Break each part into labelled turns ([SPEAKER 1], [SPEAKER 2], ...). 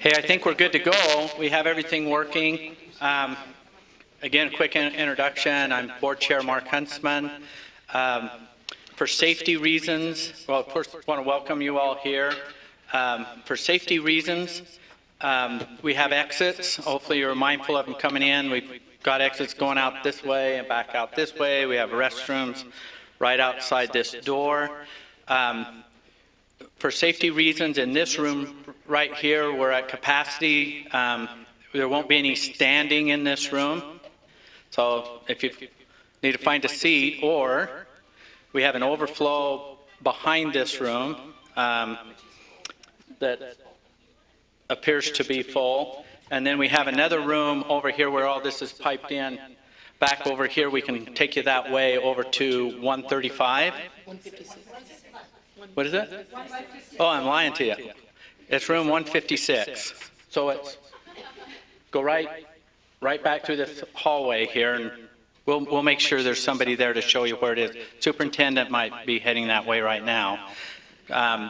[SPEAKER 1] Hey, I think we're good to go. We have everything working. Again, quick introduction. I'm Board Chair Mark Huntsman. For safety reasons, well, first, I want to welcome you all here. For safety reasons, we have exits. Hopefully you're mindful of them coming in. We've got exits going out this way and back out this way. We have restrooms right outside this door. For safety reasons, in this room right here, we're at capacity. There won't be any standing in this room. So if you need to find a seat, or we have an overflow behind this room that appears to be full. And then we have another room over here where all this is piped in. Back over here, we can take you that way over to 135. 156. What is it? Oh, I'm lying to you. It's room 156. So it's go right back through this hallway here, and we'll make sure there's somebody there to show you where it is. Superintendent might be heading that way right now.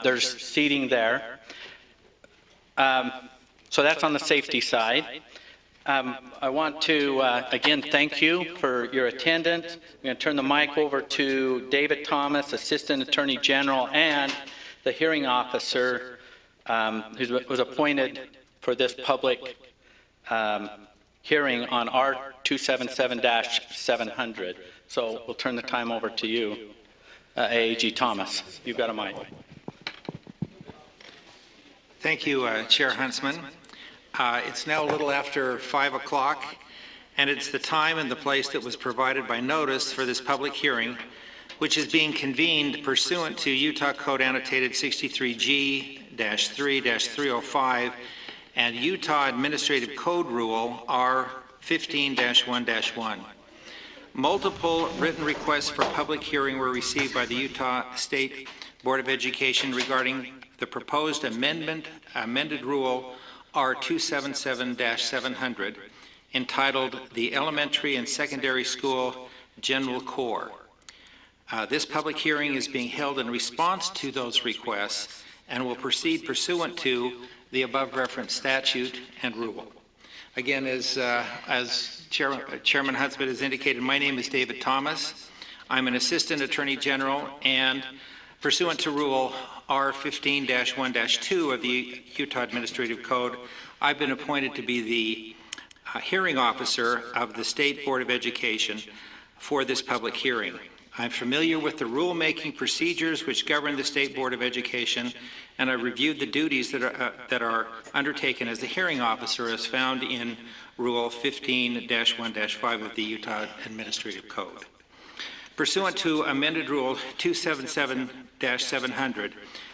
[SPEAKER 1] There's seating there. So that's on the safety side. I want to, again, thank you for your attendance. I'm going to turn the mic over to David Thomas, Assistant Attorney General, and the hearing officer who was appointed for this public hearing on R277-700. So we'll turn the time over to you, AAG Thomas. You've got a mic.
[SPEAKER 2] Thank you, Chair Huntsman. It's now a little after 5 o'clock, and it's the time and the place that was provided by notice for this public hearing, which is being convened pursuant to Utah Code Annotated 63G-3-305 and Utah Administrative Code Rule R15-1-1. Multiple written requests for public hearing were received by the Utah State Board of Education regarding the proposed amended rule R277-700, entitled the Elementary and Secondary School General Core. This public hearing is being held in response to those requests and will proceed pursuant to the above referenced statute and rule. Again, as Chairman Huntsman has indicated, my name is David Thomas. I'm an Assistant Attorney General, and pursuant to Rule R15-1-2 of the Utah Administrative Code, I've been appointed to be the hearing officer of the State Board of Education for this public hearing. I'm familiar with the rulemaking procedures which govern the State Board of Education, and I reviewed the duties that are undertaken as the hearing officer as found in Rule 15-1-5 of the Utah Administrative Code. Pursuant to amended Rule 277-700,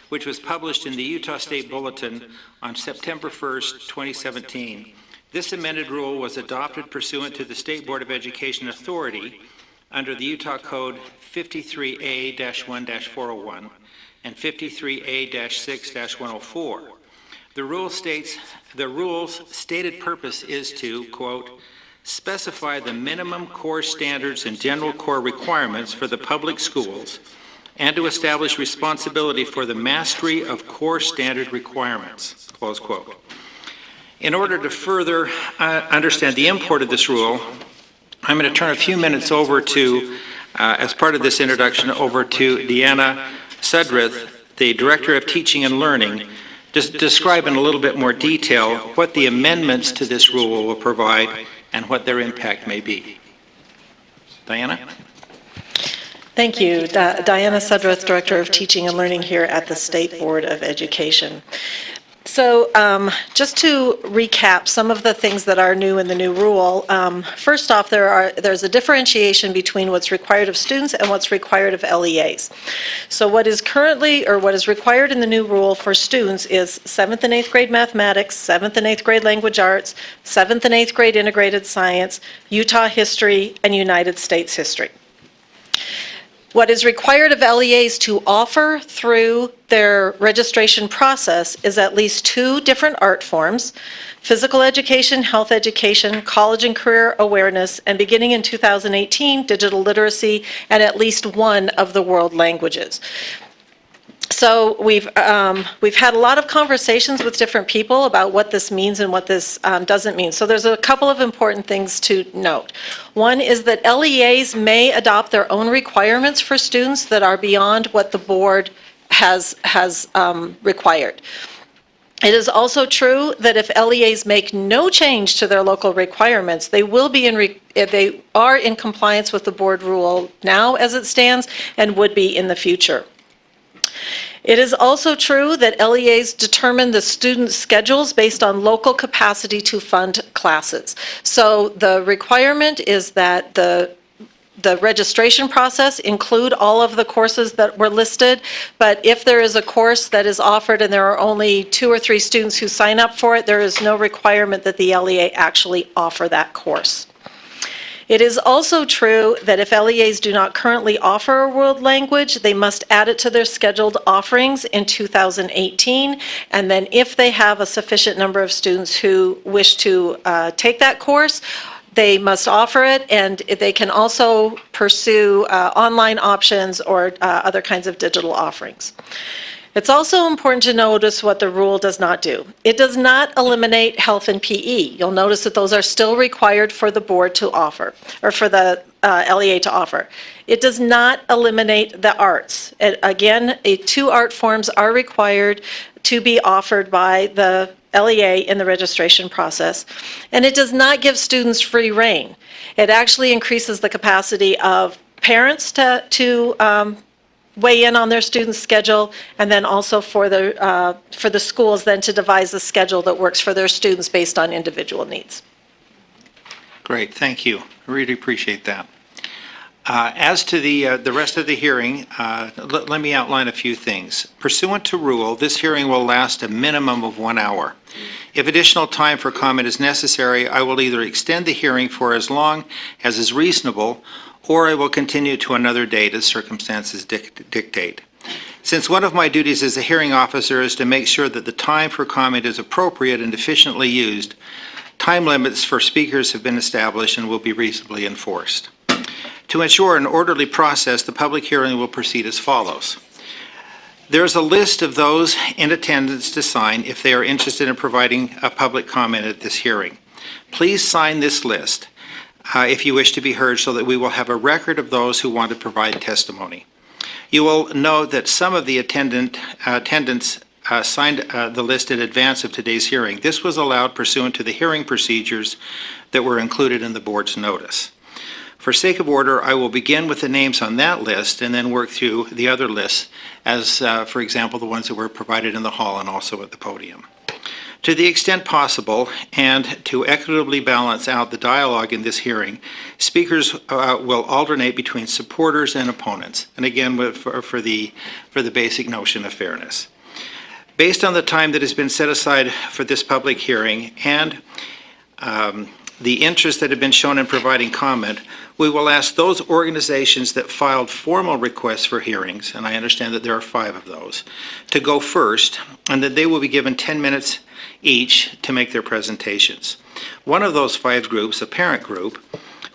[SPEAKER 2] which was published in the Utah State Bulletin on September 1st, 2017, this amended rule was adopted pursuant to the State Board of Education authority under the Utah Code 53A-1-401 and 53A-6-104. The rule's stated purpose is to, quote, specify the minimum core standards and general core requirements for the public schools and to establish responsibility for the mastery of core standard requirements, close quote. In order to further understand the import of this rule, I'm going to turn a few minutes over to, as part of this introduction, over to Deanna Sudrith, the Director of Teaching and Learning, just describe in a little bit more detail what the amendments to this rule will provide and what their impact may be. Diana?
[SPEAKER 3] Thank you. Diana Sudrith, Director of Teaching and Learning here at the State Board of Education. So just to recap some of the things that are new in the new rule, first off, there's a differentiation between what's required of students and what's required of LEAs. So what is required in the new rule for students is 7th and 8th grade mathematics, 7th and 8th grade language arts, 7th and 8th grade integrated science, Utah history, and United States history. What is required of LEAs to offer through their registration process is at least 2 different art forms: physical education, health education, college and career awareness, and beginning in 2018, digital literacy, and at least 1 of the world languages. So we've had a lot of conversations with different people about what this means and what this doesn't mean. So there's a couple of important things to note. One is that LEAs may adopt their own requirements for students that are beyond what the board has required. It is also true that if LEAs make no change to their local requirements, they will be they are in compliance with the board rule now as it stands and would be in the future. It is also true that LEAs determine the student schedules based on local capacity to fund classes. So the requirement is that the registration process include all of the courses that were listed, but if there is a course that is offered and there are only 2 or 3 students who sign up for it, there is no requirement that the LEA actually offer that course. It is also true that if LEAs do not currently offer a world language, they must add it to their scheduled offerings in 2018, and then if they have a sufficient number of students who wish to take that course, they must offer it, and they can also pursue online options or other kinds of digital offerings. It's also important to notice what the rule does not do. It does not eliminate health and PE. You'll notice that those are still required for the board to offer, or for the LEA to offer. It does not eliminate the arts. Again, 2 art forms are required to be offered by the LEA in the registration process, and it does not give students free rein. It actually increases the capacity of parents to weigh in on their students' schedule, and then also for the schools then to devise a schedule that works for their students based on individual needs.
[SPEAKER 2] Great, thank you. I really appreciate that. As to the rest of the hearing, let me outline a few things. Pursuant to rule, this hearing will last a minimum of 1 hour. If additional time for comment is necessary, I will either extend the hearing for as long as is reasonable, or I will continue to another date as circumstances dictate. Since one of my duties as a hearing officer is to make sure that the time for comment is appropriate and efficiently used, time limits for speakers have been established and will be reasonably enforced. To ensure an orderly process, the public hearing will proceed as follows. There is a list of those in attendance to sign if they are interested in providing a public comment at this hearing. Please sign this list if you wish to be heard, so that we will have a record of those who want to provide testimony. You will note that some of the attendants signed the list in advance of today's hearing. This was allowed pursuant to the hearing procedures that were included in the board's notice. For sake of order, I will begin with the names on that list and then work through the other lists, as, for example, the ones that were provided in the hall and also at the podium. To the extent possible, and to equitably balance out the dialogue in this hearing, speakers will alternate between supporters and opponents, and again, for the basic notion of fairness. Based on the time that has been set aside for this public hearing and the interest that had been shown in providing comment, we will ask those organizations that filed formal requests for hearings, and I understand that there are 5 of those, to go first, and that they will be given 10 minutes each to make their presentations. One of those 5 groups, a parent group,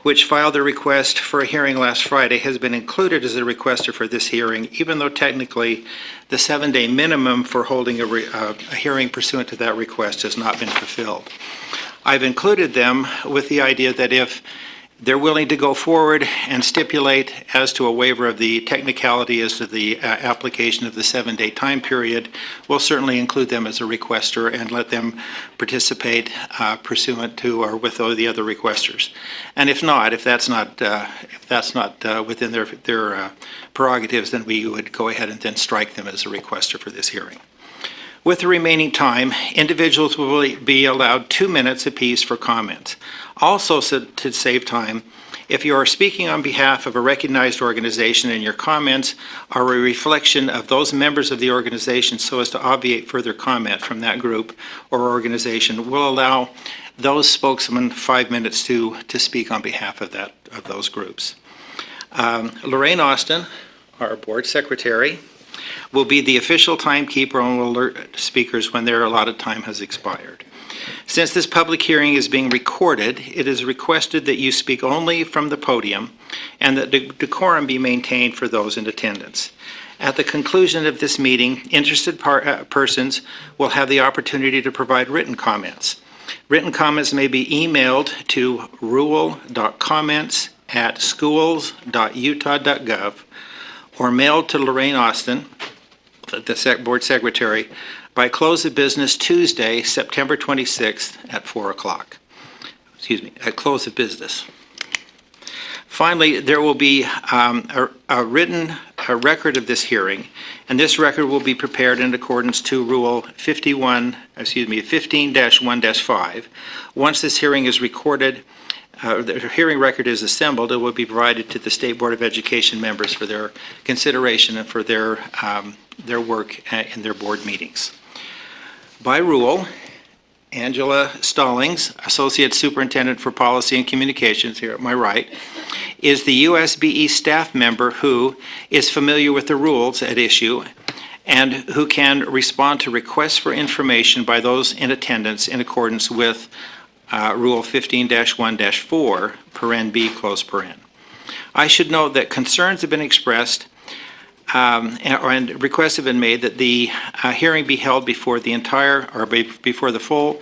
[SPEAKER 2] which filed a request for a hearing last Friday, has been included as a requester for this hearing, even though technically the 7-day minimum for holding a hearing pursuant to that request has not been fulfilled. I've included them with the idea that if they're willing to go forward and stipulate as to a waiver of the technicality as to the application of the 7-day time period, we'll certainly include them as a requester and let them participate pursuant to or with the other requesters. And if not, if that's not within their prerogatives, then we would go ahead and then strike them as a requester for this hearing. With the remaining time, individuals will be allowed 2 minutes apiece for comments. Also, to save time, if you are speaking on behalf of a recognized organization and your comments are a reflection of those members of the organization so as to obviate further comment from that group or organization, we'll allow those spokesmen 5 minutes to speak on behalf of those groups. Lorraine Austin, our board secretary, will be the official timekeeper and will alert speakers when their allotted time has expired. Since this public hearing is being recorded, it is requested that you speak only from the podium and that decorum be maintained for those in attendance. At the conclusion of this meeting, interested persons will have the opportunity to provide written comments. Written comments may be emailed to rule.comments@schools.utah.gov or mailed to Lorraine Austin, the Board Secretary, by close of business Tuesday, September 26th at 4 o'clock. At close of business. Finally, there will be a written record of this hearing, and this record will be prepared in accordance to Rule 15-1-5. Once this hearing is recorded, the hearing record is assembled, it will be provided to the State Board of Education members for their consideration and for their work in their board meetings. By rule, Angela Stallings, Associate Superintendent for Policy and Communications, here at my right, is the USBE staff member who is familiar with the rules at issue and who can respond to requests for information by those in attendance in accordance with Rule 15-1-4, paren B, close paren. I should note that concerns have been expressed and requests have been made that the hearing be held before the before the full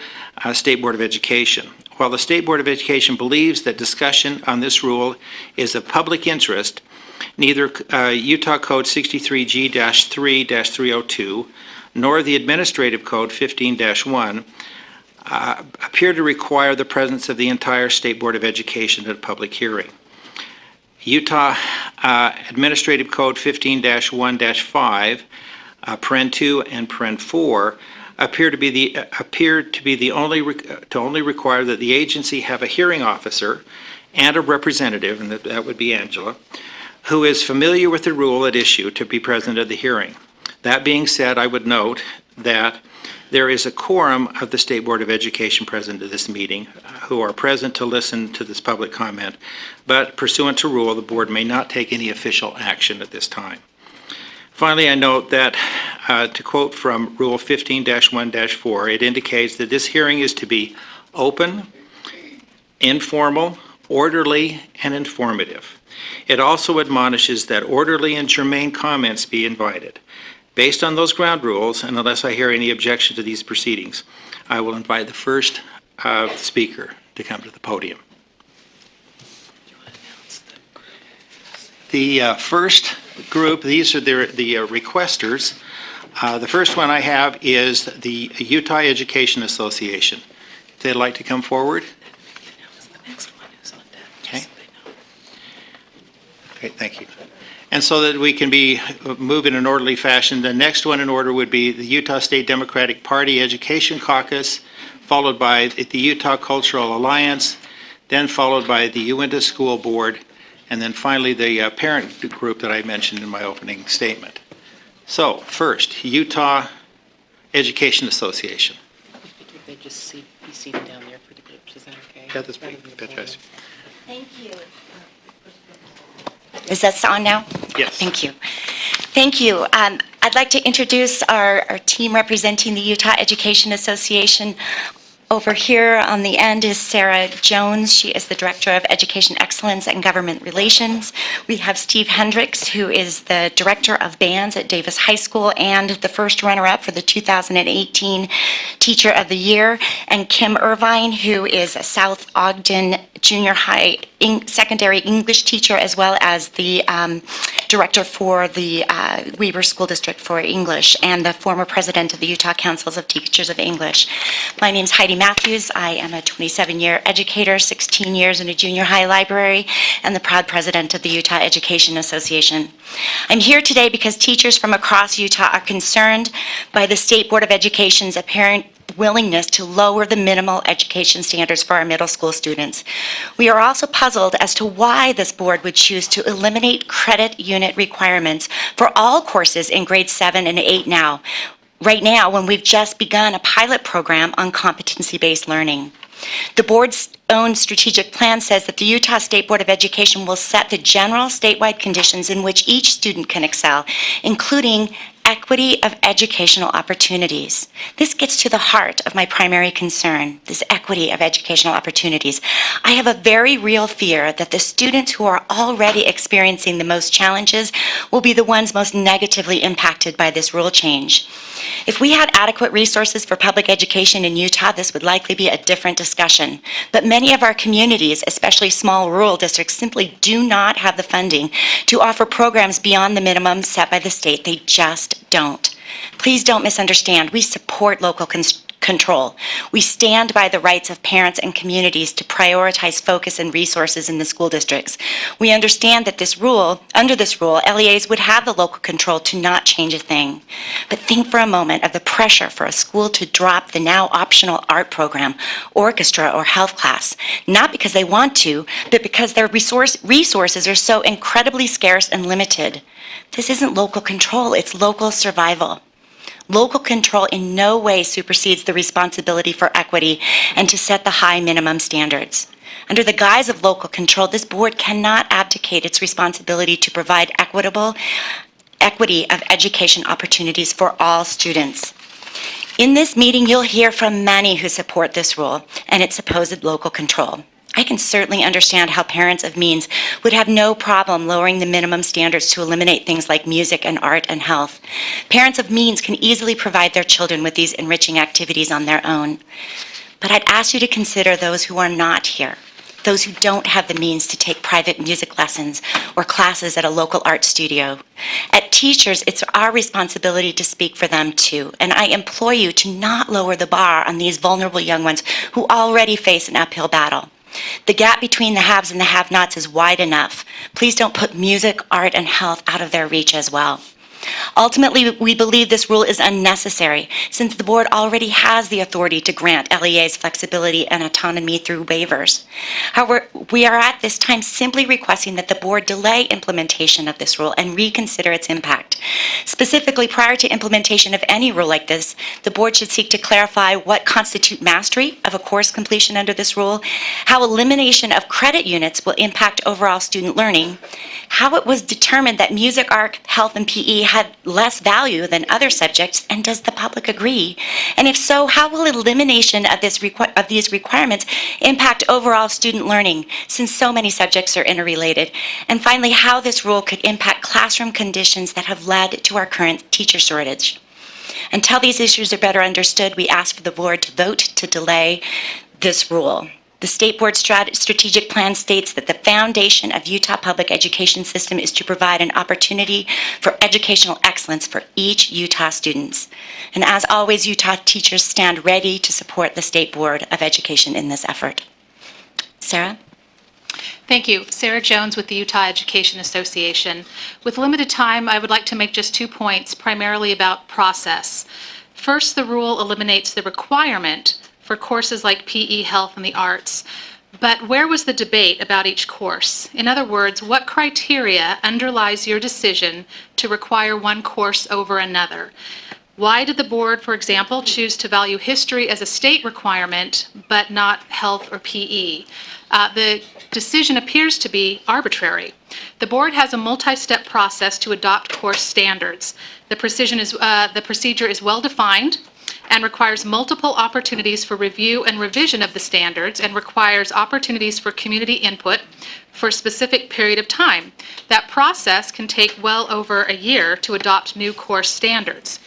[SPEAKER 2] State Board of Education. While the State Board of Education believes that discussion on this rule is of public interest, neither Utah Code 63G-3-302 nor the Administrative Code 15-1 appear to require the presence of the entire State Board of Education at a public hearing. Utah Administrative Code 15-1-5, paren 2 and paren 4 appear to be only require that the agency have a hearing officer and a representative, and that would be Angela, who is familiar with the rule at issue to be present at the hearing. That being said, I would note that there is a quorum of the State Board of Education present at this meeting who are present to listen to this public comment, but pursuant to rule, the board may not take any official action at this time. Finally, I note that, to quote from Rule 15-1-4, it indicates that this hearing is to be open, informal, orderly, and informative. It also admonishes that orderly and germane comments be invited. Based on those ground rules, and unless I hear any objection to these proceedings, I will invite the first speaker to come to the podium. The first group, these are the requesters. The first one I have is the Utah Education Association. If they'd like to come forward. Okay. Okay, thank you. And so that we can move in an orderly fashion, the next one in order would be the Utah State Democratic Party Education Caucus, followed by the Utah Cultural Alliance, then followed by the Uintah School Board, and then finally the parent group that I mentioned in my opening statement. So first, Utah Education Association.
[SPEAKER 4] They just be seated down there for the groups, is that okay?
[SPEAKER 2] Yeah, that's fantastic.
[SPEAKER 5] Thank you. Is that on now?
[SPEAKER 2] Yes.
[SPEAKER 5] Thank you. Thank you. I'd like to introduce our team representing the Utah Education Association. Over here on the end is Sara Jones. She is the Director of Education Excellence and Government Relations. We have Steve Hendricks, who is the Director of Bands at Davis High School and the first runner-up for the 2018 Teacher of the Year, and Kim Irvine, who is a South Ogden Junior High secondary English teacher, as well as the director for the Weber School District for English and the former president of the Utah Councils of Teachers of English. My name's Heidi Matthews. I am a 27-year educator, 16 years in a junior high library, and the proud president of the Utah Education Association. I'm here today because teachers from across Utah are concerned by the State Board of Education's apparent willingness to lower the minimal education standards for our middle school students. We are also puzzled as to why this board would choose to eliminate credit unit requirements for all courses in grades 7 and 8 now, right now when we've just begun a pilot program on competency-based learning. The board's own strategic plan says that the Utah State Board of Education will set the general statewide conditions in which each student can excel, including equity of educational opportunities. This gets to the heart of my primary concern, this equity of educational opportunities. I have a very real fear that the students who are already experiencing the most challenges will be the ones most negatively impacted by this rule change. If we had adequate resources for public education in Utah, this would likely be a different discussion. But many of our communities, especially small rural districts, simply do not have the funding to offer programs beyond the minimum set by the state. They just don't. Please don't misunderstand. We support local control. We stand by the rights of parents and communities to prioritize focus and resources in the school districts. We understand that under this rule, LEAs would have the local control to not change a thing. But think for a moment of the pressure for a school to drop the now optional art program, orchestra, or health class, not because they want to, but because their resources are so incredibly scarce and limited. This isn't local control, it's local survival. Local control in no way supersedes the responsibility for equity and to set the high minimum standards. Under the guise of local control, this board cannot abdicate its responsibility to provide equity of education opportunities for all students. In this meeting, you'll hear from many who support this rule and its supposed local control. I can certainly understand how parents of means would have no problem lowering the minimum standards to eliminate things like music and art and health. Parents of means can easily provide their children with these enriching activities on their own. But I'd ask you to consider those who are not here, those who don't have the means to take private music lessons or classes at a local art studio. At teachers, it's our responsibility to speak for them too, and I implore you to not lower the bar on these vulnerable young ones who already face an uphill battle. The gap between the haves and the have-nots is wide enough. Please don't put music, art, and health out of their reach as well. Ultimately, we believe this rule is unnecessary since the board already has the authority to grant LEAs flexibility and autonomy through waivers. However, we are at this time simply requesting that the board delay implementation of this rule and reconsider its impact. Specifically, prior to implementation of any rule like this, the board should seek to clarify what constitutes mastery of a course completion under this rule, how elimination of credit units will impact overall student learning, how it was determined that music, art, health, and PE had less value than other subjects, and does the public agree? And if so, how will elimination of these requirements impact overall student learning, since so many subjects are interrelated? And finally, how this rule could impact classroom conditions that have led to our current teacher shortage. Until these issues are better understood, we ask for the board to vote to delay this rule. The State Board strategic plan states that the foundation of Utah public education system is to provide an opportunity for educational excellence for each Utah students. And as always, Utah teachers stand ready to support the State Board of Education in this effort. Sara?
[SPEAKER 6] Thank you. Sara Jones with the Utah Education Association. With limited time, I would like to make just 2 points, primarily about process. First, the rule eliminates the requirement for courses like PE, health, and the arts. But where was the debate about each course? In other words, what criteria underlies your decision to require one course over another? Why did the board, for example, choose to value history as a state requirement, but not health or PE? The decision appears to be arbitrary. The board has a multi-step process to adopt course standards. The procedure is well-defined and requires multiple opportunities for review and revision of the standards, and requires opportunities for community input for a specific period of time. That process can take well over a year to adopt new course standards.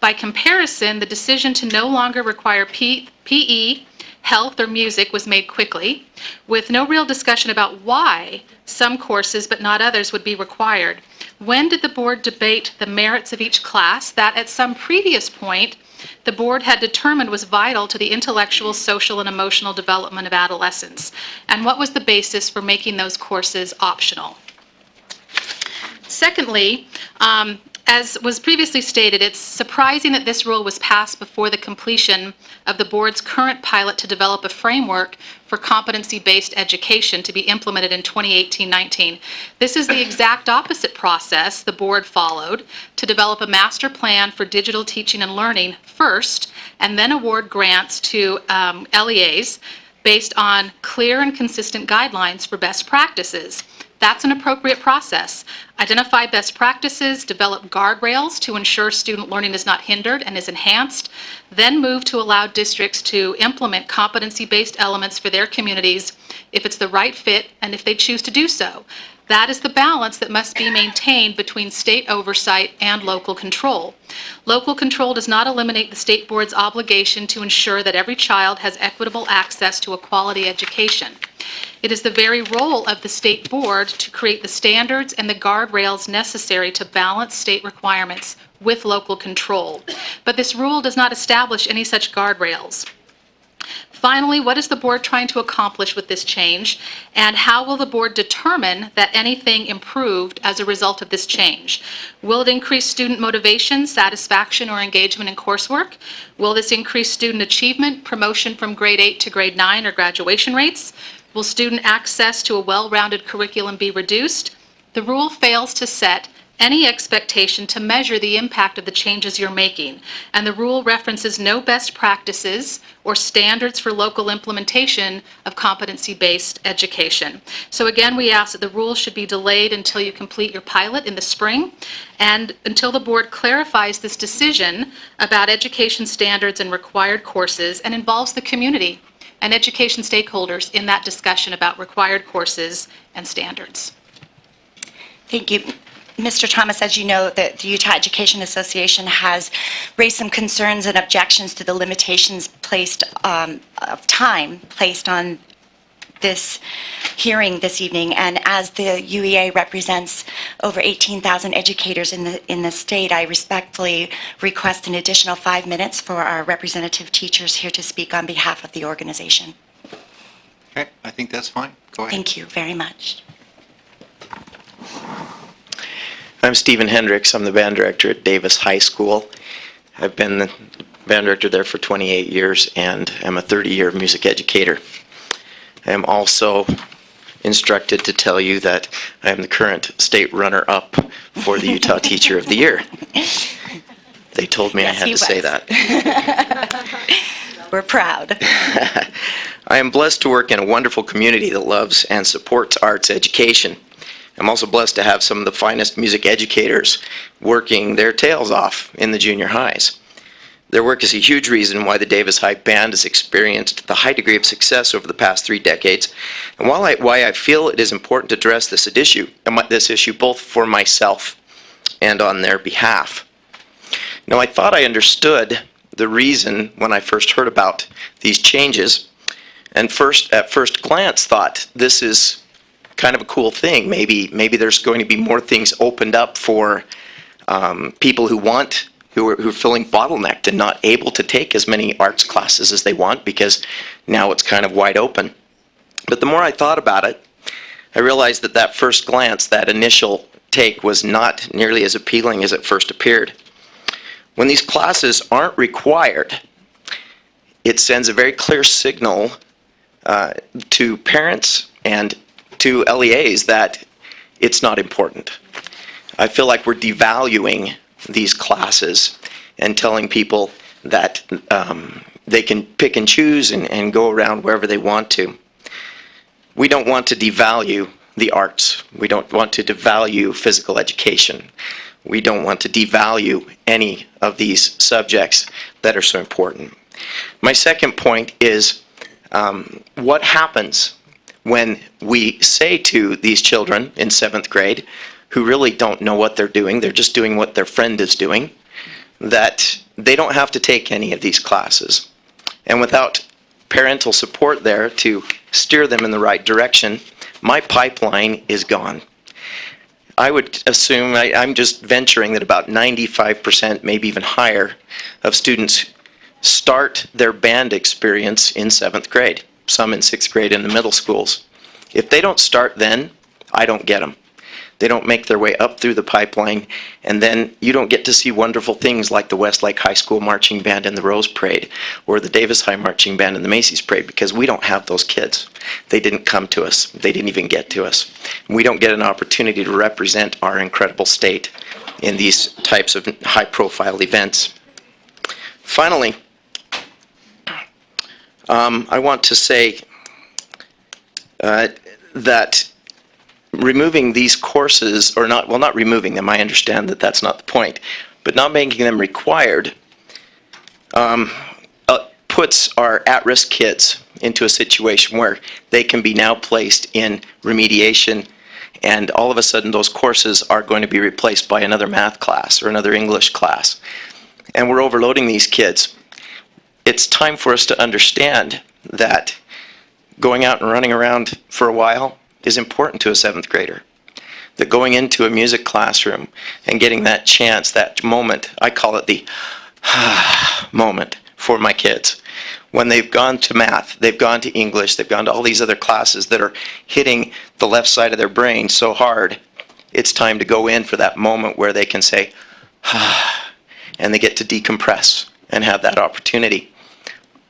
[SPEAKER 6] By comparison, the decision to no longer require PE, health, or music was made quickly, with no real discussion about why some courses but not others would be required. When did the board debate the merits of each class that at some previous point the board had determined was vital to the intellectual, social, and emotional development of adolescents? And what was the basis for making those courses optional? Secondly, as was previously stated, it's surprising that this rule was passed before the completion of the board's current pilot to develop a framework for competency-based education to be implemented in 2018-19. This is the exact opposite process the board followed to develop a master plan for digital teaching and learning first, and then award grants to LEAs based on clear and consistent guidelines for best practices. That's an appropriate process. Identify best practices, develop guardrails to ensure student learning is not hindered and is enhanced, then move to allow districts to implement competency-based elements for their communities if it's the right fit and if they choose to do so. That is the balance that must be maintained between state oversight and local control. Local control does not eliminate the state board's obligation to ensure that every child has equitable access to a quality education. It is the very role of the state board to create the standards and the guardrails necessary to balance state requirements with local control. But this rule does not establish any such guardrails. Finally, what is the board trying to accomplish with this change, and how will the board determine that anything improved as a result of this change? Will it increase student motivation, satisfaction, or engagement in coursework? Will this increase student achievement, promotion from grade 8 to grade 9, or graduation rates? Will student access to a well-rounded curriculum be reduced? The rule fails to set any expectation to measure the impact of the changes you're making, and the rule references no best practices or standards for local implementation of competency-based education. So again, we ask that the rule should be delayed until you complete your pilot in the spring, and until the board clarifies this decision about education standards and required courses and involves the community and education stakeholders in that discussion about required courses and standards.
[SPEAKER 5] Thank you. Mr. Thomas, as you know, the Utah Education Association has raised some concerns and objections to the limitations placed of time placed on this hearing this evening. And as the UEA represents over 18,000 educators in the state, I respectfully request an additional 5 minutes for our representative teachers here to speak on behalf of the organization.
[SPEAKER 2] Okay, I think that's fine. Go ahead.
[SPEAKER 5] Thank you very much.
[SPEAKER 7] I'm Stephen Hendricks. I'm the band director at Davis High School. I've been the band director there for 28 years and am a 30-year music educator. I am also instructed to tell you that I am the current state runner-up for the Utah Teacher of the Year. They told me
[SPEAKER 5] Yes,
[SPEAKER 7] I had
[SPEAKER 5] he
[SPEAKER 7] to say
[SPEAKER 5] was.
[SPEAKER 7] that.
[SPEAKER 5] We're proud.
[SPEAKER 7] I am blessed to work in a wonderful community that loves and supports arts education. I'm also blessed to have some of the finest music educators working their tails off in the junior highs. Their work is a huge reason why the Davis High Band has experienced the high degree of success over the past 3 decades, and why I feel it is important to address this issue both for myself and on their behalf. Now, I thought I understood the reason when I first heard about these changes, and at first glance thought this is kind of a cool thing. Maybe there's going to be more things opened up for people who are feeling bottlenecked and not able to take as many arts classes as they want, because now it's kind of wide open. But the more I thought about it, I realized that first glance, that initial take, was not nearly as appealing as it first appeared. When these classes aren't required, it sends a very clear signal to parents and to LEAs that it's not important. I feel like we're devaluing these classes and telling people that they can pick and choose and go around wherever they want to. We don't want to devalue the arts. We don't want to devalue physical education. We don't want to devalue any of these subjects that are so important. My second point is what happens when we say to these children in 7th grade, who really don't know what they're doing, they're just doing what their friend is doing, that they don't have to take any of these classes. And without parental support there to steer them in the right direction, my pipeline is gone. I would assume, I'm just venturing, that about 95%, maybe even higher, of students start their band experience in 7th grade. Some in 6th grade in the middle schools. If they don't start then, I don't get them. They don't make their way up through the pipeline, and then you don't get to see wonderful things like the Westlake High School Marching Band and the Rose Parade, or the Davis High Marching Band and the Macy's Parade, because we don't have those kids. They didn't come to us. They didn't even get to us. We don't get an opportunity to represent our incredible state in these types of high-profile events. Finally, I want to say that removing these courses, or not, well, not removing them, I understand that that's not the point, but not making them required puts our at-risk kids into a situation where they can be now placed in remediation, and all of a sudden those courses are going to be replaced by another math class or another English class. And we're overloading these kids. It's time for us to understand that going out and running around for a while is important to a 7th grader. That going into a music classroom and getting that chance, that moment, I call it the moment for my kids. When they've gone to math, they've gone to English, they've gone to all these other classes that are hitting the left side of their brain so hard, it's time to go in for that moment where they can say, and they get to decompress and have that opportunity.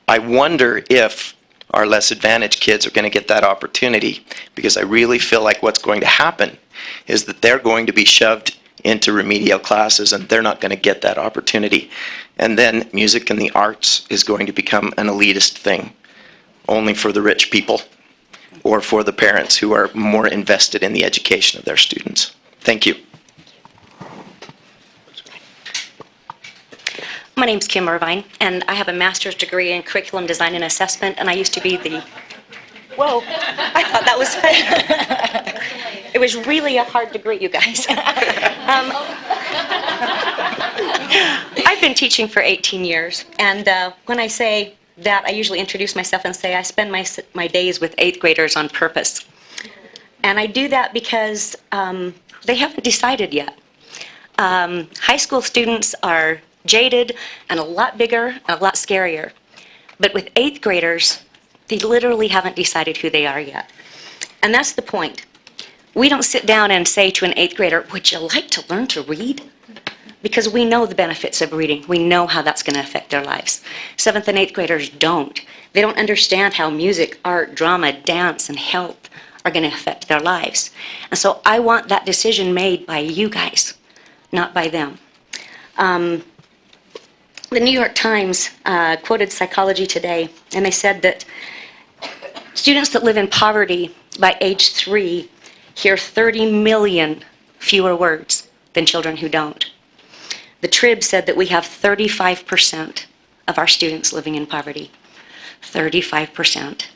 [SPEAKER 7] I wonder if our less advantaged kids are going to get that opportunity, because I really feel like what's going to happen is that they're going to be shoved into remedial classes and they're not going to get that opportunity. And then music and the arts is going to become an elitist thing, only for the rich people or for the parents who are more invested in the education of their students. Thank you.
[SPEAKER 8] My name's Kim Irvine, and I have a master's degree in curriculum design and assessment, and I used to be the... Whoa, I thought that was fun. It was really a hard degree, you guys. I've been teaching for 18 years, and when I say that, I usually introduce myself and say I spend my days with 8th graders on purpose. And I do that because they haven't decided yet. High school students are jaded and a lot bigger and a lot scarier. But with 8th graders, they literally haven't decided who they are yet. And that's the point. We don't sit down and say to an 8th grader, would you like to learn to read? Because we know the benefits of reading. We know how that's going to affect their lives. 7th and 8th graders don't. They don't understand how music, art, drama, dance, and health are going to affect their lives. And so I want that decision made by you guys, not by them. The New York Times quoted Psychology Today, and they said that students that live in poverty by age 3 hear 30 million fewer words than children who don't. The Trib said that we have 35% of our students living in poverty. 35%.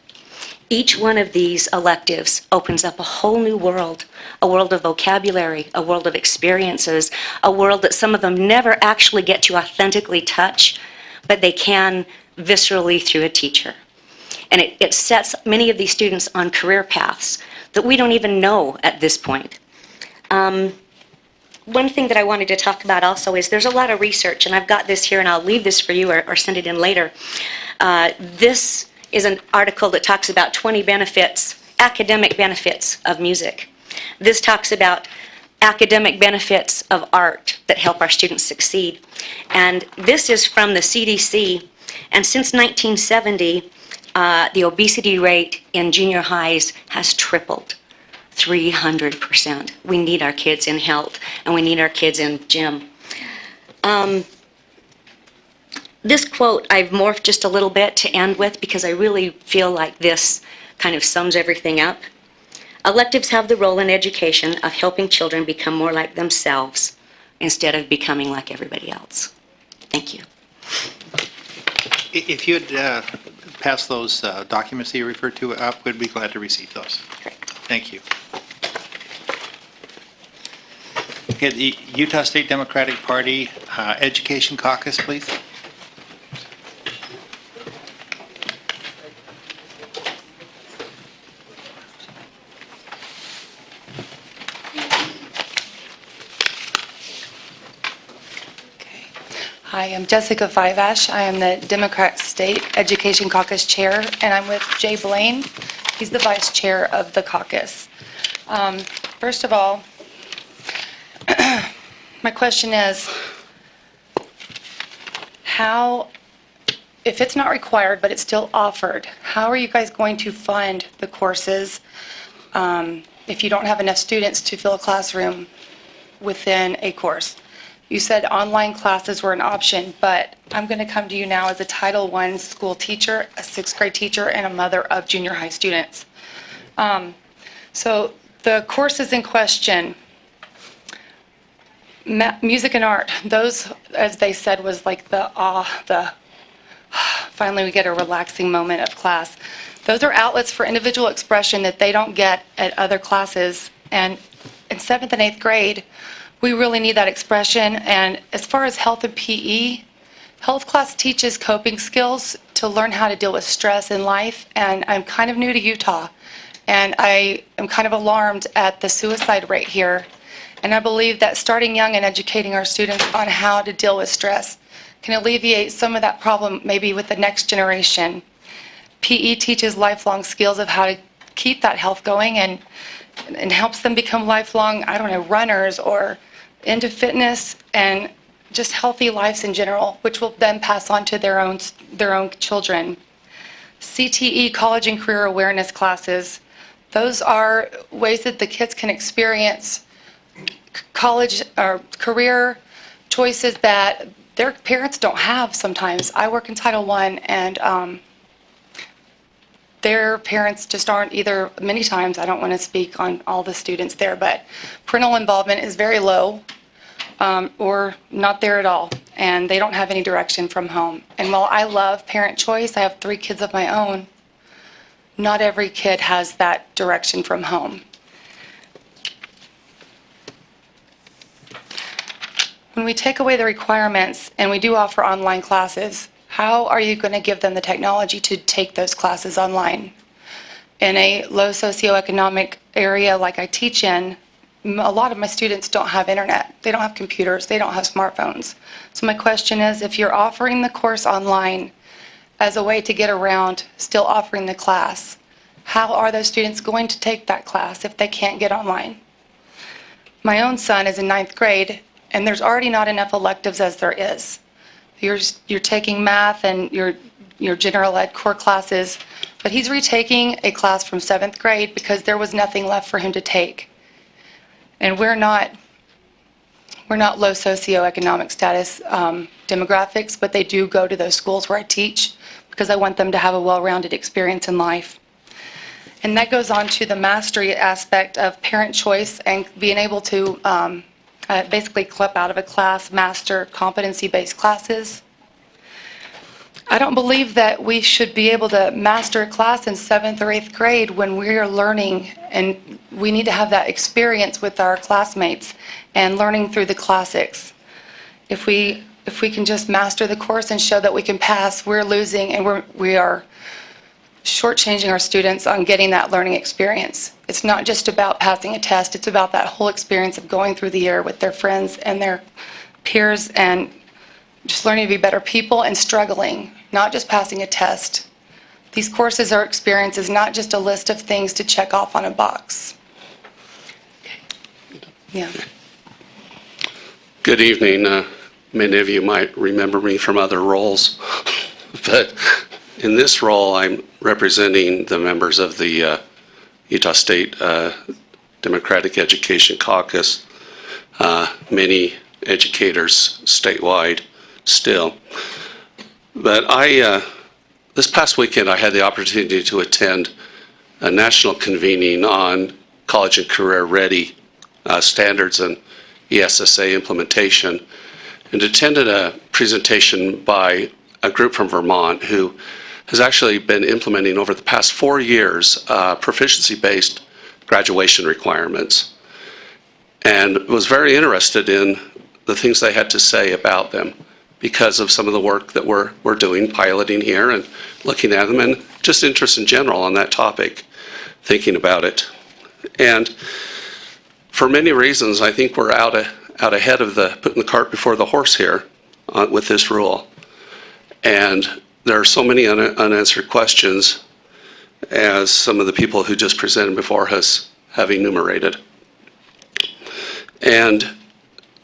[SPEAKER 8] Each one of these electives opens up a whole new world, a world of vocabulary, a world of experiences, a world that some of them never actually get to authentically touch, but they can viscerally through a teacher. And it sets many of these students on career paths that we don't even know at this point. One thing that I wanted to talk about also is there's a lot of research, and I've got this here, and I'll leave this for you or send it in later. This is an article that talks about 20 benefits, academic benefits of music. This talks about academic benefits of art that help our students succeed. And this is from the CDC, and since 1970, the obesity rate in junior highs has tripled, 300%. We need our kids in health, and we need our kids in gym. This quote I've morphed just a little bit to end with because I really feel like this kind of sums everything up. Electives have the role in education of helping children become more like themselves instead of becoming like everybody else. Thank you.
[SPEAKER 9] If you'd pass those documents that you referred to up, we'd be glad to receive those.
[SPEAKER 8] Great.
[SPEAKER 9] Thank you. Okay, the Utah State Democratic Party Education Caucus, please.
[SPEAKER 10] Hi, I'm Jessica Fivash. I am the Democrat State Education Caucus Chair, and I'm with Jay Blaine. He's the Vice Chair of the caucus. First of all, my question is, how, if it's not required but it's still offered, how are you guys going to fund the courses if you don't have enough students to fill a classroom within a course? You said online classes were an option, but I'm going to come to you now as a Title I school teacher, a 6th grade teacher, and a mother of junior high students. So The courses in question, music and art, those, as they said, was like finally we get a relaxing moment of class. Those are outlets for individual expression that they don't get at other classes. And in 7th and 8th grade, we really need that expression. And as far as health and PE, health class teaches coping skills to learn how to deal with stress in life. And I'm kind of new to Utah, and I am kind of alarmed at the suicide rate here. And I believe that starting young and educating our students on how to deal with stress can alleviate some of that problem maybe with the next generation. PE teaches lifelong skills of how to keep that health going and helps them become lifelong, runners or into fitness and just healthy lives in general, which will then pass on to their own children. CTE, college and career awareness classes, those are ways that the kids can experience college or career choices that their parents don't have sometimes. I work in Title I, and their parents just aren't either. Many times, I don't want to speak on all the students there, but parental involvement is very low or not there at all, and they don't have any direction from home. And while I love parent choice, I have 3 kids of my own, not every kid has that direction from home. When we take away the requirements and we do offer online classes, how are you going to give them the technology to take those classes online? In a low socioeconomic area like I teach in, a lot of my students don't have internet. They don't have computers. They don't have smartphones. So my question is, if you're offering the course online as a way to get around still offering the class, how are those students going to take that class if they can't get online? My own son is in 9th grade, and there's already not enough electives as there is. You're taking math and your general ed core classes, but he's retaking a class from 7th grade because there was nothing left for him to take. And we're not low socioeconomic status demographics, but they do go to those schools where I teach because I want them to have a well-rounded experience in life. And that goes on to the mastery aspect of parent choice and being able to basically clip out of a class, master competency-based classes. I don't believe that we should be able to master a class in 7th or 8th grade when we are learning, and we need to have that experience with our classmates and learning through the classics. If we can just master the course and show that we can pass, we're losing, and we are shortchanging our students on getting that learning experience. It's not just about passing a test, it's about that whole experience of going through the year with their friends and their peers and just learning to be better people and struggling, not just passing a test. These courses are experiences, not just a list of things to check off on a box. Yeah.
[SPEAKER 11] Good evening. Many of you might remember me from other roles, but in this role, I'm representing the members of the Utah State Democratic Education Caucus, many educators statewide still. But this past weekend, I had the opportunity to attend a national convening on college and career ready standards and ESSA implementation, and attended a presentation by a group from Vermont who has actually been implementing over the past 4 years proficiency-based graduation requirements, and was very interested in the things they had to say about them because of some of the work that we're doing, piloting here and looking at them, and just interest in general on that topic, thinking about it. And for many reasons, I think we're out ahead of putting the cart before the horse here with this rule. And there are so many unanswered questions, as some of the people who just presented before us have enumerated. And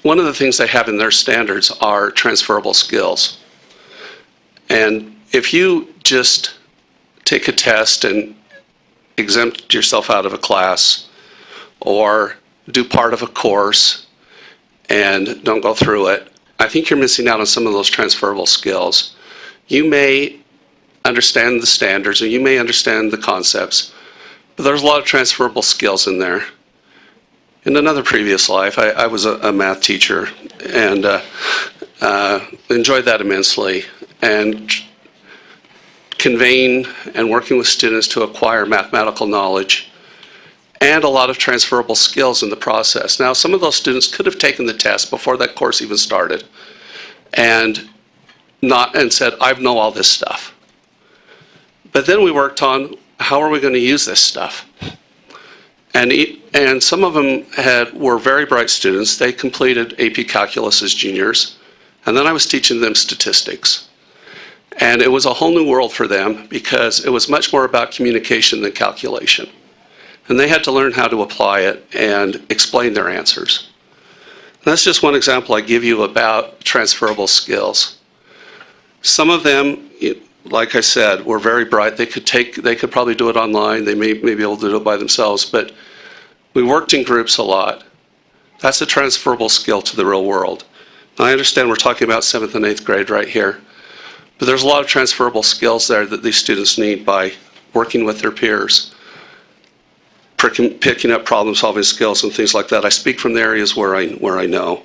[SPEAKER 11] one of the things they have in their standards are transferable skills. And if you just take a test and exempt yourself out of a class, or do part of a course and don't go through it, I think you're missing out on some of those transferable skills. You may understand the standards, or you may understand the concepts, but there's a lot of transferable skills in there in another previous life, I was a math teacher and enjoyed that immensely. And conveying and working with students to acquire mathematical knowledge and a lot of transferable skills in the process. Now, some of those students could have taken the test before that course even started and said, I know all this stuff. But then we worked on how are we going to use this stuff? And some of them were very bright students. They completed AP Calculus as juniors. And then I was teaching them statistics. And it was a whole new world for them because it was much more about communication than calculation. And they had to learn how to apply it and explain their answers. And that's just one example I give you about transferable skills. Some of them, like I said, were very bright. They could probably do it online. They may be able to do it by themselves, but we worked in groups a lot. That's a transferable skill to the real world. Now, I understand we're talking about 7th and 8th grade right here, but there's a lot of transferable skills there that these students need by working with their peers, picking up problem-solving skills and things like that. I speak from the areas where I know.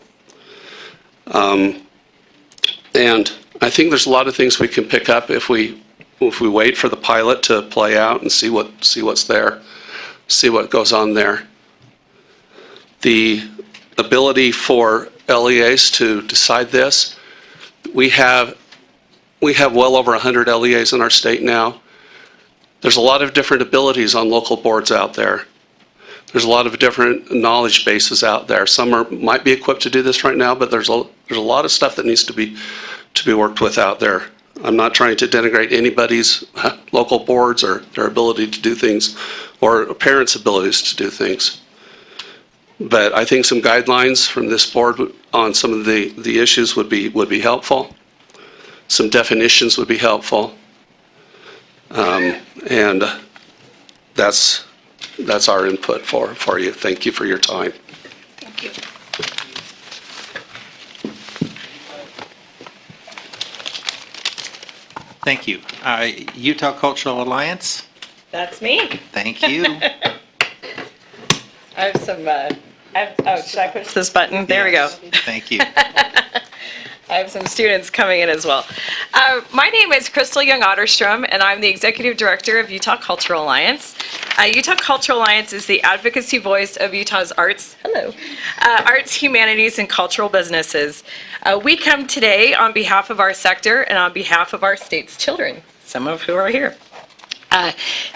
[SPEAKER 11] And I think there's a lot of things we can pick up if we wait for the pilot to play out and see what's there, see what goes on there. The ability for LEAs to decide this, we have well over 100 LEAs in our state now. There's a lot of different abilities on local boards out there. There's a lot of different knowledge bases out there. Some might be equipped to do this right now, but there's a lot of stuff that needs to be worked with out there. I'm not trying to denigrate anybody's local boards or their ability to do things or parents' abilities to do things. But I think some guidelines from this board on some of the issues would be helpful. Some definitions would be helpful. And that's our input for you. Thank you for your time.
[SPEAKER 10] Thank you.
[SPEAKER 9] Thank you. Utah Cultural Alliance,
[SPEAKER 3] That's me.
[SPEAKER 9] thank you.
[SPEAKER 3] I have some, should I push this button? There we go.
[SPEAKER 9] Thank you.
[SPEAKER 12] I have some students coming in as well. My name is Crystal Young Otterstrim, and I'm the Executive Director of Utah Cultural Alliance. Utah Cultural Alliance is the advocacy voice of Utah's arts, arts, humanities, and cultural businesses. We come today on behalf of our sector and on behalf of our state's children, some of who are here.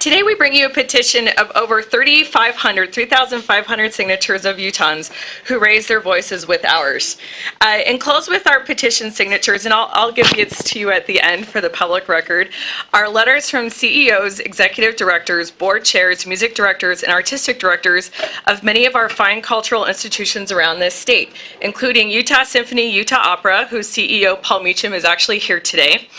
[SPEAKER 12] Today we bring you a petition of over 3,500 signatures of Utahns who raise their voices with ours. Enclosed with our petition signatures, and I'll give this to you at the end for the public record, are letters from CEOs, executive directors, board chairs, music directors, and artistic directors of many of our fine cultural institutions around this state, including Utah Symphony, Utah Opera, whose CEO Paul Meacham is actually here today,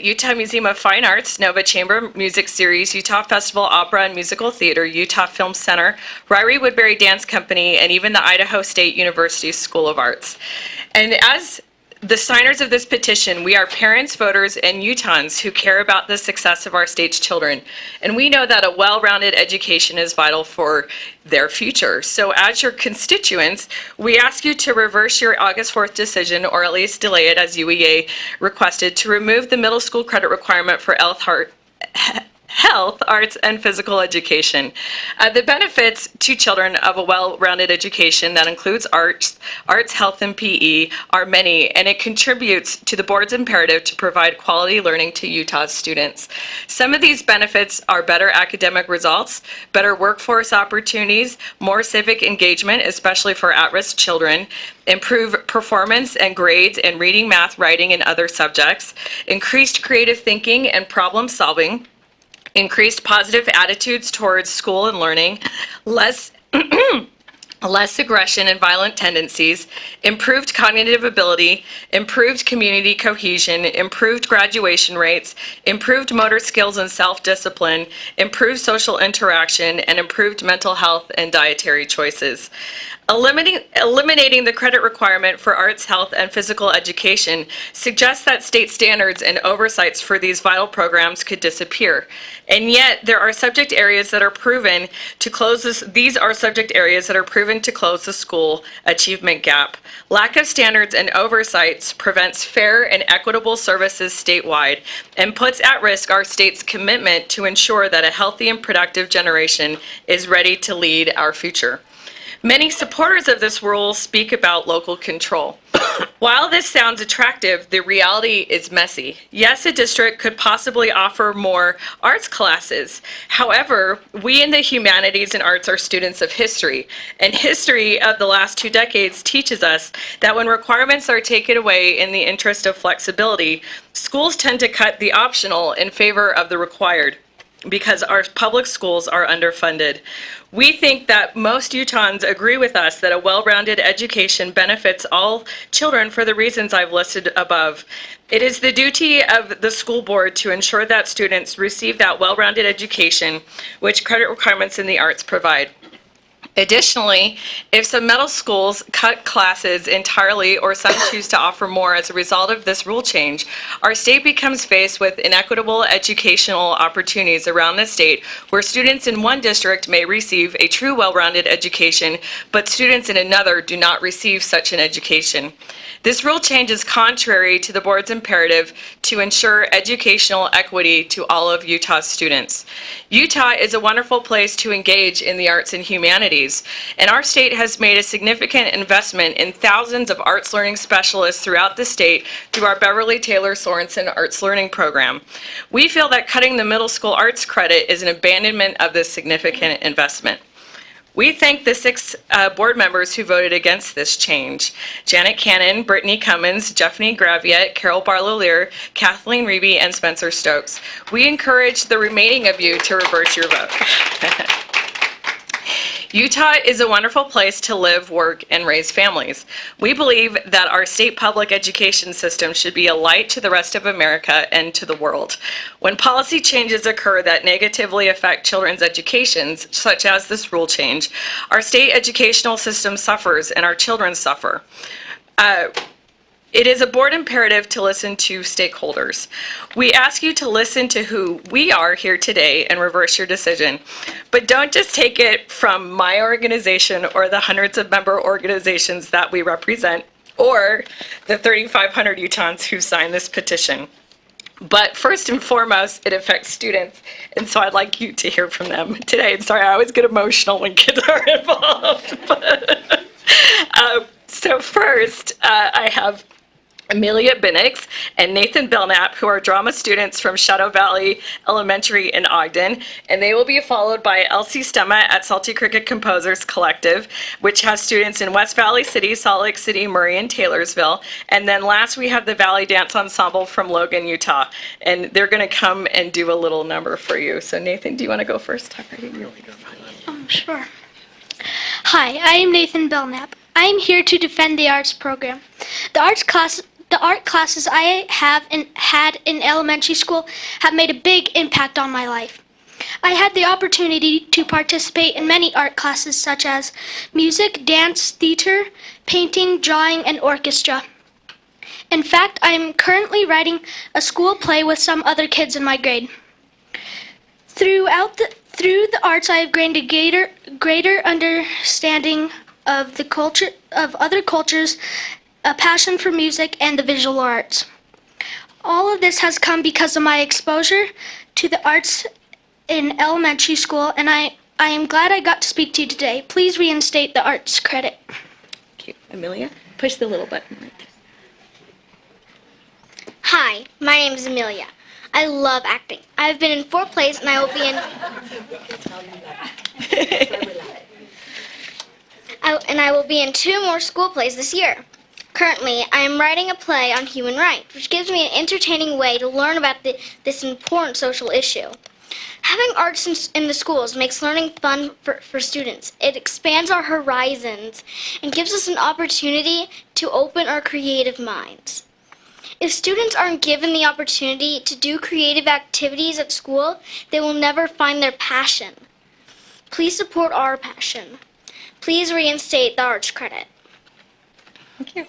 [SPEAKER 12] Utah Museum of Fine Arts, Nova Chamber Music Series, Utah Festival Opera and Musical Theater, Utah Film Center, Ryrie Woodbury Dance Company, and even the Idaho State University School of Arts. And as the signers of this petition, we are parents, voters, and Utahns who care about the success of our state's children. And we know that a well-rounded education is vital for their future. So as your constituents, we ask you to reverse your August 4th decision, or at least delay it as UEA requested, to remove the middle school credit requirement for health, arts, and physical education. The benefits to children of a well-rounded education that includes arts, health, and PE are many, and it contributes to the board's imperative to provide quality learning to Utah's students. Some of these benefits are better academic results, better workforce opportunities, more civic engagement, especially for at-risk children, improve performance and grades in reading, math, writing, and other subjects, increased creative thinking and problem solving, increased positive attitudes towards school and learning, less less aggression and violent tendencies, improved cognitive ability, improved community cohesion, improved graduation rates, improved motor skills and self-discipline, improved social interaction, and improved mental health and dietary choices. Eliminating the credit requirement for arts, health, and physical education suggests that state standards and oversights for these vital programs could disappear. And yet, there are subject areas that are proven to close these are subject areas that are proven to close the school achievement gap. Lack of standards and oversights prevents fair and equitable services statewide and puts at risk our state's commitment to ensure that a healthy and productive generation is ready to lead our future. Many supporters of this rule speak about local control. While this sounds attractive, the reality is messy. Yes, a district could possibly offer more arts classes. However, we in the humanities and arts are students of history, and history of the last 2 decades teaches us that when requirements are taken away in the interest of flexibility, schools tend to cut the optional in favor of the required, because our public schools are underfunded. We think that most Utahns agree with us that a well-rounded education benefits all children for the reasons I've listed above. It is the duty of the school board to ensure that students receive that well-rounded education which credit requirements in the arts provide. Additionally, if some middle schools cut classes entirely or some choose to offer more as a result of this rule change, our state becomes faced with inequitable educational opportunities around the state where students in one district may receive a true well-rounded education, but students in another do not receive such an education. This rule change is contrary to the board's imperative to ensure educational equity to all of Utah's students. Utah is a wonderful place to engage in the arts and humanities, and our state has made a significant investment in thousands of arts learning specialists throughout the state through our Beverly Taylor Sorensen Arts Learning Program. We feel that cutting the middle school arts credit is an abandonment of this significant investment. We thank the 6 board members who voted against this change: Janet Cannon, Brittany Cummins, Jeffney Graviette, Carol Barlow-Lear, Kathleen Reeby, and Spencer Stokes. We encourage the remaining of you to reverse your vote. Utah is a wonderful place to live, work, and raise families. We believe that our state public education system should be a light to the rest of America and to the world. When policy changes occur that negatively affect children's educations, such as this rule change, our state educational system suffers and our children suffer. It is a board imperative to listen to stakeholders. We ask you to listen to who we are here today and reverse your decision. But don't just take it from my organization or the hundreds of member organizations that we represent or the 3,500 Utahns who signed this petition. But first and foremost, it affects students, and so I'd like you to hear from them today. And sorry, I always get emotional when kids are involved. So first, I have Amelia Flores and Nathan Belknap, who are drama students from Shadow Valley Elementary in Ogden, and they will be followed by Elsie Stemma at Salty Cricket Composers Collective, which has students in West Valley City, Salt Lake City, Murray, and Taylorsville. And then last we have the Valley Dance Ensemble from Logan, Utah, and they're going to come and do a little number for you. So Nathan, do you want to go first?
[SPEAKER 13] Sure. Hi, I am Nathan Belknap. I am here to defend the arts program. The art classes I have had in elementary school have made a big impact on my life. I had the opportunity to participate in many art classes such as music, dance, theater, painting, drawing, and orchestra. In fact, I am currently writing a school play with some other kids in my grade. Through the arts, I have gained a greater understanding of the culture of other cultures, a passion for music, and the visual arts. All of this has come because of my exposure to the arts in elementary school, and I am glad I got to speak to you today. Please reinstate the arts credit.
[SPEAKER 12] Thank you. Amelia, push the little button right there.
[SPEAKER 13] Hi, my name is Amelia. I love acting. I've been in 4 plays, and I will be in... I will be in 2 more school plays this year. Currently, I am writing a play on human rights, which gives me an entertaining way to learn about this important social issue. Having arts in the schools makes learning fun for students. It expands our horizons and gives us an opportunity to open our creative minds. If students aren't given the opportunity to do creative activities at school, they will never find their passion. Please support our passion. Please reinstate the arts credit.
[SPEAKER 12] Thank you.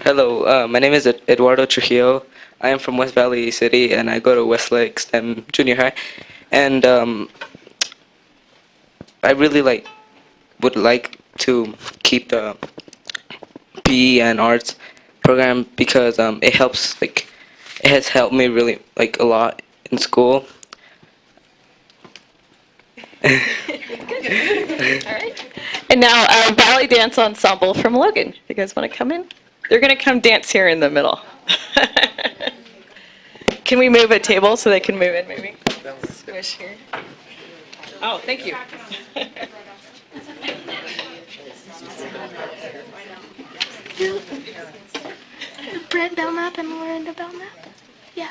[SPEAKER 14] Hello, my name is Eduardo Chihiro. I am from West Valley City, and I go to Westlake STEM Junior High. And I really would like to keep the PE and arts program because it helps. It has helped me really a lot in school.
[SPEAKER 12] All right. And now our Valley Dance Ensemble from Logan. You guys want to come in? They're going to come dance here in the middle. Can we move a table so they can move in maybe? Squish here. Oh, thank you.
[SPEAKER 13] Brent Belknap and Lauren Belknap. Yeah.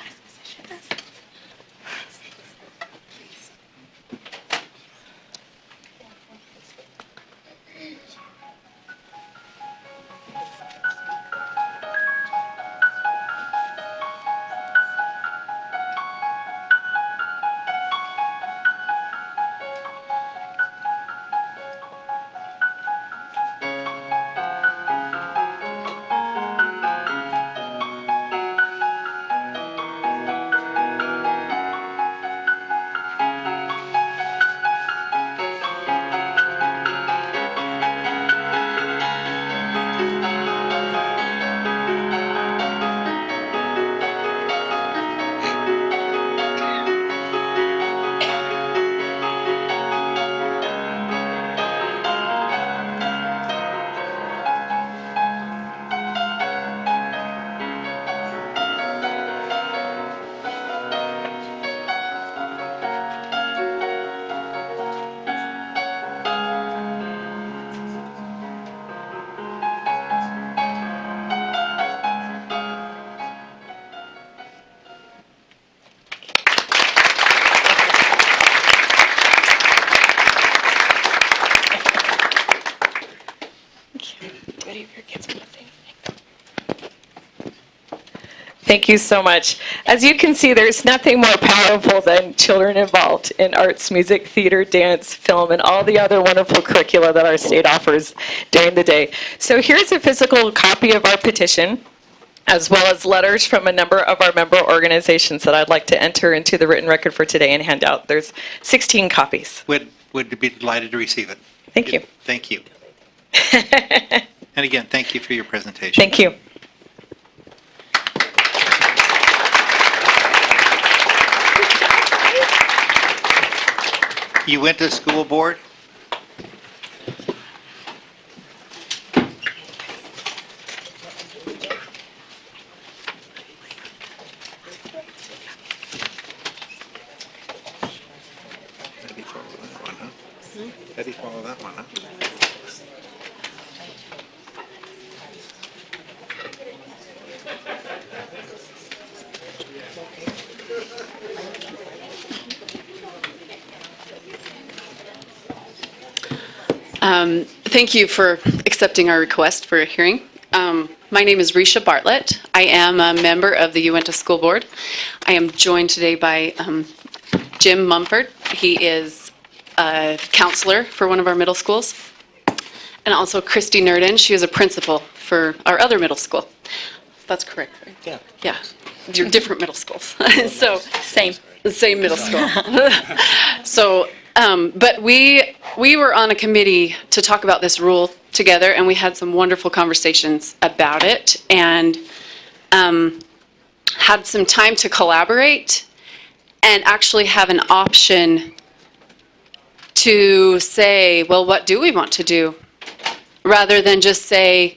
[SPEAKER 12] Thank you so much. As you can see, there's nothing more powerful than children involved in arts, music, theater, dance, film, and all the other wonderful curricula that our state offers during the day. So here's a physical copy of our petition, as well as letters from a number of our member organizations that I'd like to enter into the written record for today and hand out. There's 16 copies.
[SPEAKER 9] Would be delighted to receive it.
[SPEAKER 12] Thank you.
[SPEAKER 9] Thank you. And again, thank you for your presentation.
[SPEAKER 12] Thank you.
[SPEAKER 9] Uintah School Board. How do you follow that one, huh?
[SPEAKER 15] Thank you for accepting our request for a hearing. My name is Risha Bartlett. I am a member of the Uintah School Board. I am joined today by Jim Mumford. He is a counselor for one of our middle schools. And also Christy Nerdin. She is a principal for our other middle school. That's correct, right?
[SPEAKER 14] Yeah.
[SPEAKER 15] Yeah. You're different middle schools. So
[SPEAKER 8] Same.
[SPEAKER 15] the same middle school. So But we were on a committee to talk about this rule together, and we had some wonderful conversations about it, and had some time to collaborate and actually have an option to say, well, what do we want to do? Rather than just say,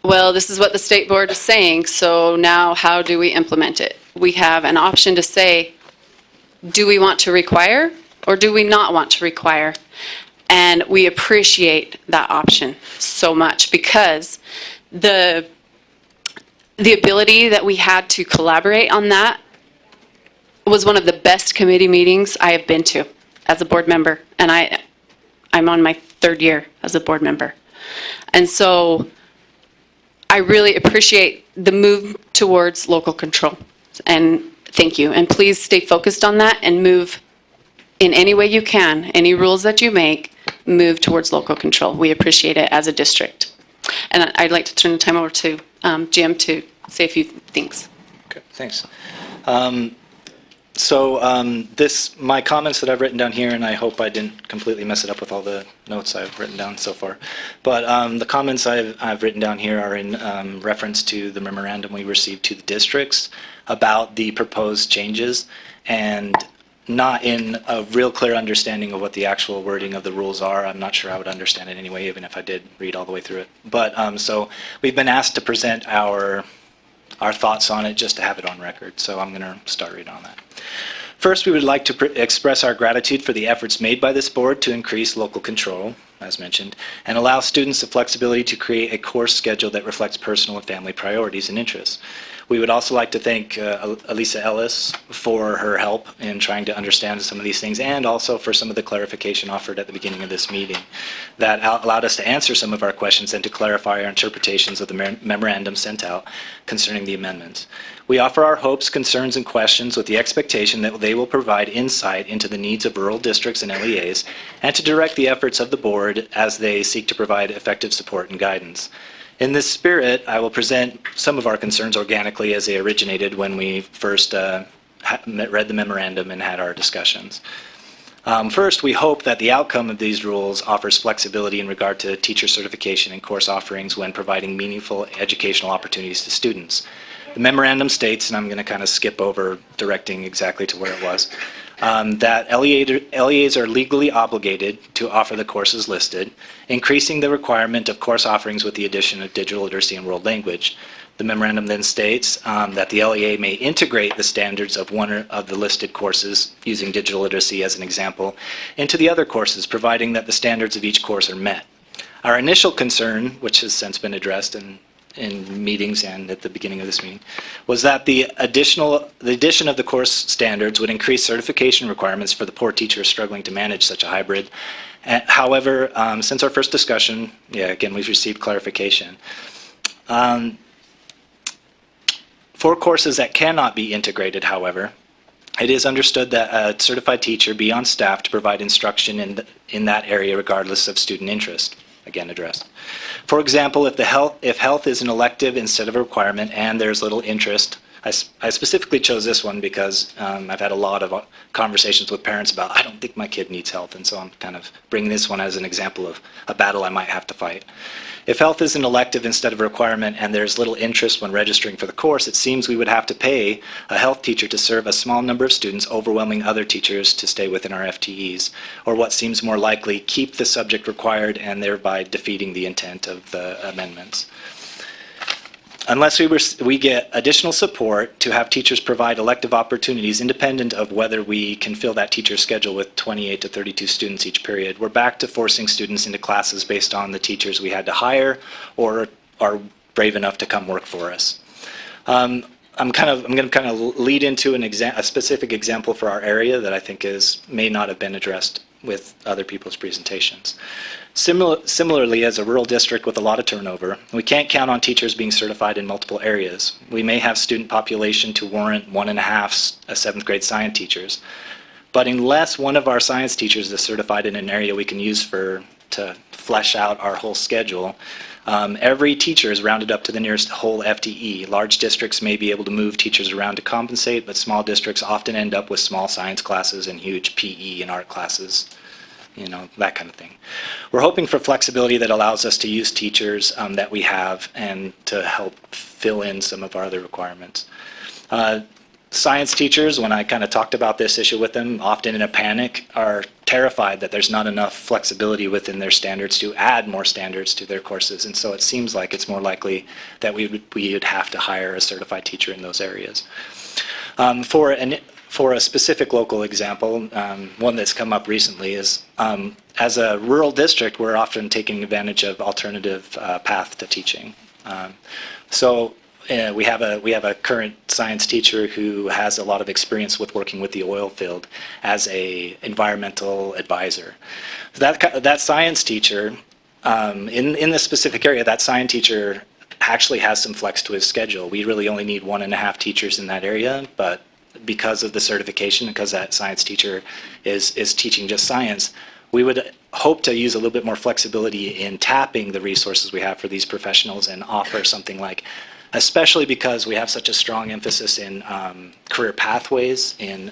[SPEAKER 15] well, this is what the state board is saying, so now how do we implement it? We have an option to say, do we want to require or do we not want to require? And we appreciate that option so much because the ability that we had to collaborate on that was one of the best committee meetings I have been to as a board member. And I'm on my 3rd year as a board member. And so I really appreciate the move towards local control. And thank you. And please stay focused on that and move in any way you can. Any rules that you make, move towards local control. We appreciate it as a district. And I'd like to turn the time over to Jim to say a few things.
[SPEAKER 16] Okay, thanks. My comments that I've written down here, and I hope I didn't completely mess it up with all the notes I've written down so far, but the comments I've written down here are in reference to the memorandum we received to the districts about the proposed changes, and not in a real clear understanding of what the actual wording of the rules are. I'm not sure I would understand it anyway, even if I did read all the way through it. But so we've been asked to present our thoughts on it just to have it on record. So I'm going to start reading on that. First, we would like to express our gratitude for the efforts made by this board to increase local control, as mentioned, and allow students the flexibility to create a course schedule that reflects personal and family priorities and interests. We would also like to thank Elisa Ellis for her help in trying to understand some of these things, and also for some of the clarification offered at the beginning of this meeting that allowed us to answer some of our questions and to clarify our interpretations of the memorandum sent out concerning the amendments. We offer our hopes, concerns, and questions with the expectation that they will provide insight into the needs of rural districts and LEAs, and to direct the efforts of the board as they seek to provide effective support and guidance. In this spirit, I will present some of our concerns organically as they originated when we first read the memorandum and had our discussions. First, we hope that the outcome of these rules offers flexibility in regard to teacher certification and course offerings when providing meaningful educational opportunities to students. The memorandum states, and I'm going to kind of skip over directing exactly to where it was, that LEAs are legally obligated to offer the courses listed, increasing the requirement of course offerings with the addition of digital literacy and world language. The memorandum then states that the LEA may integrate the standards of one of the listed courses, using digital literacy as an example, into the other courses, providing that the standards of each course are met. Our initial concern, which has since been addressed in meetings and at the beginning of this meeting, was that the addition of the course standards would increase certification requirements for the poor teachers struggling to manage such a hybrid. However, since our first discussion, again, we've received clarification. For courses that cannot be integrated, however, it is understood that a certified teacher be on staff to provide instruction in that area regardless of student interest. Again, addressed. For example, if health is an elective instead of a requirement and there's little interest, I specifically chose this one because I've had a lot of conversations with parents about, I don't think my kid needs health, and so I'm kind of bringing this one as an example of a battle I might have to fight. If health is an elective instead of a requirement and there's little interest when registering for the course, it seems we would have to pay a health teacher to serve a small number of students, overwhelming other teachers to stay within our FTEs, or what seems more likely, keep the subject required and thereby defeating the intent of the amendments. Unless we get additional support to have teachers provide elective opportunities independent of whether we can fill that teacher's schedule with 28 to 32 students each period, we're back to forcing students into classes based on the teachers we had to hire or are brave enough to come work for us. I'm going to kind of lead into a specific example for our area that I think may not have been addressed with other people's presentations. Similarly, as a rural district with a lot of turnover, we can't count on teachers being certified in multiple areas. We may have student population to warrant 1.5 7th grade science teachers, but unless one of our science teachers is certified in an area we can use to flesh out our whole schedule. Every teacher is rounded up to the nearest whole FTE. Large districts may be able to move teachers around to compensate, but small districts often end up with small science classes and huge PE and art classes, that kind of thing. We're hoping for flexibility that allows us to use teachers that we have and to help fill in some of our other requirements. Science teachers, when I kind of talked about this issue with them, often in a panic, are terrified that there's not enough flexibility within their standards to add more standards to their courses. And so it seems like it's more likely that we would have to hire a certified teacher in those areas. For a specific local example, one that's come up recently is, as a rural district, we're often taking advantage of alternative path to teaching. We have a current science teacher who has a lot of experience with working with the oil field as a environmental advisor. That science teacher, in this specific area, that science teacher actually has some flex to his schedule. We really only need 1.5 teachers in that area, but because of the certification, because that science teacher is teaching just science, we would hope to use a little bit more flexibility in tapping the resources we have for these professionals and offer something like, especially because we have such a strong emphasis in career pathways, in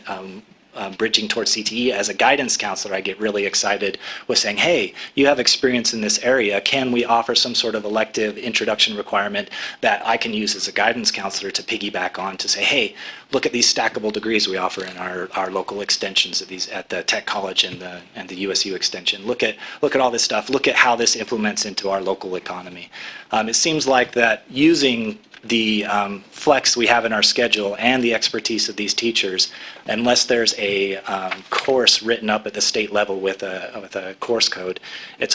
[SPEAKER 16] bridging towards CTE. As a guidance counselor, I get really excited with saying, hey, you have experience in this area. Can we offer some sort of elective introduction requirement that I can use as a guidance counselor to piggyback on to say, hey, look at these stackable degrees we offer in our local extensions at the Tech College and the USU extension. Look at all this stuff. Look at how this implements into our local economy. It seems like that using the flex we have in our schedule and the expertise of these teachers, unless there's a course written up at the state level with a course code, it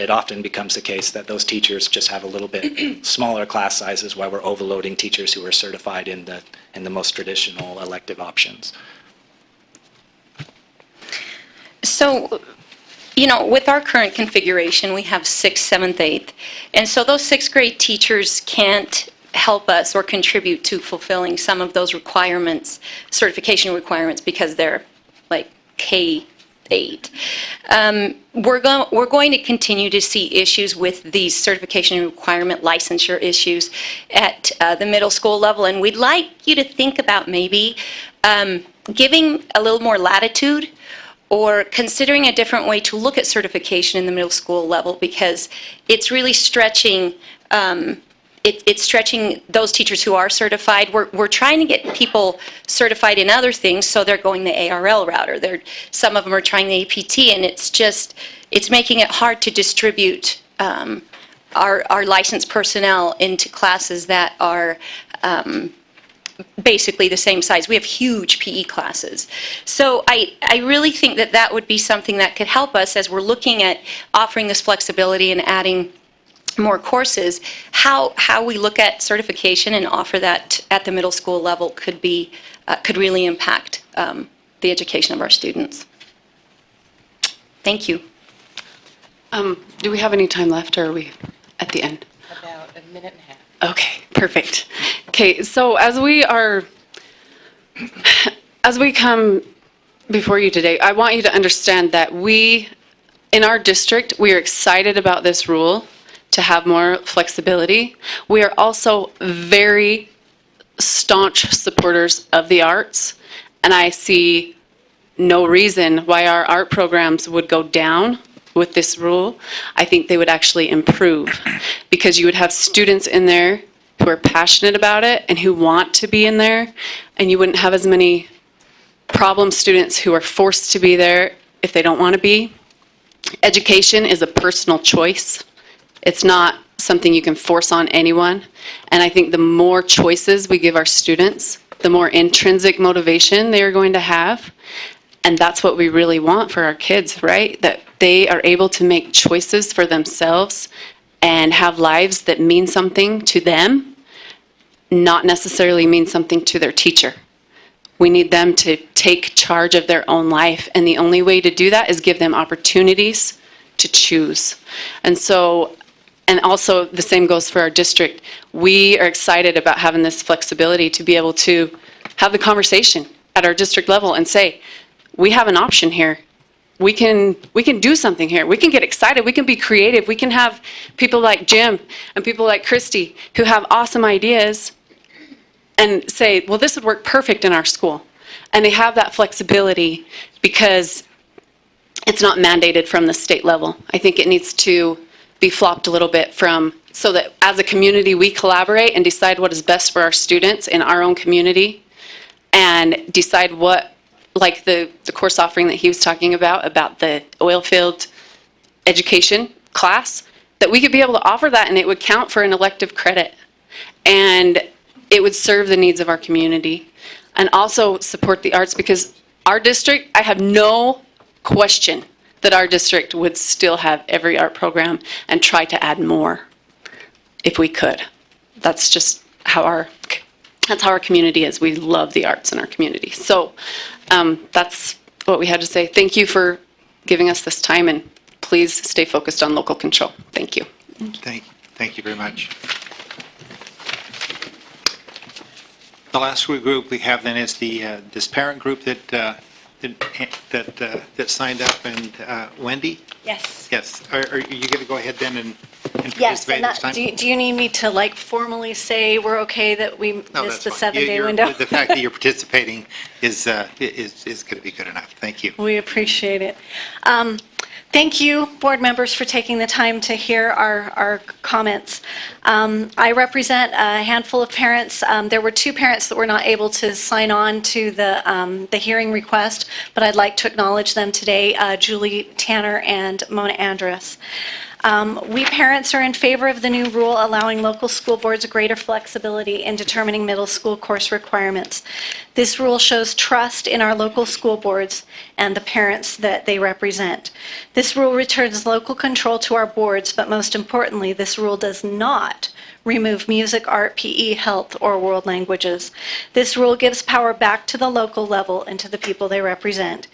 [SPEAKER 16] often becomes the case that those teachers just have a little bit smaller class sizes while we're overloading teachers who are certified in the most traditional elective options.
[SPEAKER 8] So, with our current configuration, we have 6th, 7th, 8th. And so those 6th grade teachers can't help us or contribute to fulfilling some of those requirements, certification requirements, because they're like K-8. We're going to continue to see issues with these certification requirement licensure issues at the middle school level, and we'd like you to think about maybe giving a little more latitude or considering a different way to look at certification in the middle school level, because it's really stretching it's stretching those teachers who are certified. We're trying to get people certified in other things, so they're going the ARL route, or some of them are trying the APT, and it's making it hard to distribute our licensed personnel into classes that are basically the same size. We have huge PE classes. So I really think that would be something that could help us as we're looking at offering this flexibility and adding more courses. How we look at certification and offer that at the middle school level could really impact the education of our students. Thank you.
[SPEAKER 15] Do we have any time left, or are we at the end?
[SPEAKER 4] About a minute and a half.
[SPEAKER 15] Okay, perfect. Okay, so as we come before you today, I want you to understand that in our district, we are excited about this rule to have more flexibility. We are also very staunch supporters of the arts, and I see no reason why our art programs would go down with this rule. I think they would actually improve, because you would have students in there who are passionate about it and who want to be in there, and you wouldn't have as many problem students who are forced to be there if they don't want to be. Education is a personal choice. It's not something you can force on anyone. And I think the more choices we give our students, the more intrinsic motivation they are going to have. And that's what we really want for our kids, right? That they are able to make choices for themselves and have lives that mean something to them, not necessarily mean something to their teacher. We need them to take charge of their own life. And the only way to do that is give them opportunities to choose. And also the same goes for our district. We are excited about having this flexibility to be able to have the conversation at our district level and say, we have an option here. we can do something here. We can get excited. We can be creative. We can have people like Jim and people like Christy who have awesome ideas and say, well, this would work perfect in our school. And they have that flexibility because it's not mandated from the state level. I think it needs to be flopped a little bit so that as a community we collaborate and decide what is best for our students in our own community and decide what, like the course offering that he was talking about the oil field education class, that we could be able to offer that and it would count for an elective credit. And it would serve the needs of our community and also support the arts, because our district, I have no question that our district would still have every art program and try to add more if we could. That's just how our community is. We love the arts in our community. So that's what we had to say. Thank you for giving us this time, and please stay focused on local control. Thank you.
[SPEAKER 9] Thank you very much. The last group we have then is this parent group that signed up, and Wendy?
[SPEAKER 3] Yes.
[SPEAKER 9] Yes. Are you going to go ahead then and
[SPEAKER 3] Yes,
[SPEAKER 9] participate
[SPEAKER 3] and
[SPEAKER 9] this time?
[SPEAKER 3] do you need me to like formally say we're okay that we
[SPEAKER 9] No,
[SPEAKER 3] missed
[SPEAKER 9] that's
[SPEAKER 3] the
[SPEAKER 9] fine.
[SPEAKER 3] 7-day window?
[SPEAKER 9] The fact that you're participating is going to be good enough. Thank you.
[SPEAKER 3] We appreciate it. Thank you, board members, for taking the time to hear our comments. I represent a handful of parents. There were 2 parents that were not able to sign on to the hearing request, but I'd like to acknowledge them today, Julie Tanner and Mona Andrus. We parents are in favor of the new rule allowing local school boards greater flexibility in determining middle school course requirements. This rule shows trust in our local school boards and the parents that they represent. This rule returns local control to our boards, but most importantly, this rule does not remove music, art, PE, health, or world languages. This rule gives power back to the local level and to the people they represent.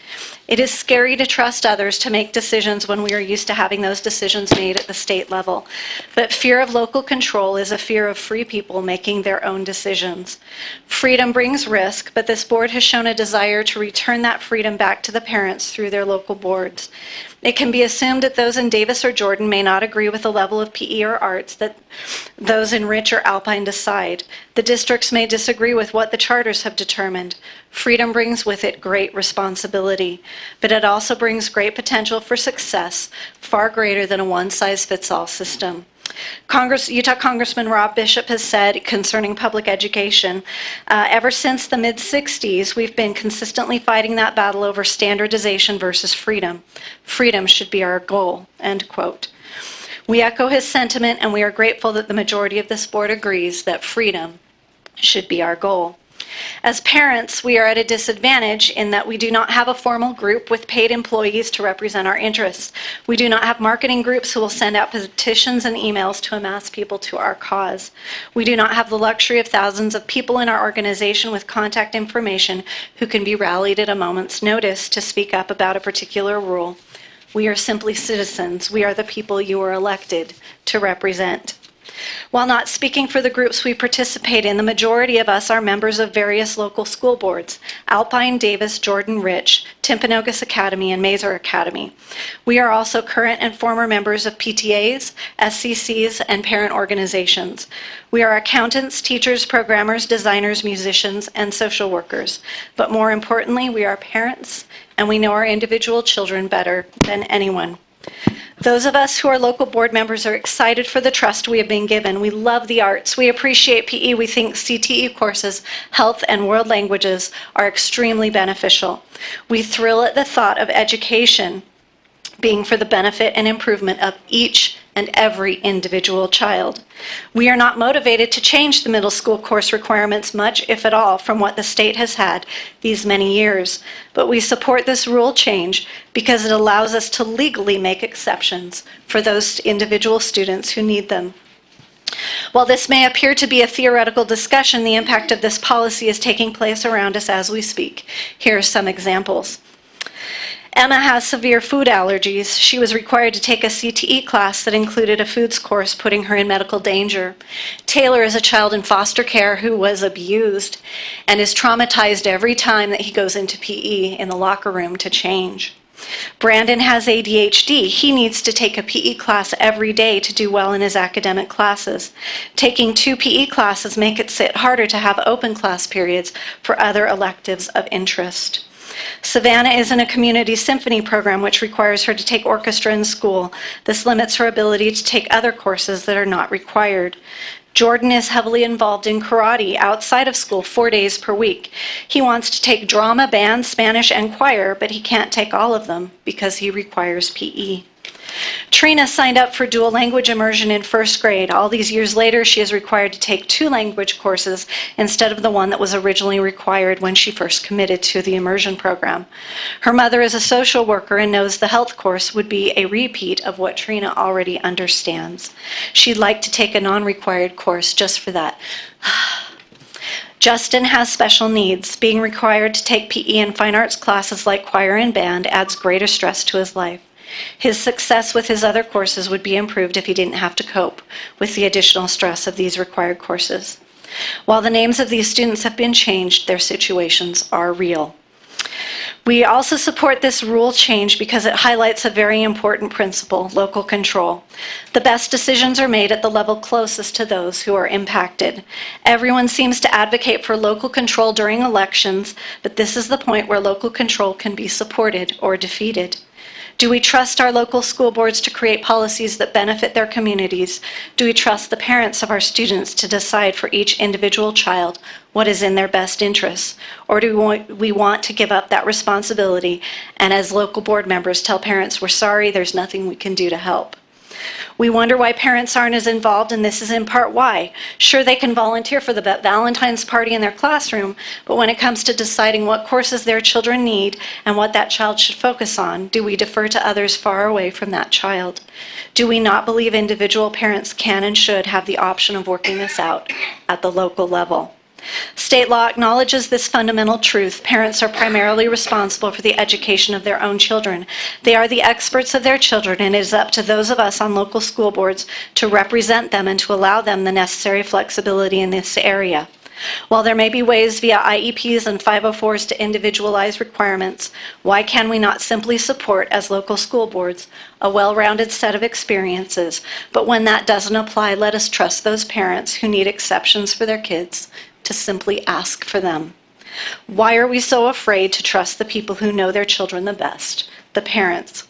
[SPEAKER 3] It is scary to trust others to make decisions when we are used to having those decisions made at the state level. But fear of local control is a fear of free people making their own decisions. Freedom brings risk, but this board has shown a desire to return that freedom back to the parents through their local boards. It can be assumed that those in Davis or Jordan may not agree with the level of PE or arts that those in Rich or Alpine decide. The districts may disagree with what the charters have determined. Freedom brings with it great responsibility, but it also brings great potential for success, far greater than a one-size-fits-all system. Utah Congressman Rob Bishop has said concerning public education, ever since the mid-60s, we've been consistently fighting that battle over standardization versus freedom. Freedom should be our goal, end quote. We echo his sentiment, and we are grateful that the majority of this board agrees that freedom should be our goal. As parents, we are at a disadvantage in that we do not have a formal group with paid employees to represent our interests. We do not have marketing groups who will send out petitions and emails to amass people to our cause. We do not have the luxury of thousands of people in our organization with contact information who can be rallied at a moment's notice to speak up about a particular rule. We are simply citizens. We are the people you are elected to represent. While not speaking for the groups we participate in, the majority of us are members of various local school boards: Alpine, Davis, Jordan, Rich, Timpanogos Academy, and Mazer Academy. We are also current and former members of PTAs, SCCs, and parent organizations. We are accountants, teachers, programmers, designers, musicians, and social workers. But more importantly, we are parents, and we know our individual children better than anyone. Those of us who are local board members are excited for the trust we have been given. We love the arts. We appreciate PE. We think CTE courses, health, and world languages are extremely beneficial. We thrill at the thought of education being for the benefit and improvement of each and every individual child. We are not motivated to change the middle school course requirements much, if at all, from what the state has had these many years. But we support this rule change because it allows us to legally make exceptions for those individual students who need them. While this may appear to be a theoretical discussion, the impact of this policy is taking place around us as we speak. Here are some examples. Emma has severe food allergies. She was required to take a CTE class that included a foods course, putting her in medical danger. Taylor is a child in foster care who was abused and is traumatized every time that he goes into PE in the locker room to change.
[SPEAKER 17] Brandon has ADHD. He needs to take a PE class every day to do well in his academic classes. Taking 2 PE classes makes it harder to have open class periods for other electives of interest. Savannah is in a community symphony program which requires her to take orchestra in school. This limits her ability to take other courses that are not required. Jordan is heavily involved in karate outside of school 4 days per week. He wants to take drama, band, Spanish, and choir, but he can't take all of them because he requires PE. Trina signed up for dual language immersion in first grade. All these years later, she is required to take 2 language courses instead of the one that was originally required when she first committed to the immersion program. Her mother is a social worker and knows the health course would be a repeat of what Trina already understands. She'd like to take a non-required course just for that. Justin has special needs. Being required to take PE and fine arts classes like choir and band adds greater stress to his life. His success with his other courses would be improved if he didn't have to cope with the additional stress of these required courses. While the names of these students have been changed, their situations are real. We also support this rule change because it highlights a very important principle, local control. The best decisions are made at the level closest to those who are impacted. Everyone seems to advocate for local control during elections, but this is the point where local control can be supported or defeated. Do we trust our local school boards to create policies that benefit their communities? Do we trust the parents of our students to decide for each individual child what is in their best interests? Or do we want to give up that responsibility and as local board members tell parents, we're sorry, there's nothing we can do to help? We wonder why parents aren't as involved, and this is in part why. Sure, they can volunteer for the Valentine's party in their classroom, but when it comes to deciding what courses their children need and what that child should focus on, do we defer to others far away from that child? Do we not believe individual parents can and should have the option of working this out at the local level? State law acknowledges this fundamental truth. Parents are primarily responsible for the education of their own children. They are the experts of their children, and it is up to those of us on local school boards to represent them and to allow them the necessary flexibility in this area. While there may be ways via IEPs and 504s to individualize requirements, why can we not simply support, as local school boards, a well-rounded set of experiences? But when that doesn't apply, let us trust those parents who need exceptions for their kids to simply ask for them. Why are we so afraid to trust the people who know their children the best, the parents?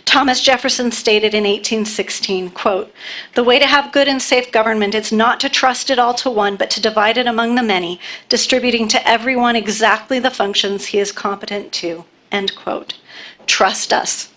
[SPEAKER 17] Thomas Jefferson stated in 1816, quote, "The way to have good and safe government is not to trust it all to one, but to divide it among the many, distributing to everyone exactly the functions he is competent to," end quote. Trust us.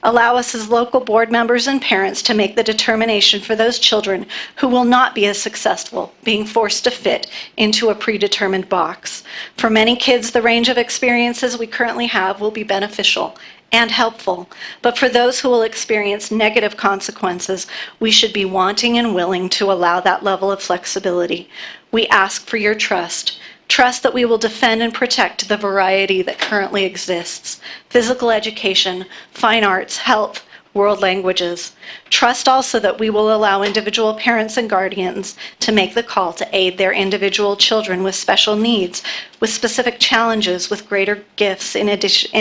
[SPEAKER 17] Allow us as local board members and parents to make the determination for those children who will not be as successful, being forced to fit into a predetermined box. For many kids, the range of experiences we currently have will be beneficial and helpful, but for those who will experience negative consequences, we should be wanting and willing to allow that level of flexibility. We ask for your trust. Trust that we will defend and protect the variety that currently exists: physical education, fine arts, health, world languages. Trust also that we will allow individual parents and guardians to make the call to aid their individual children with special needs, with specific challenges, with greater gifts in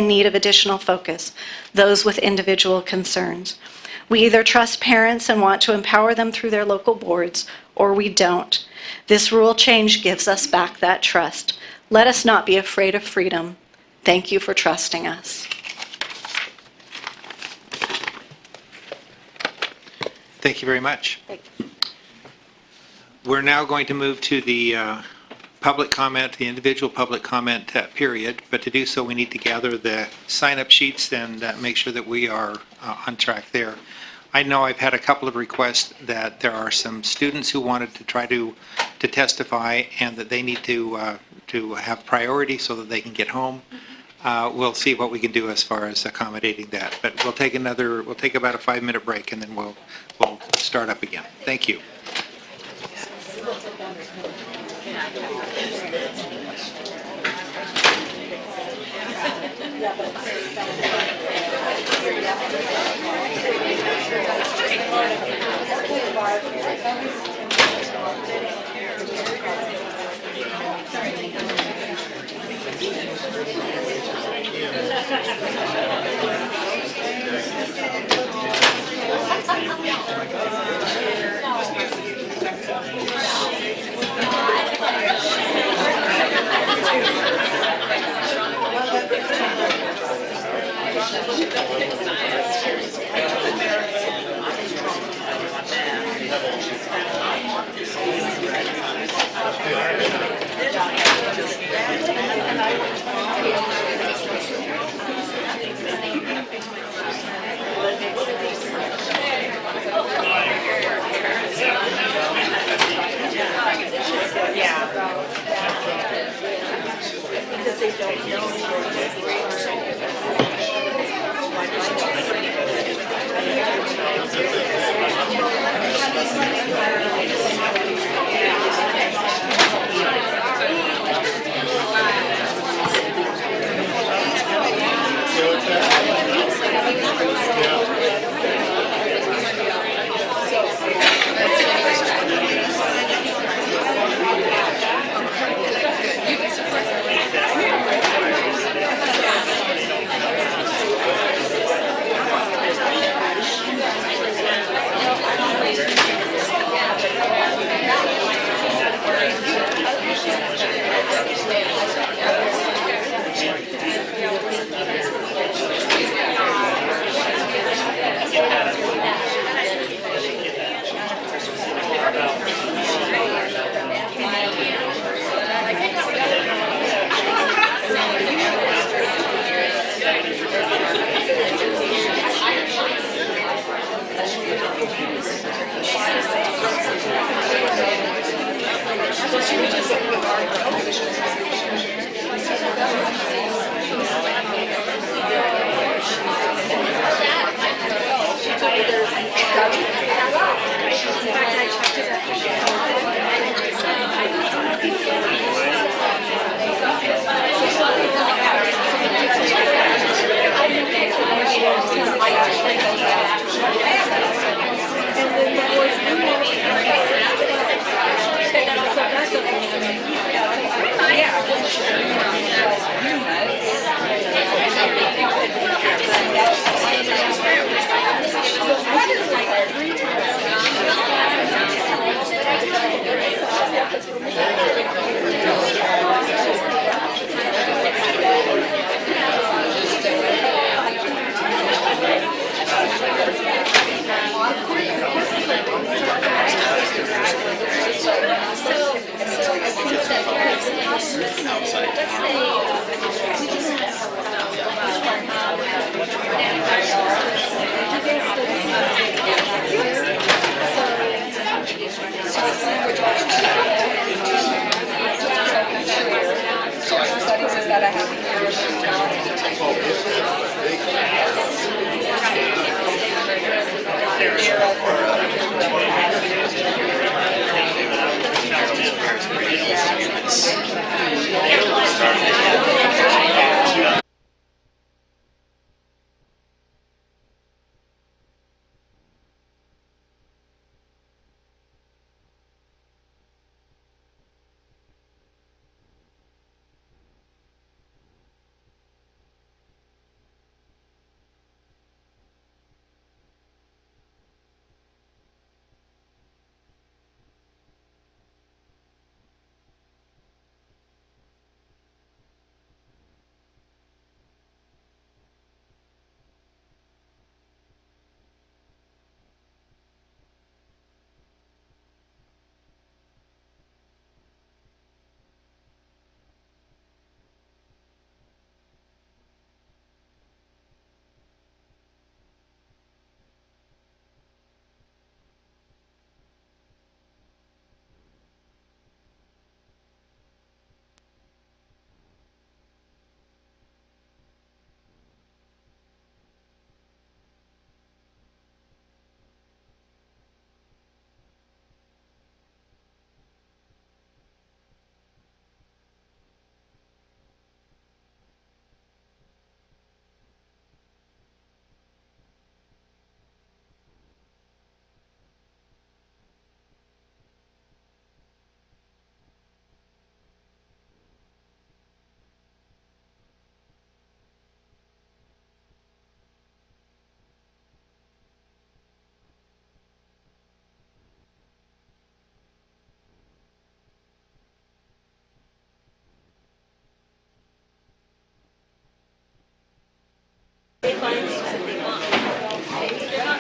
[SPEAKER 17] need of additional focus, those with individual concerns. We either trust parents and want to empower them through their local boards, or we don't. This rule change gives us back that trust. Let us not be afraid of freedom. Thank you for trusting us.
[SPEAKER 2] Thank you very much. We're now going to move to the public comment, the individual public comment period, but to do so we need to gather the sign-up sheets and make sure that we are on track there. I know I've had a couple of requests that there are some students who wanted to try to testify and that they need to have priority so that they can get home. We'll see what we can do as far as accommodating that. But we'll take about a 5-minute break and then we'll start up again. Thank you.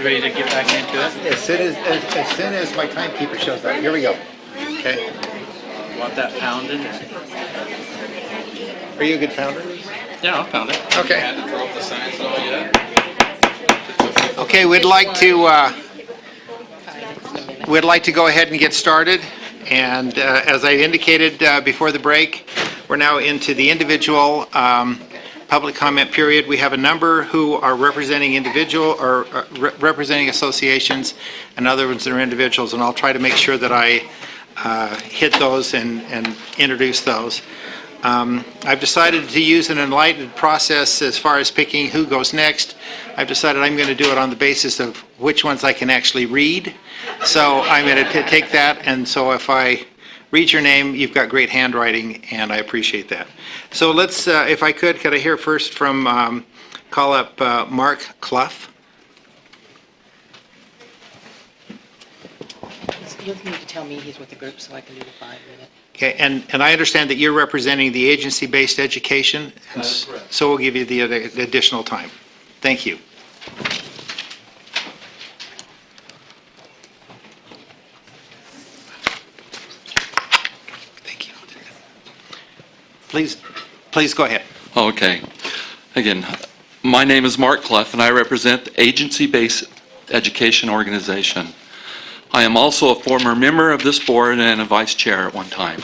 [SPEAKER 1] Ready to get back into it?
[SPEAKER 9] As soon as my timekeeper shows up. Here we go. Okay.
[SPEAKER 1] Want that pounded?
[SPEAKER 9] Are you a good pounder?
[SPEAKER 1] Yeah, I'll pound it.
[SPEAKER 9] Okay. Okay, we'd like to go ahead and get started. And as I indicated before the break, we're now into the individual public comment period. We have a number who are representing individual or representing associations, and other ones that are individuals. And I'll try to make sure that I hit those and introduce those. I've decided to use an enlightened process as far as picking who goes next. I've decided I'm going to do it on the basis of which ones I can actually read. So I'm going to take that, and so if I read your name, you've got great handwriting, and I appreciate that. So let's, if I could I hear first from, call up Mark Clough.
[SPEAKER 4] You'll need to tell me he's with the group so I can do the 5 minute.
[SPEAKER 9] Okay, and I understand that you're representing the agency-based education, and so we'll give you the additional time. Thank you. Thank you. Please go ahead.
[SPEAKER 18] Okay. Again, my name is Mark Clough, and I represent the agency-based education organization. I am also a former member of this board and a vice chair at one time.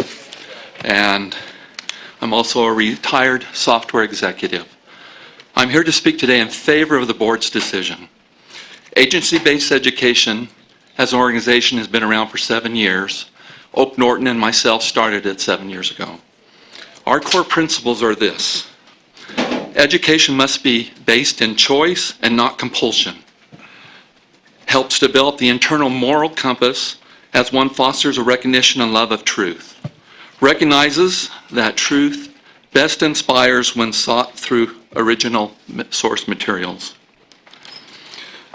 [SPEAKER 18] And I'm also a retired software executive. I'm here to speak today in favor of the board's decision. Agency-based education as an organization has been around for 7 years. Oak Norton and myself started it 7 years ago. Our core principles are this: education must be based in choice and not compulsion. Helps develop the internal moral compass as one fosters a recognition and love of truth. Recognizes that truth best inspires when sought through original source materials.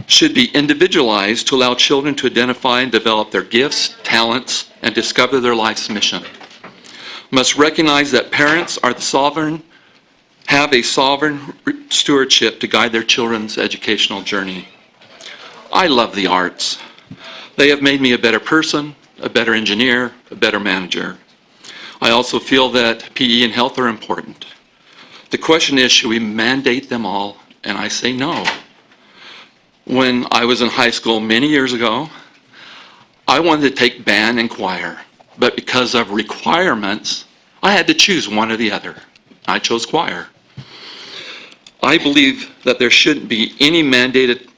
[SPEAKER 18] Should be individualized to allow children to identify and develop their gifts, talents, and discover their life's mission. Must recognize that parents are have a sovereign stewardship to guide their children's educational journey. I love the arts. They have made me a better person, a better engineer, a better manager. I also feel that PE and health are important. The question is, should we mandate them all? And I say no. When I was in high school many years ago, I wanted to take band and choir, but because of requirements, I had to choose one or the other. I chose choir. I believe that there shouldn't be any mandated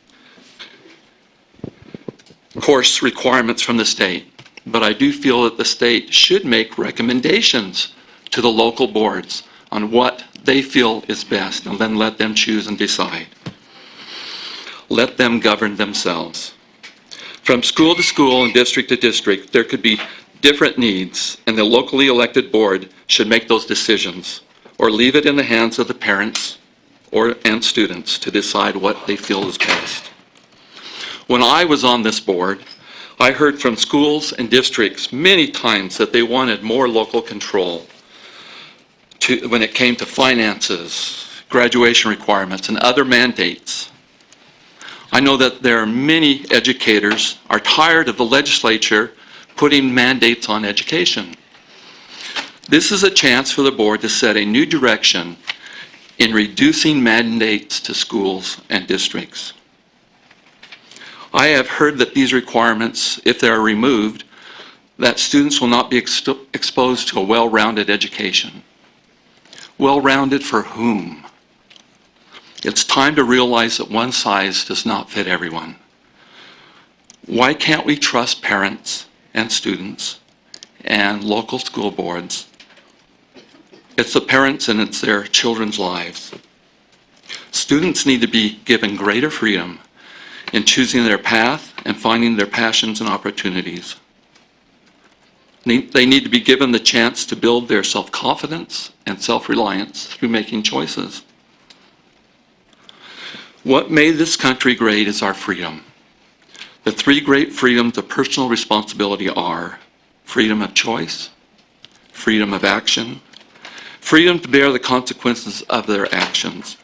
[SPEAKER 18] course requirements from the state, but I do feel that the state should make recommendations to the local boards on what they feel is best, and then let them choose and decide. Let them govern themselves. From school to school and district to district, there could be different needs, and the locally elected board should make those decisions, or leave it in the hands of the parents and students to decide what they feel is best. When I was on this board, I heard from schools and districts many times that they wanted more local control when it came to finances, graduation requirements, and other mandates. I know that there are many educators are tired of the legislature putting mandates on education. This is a chance for the board to set a new direction in reducing mandates to schools and districts. I have heard that these requirements, if they are removed, that students will not be exposed to a well-rounded education. Well-rounded for whom? It's time to realize that one size does not fit everyone. Why can't we trust parents and students and local school boards? It's the parents and it's their children's lives. Students need to be given greater freedom in choosing their path and finding their passions and opportunities. They need to be given the chance to build their self-confidence and self-reliance through making choices. What made this country great is our freedom. The 3 great freedoms of personal responsibility are freedom of choice, freedom of action, freedom to bear the consequences of their actions.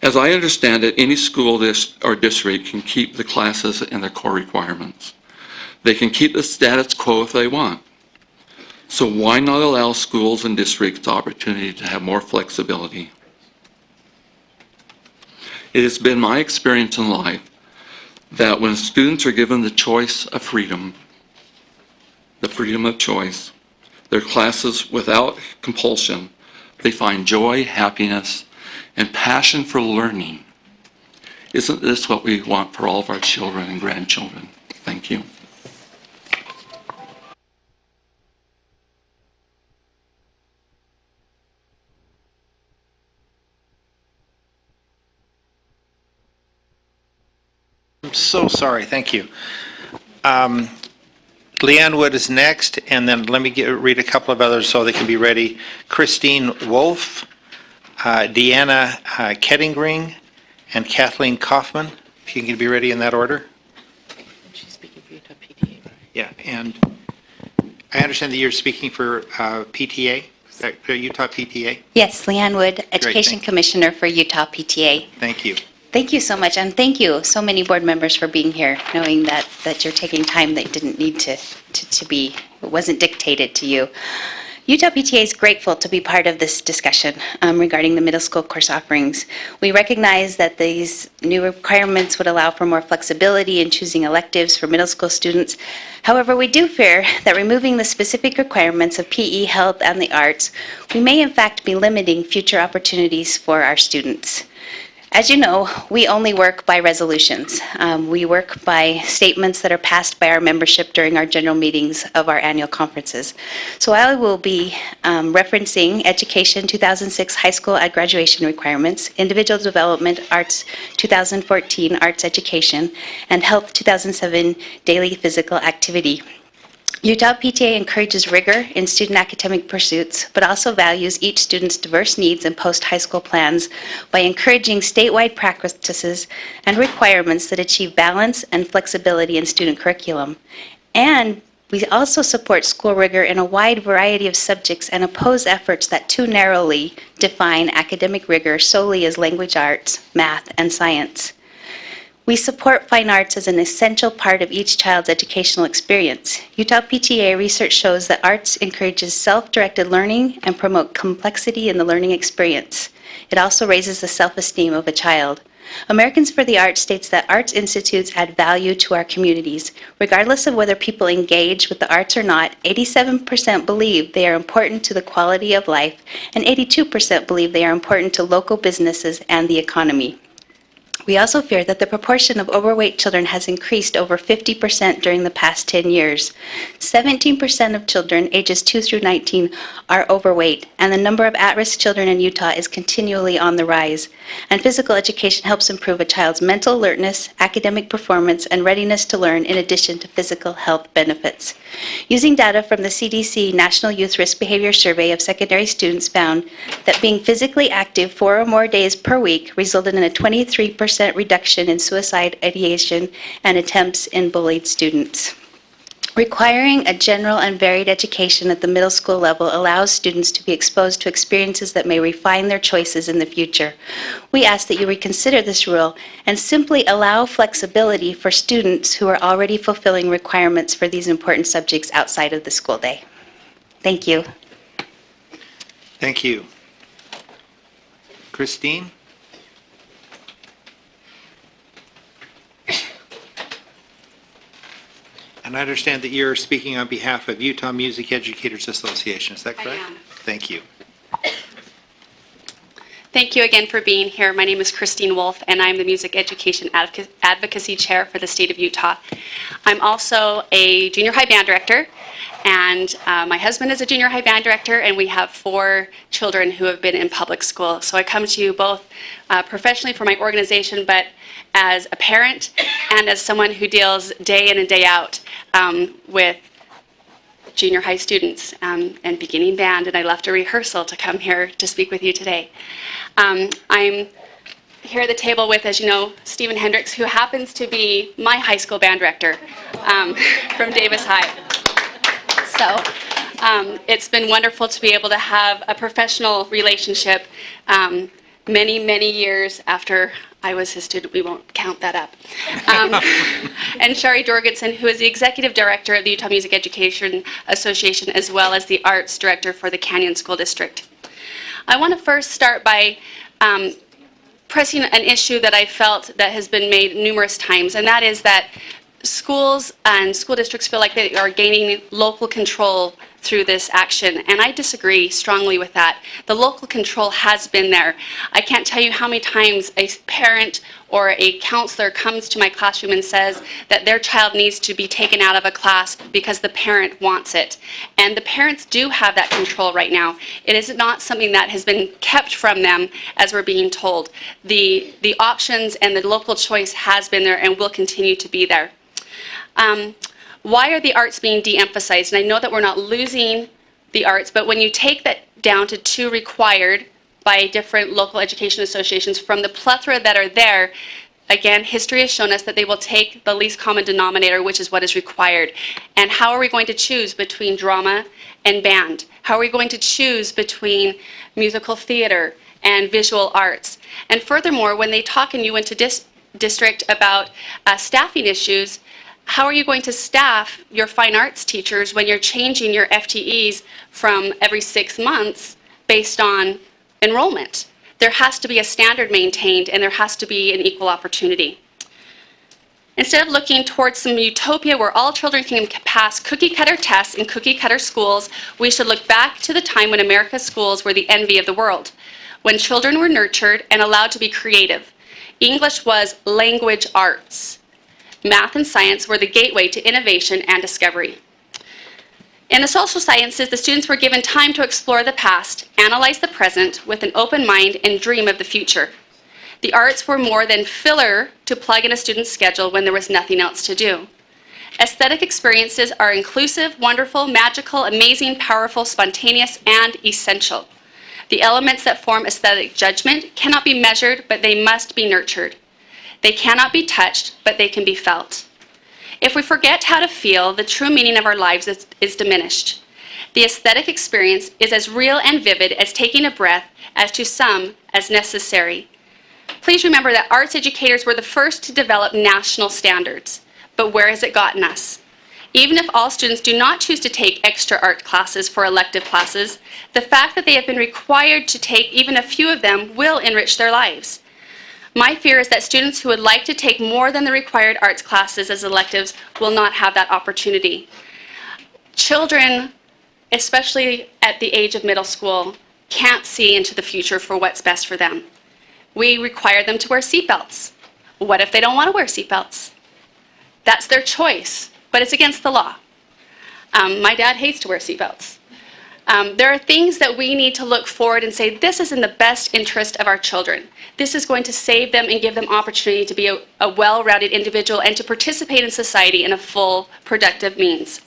[SPEAKER 18] As I understand it, any school or district can keep the classes and their core requirements. They can keep the status quo if they want. So why not allow schools and districts the opportunity to have more flexibility? It has been my experience in life that when students are given the choice of freedom, the freedom of choice, their classes without compulsion, they find joy, happiness, and passion for learning. Isn't this what we want for all of our children and grandchildren? Thank you.
[SPEAKER 9] I'm so sorry, thank you. Leanne Wood is next, and then let me read a couple of others so they can be ready. Christine Wolf, Deanna Kettingring, and Kathleen Kaufman, if you can be ready in that order.
[SPEAKER 4] She's speaking for Utah PTA.
[SPEAKER 9] Yeah, and I understand that you're speaking for PTA, Utah PTA?
[SPEAKER 19] Yes, Leanne Wood, Education
[SPEAKER 9] thank you.
[SPEAKER 19] Commissioner for Utah PTA.
[SPEAKER 9] Thank you.
[SPEAKER 19] Thank you so much, and thank you so many board members for being here, knowing that you're taking time that didn't need to be, it wasn't dictated to you. Utah PTA is grateful to be part of this discussion regarding the middle school course offerings. We recognize that these new requirements would allow for more flexibility in choosing electives for middle school students. However, we do fear that removing the specific requirements of PE, health, and the arts, we may in fact be limiting future opportunities for our students. As you know, we only work by resolutions. We work by statements that are passed by our membership during our general meetings of our annual conferences. So I will be referencing Education 2006 High School at Graduation Requirements, Individual Development Arts 2014 Arts Education, and Health 2007 Daily Physical Activity. Utah PTA encourages rigor in student academic pursuits, but also values each student's diverse needs and post-high school plans by encouraging statewide practices and requirements that achieve balance and flexibility in student curriculum. And we also support school rigor in a wide variety of subjects and oppose efforts that too narrowly define academic rigor solely as language arts, math, and science. We support fine arts as an essential part of each child's educational experience. Utah PTA research shows that arts encourages self-directed learning and promote complexity in the learning experience. It also raises the self-esteem of a child. Americans for the Arts states that arts institutes add value to our communities. Regardless of whether people engage with the arts or not, 87% believe they are important to the quality of life, and 82% believe they are important to local businesses and the economy. We also fear that the proportion of overweight children has increased over 50% during the past 10 years. 17% of children ages 2 through 19 are overweight, and the number of at-risk children in Utah is continually on the rise. And physical education helps improve a child's mental alertness, academic performance, and readiness to learn in addition to physical health benefits. Using data from the CDC National Youth Risk Behavior Survey of secondary students found that being physically active 4 or more days per week resulted in a 23% reduction in suicide ideation and attempts in bullied students. Requiring a general and varied education at the middle school level allows students to be exposed to experiences that may refine their choices in the future. We ask that you reconsider this rule and simply allow flexibility for students who are already fulfilling requirements for these important subjects outside of the school day. Thank you.
[SPEAKER 9] Thank you. Christine? And I understand that you're speaking on behalf of Utah Music Educators Association, is that correct?
[SPEAKER 20] I am.
[SPEAKER 9] Thank you.
[SPEAKER 20] Thank you again for being here. My name is Christine Wolf, and I'm the Music Education Advocacy Chair for the state of Utah. I'm also a junior high band director, and my husband is a junior high band director, and we have 4 children who have been in public school. So I come to you both professionally for my organization, but as a parent and as someone who deals day in and day out with junior high students and beginning band, and I left a rehearsal to come here to speak with you today. I'm here at the table with, as you know, Stephen Hendricks, who happens to be my high school band director from Davis High. So it's been wonderful to be able to have a professional relationship many, many years after I was his student. We won't count that up. And Shari Jorgensen, who is the Executive Director of the Utah Music Education Association, as well as the Arts Director for the Canyon School District. I want to first start by pressing an issue that I felt that has been made numerous times, and that is that schools and school districts feel like they are gaining local control through this action, and I disagree strongly with that. The local control has been there. I can't tell you how many times a parent or a counselor comes to my classroom and says that their child needs to be taken out of a class because the parent wants it. And the parents do have that control right now. It is not something that has been kept from them as we're being told. The options and the local choice has been there and will continue to be there. Why are the arts being de-emphasized? And I know that we're not losing the arts, but when you take that down to 2 required by different local education associations from the plethora that are there, again, history has shown us that they will take the least common denominator, which is what is required. And how are we going to choose between drama and band? How are we going to choose between musical theater and visual arts? And furthermore, when they talk in Uintah District about staffing issues, how are you going to staff your fine arts teachers when you're changing your FTEs from every 6 months based on enrollment? There has to be a standard maintained, and there has to be an equal opportunity. Instead of looking towards some utopia where all children can pass cookie-cutter tests in cookie-cutter schools, we should look back to the time when America's schools were the envy of the world, when children were nurtured and allowed to be creative. English was language arts. Math and science were the gateway to innovation and discovery. In the social sciences, the students were given time to explore the past, analyze the present with an open mind, and dream of the future. The arts were more than filler to plug in a student's schedule when there was nothing else to do. Aesthetic experiences are inclusive, wonderful, magical, amazing, powerful, spontaneous, and essential. The elements that form aesthetic judgment cannot be measured, but they must be nurtured. They cannot be touched, but they can be felt. If we forget how to feel, the true meaning of our lives is diminished. The aesthetic experience is as real and vivid as taking a breath, as to some as necessary. Please remember that arts educators were the first to develop national standards. But where has it gotten us? Even if all students do not choose to take extra art classes for elective classes, the fact that they have been required to take even a few of them will enrich their lives. My fear is that students who would like to take more than the required arts classes as electives will not have that opportunity. Children, especially at the age of middle school, can't see into the future for what's best for them. We require them to wear seatbelts. What if they don't want to wear seatbelts? That's their choice, but it's against the law. My dad hates to wear seatbelts. There are things that we need to look forward and say, this is in the best interest of our children. This is going to save them and give them opportunity to be a well-rounded individual and to participate in society in a full, productive means.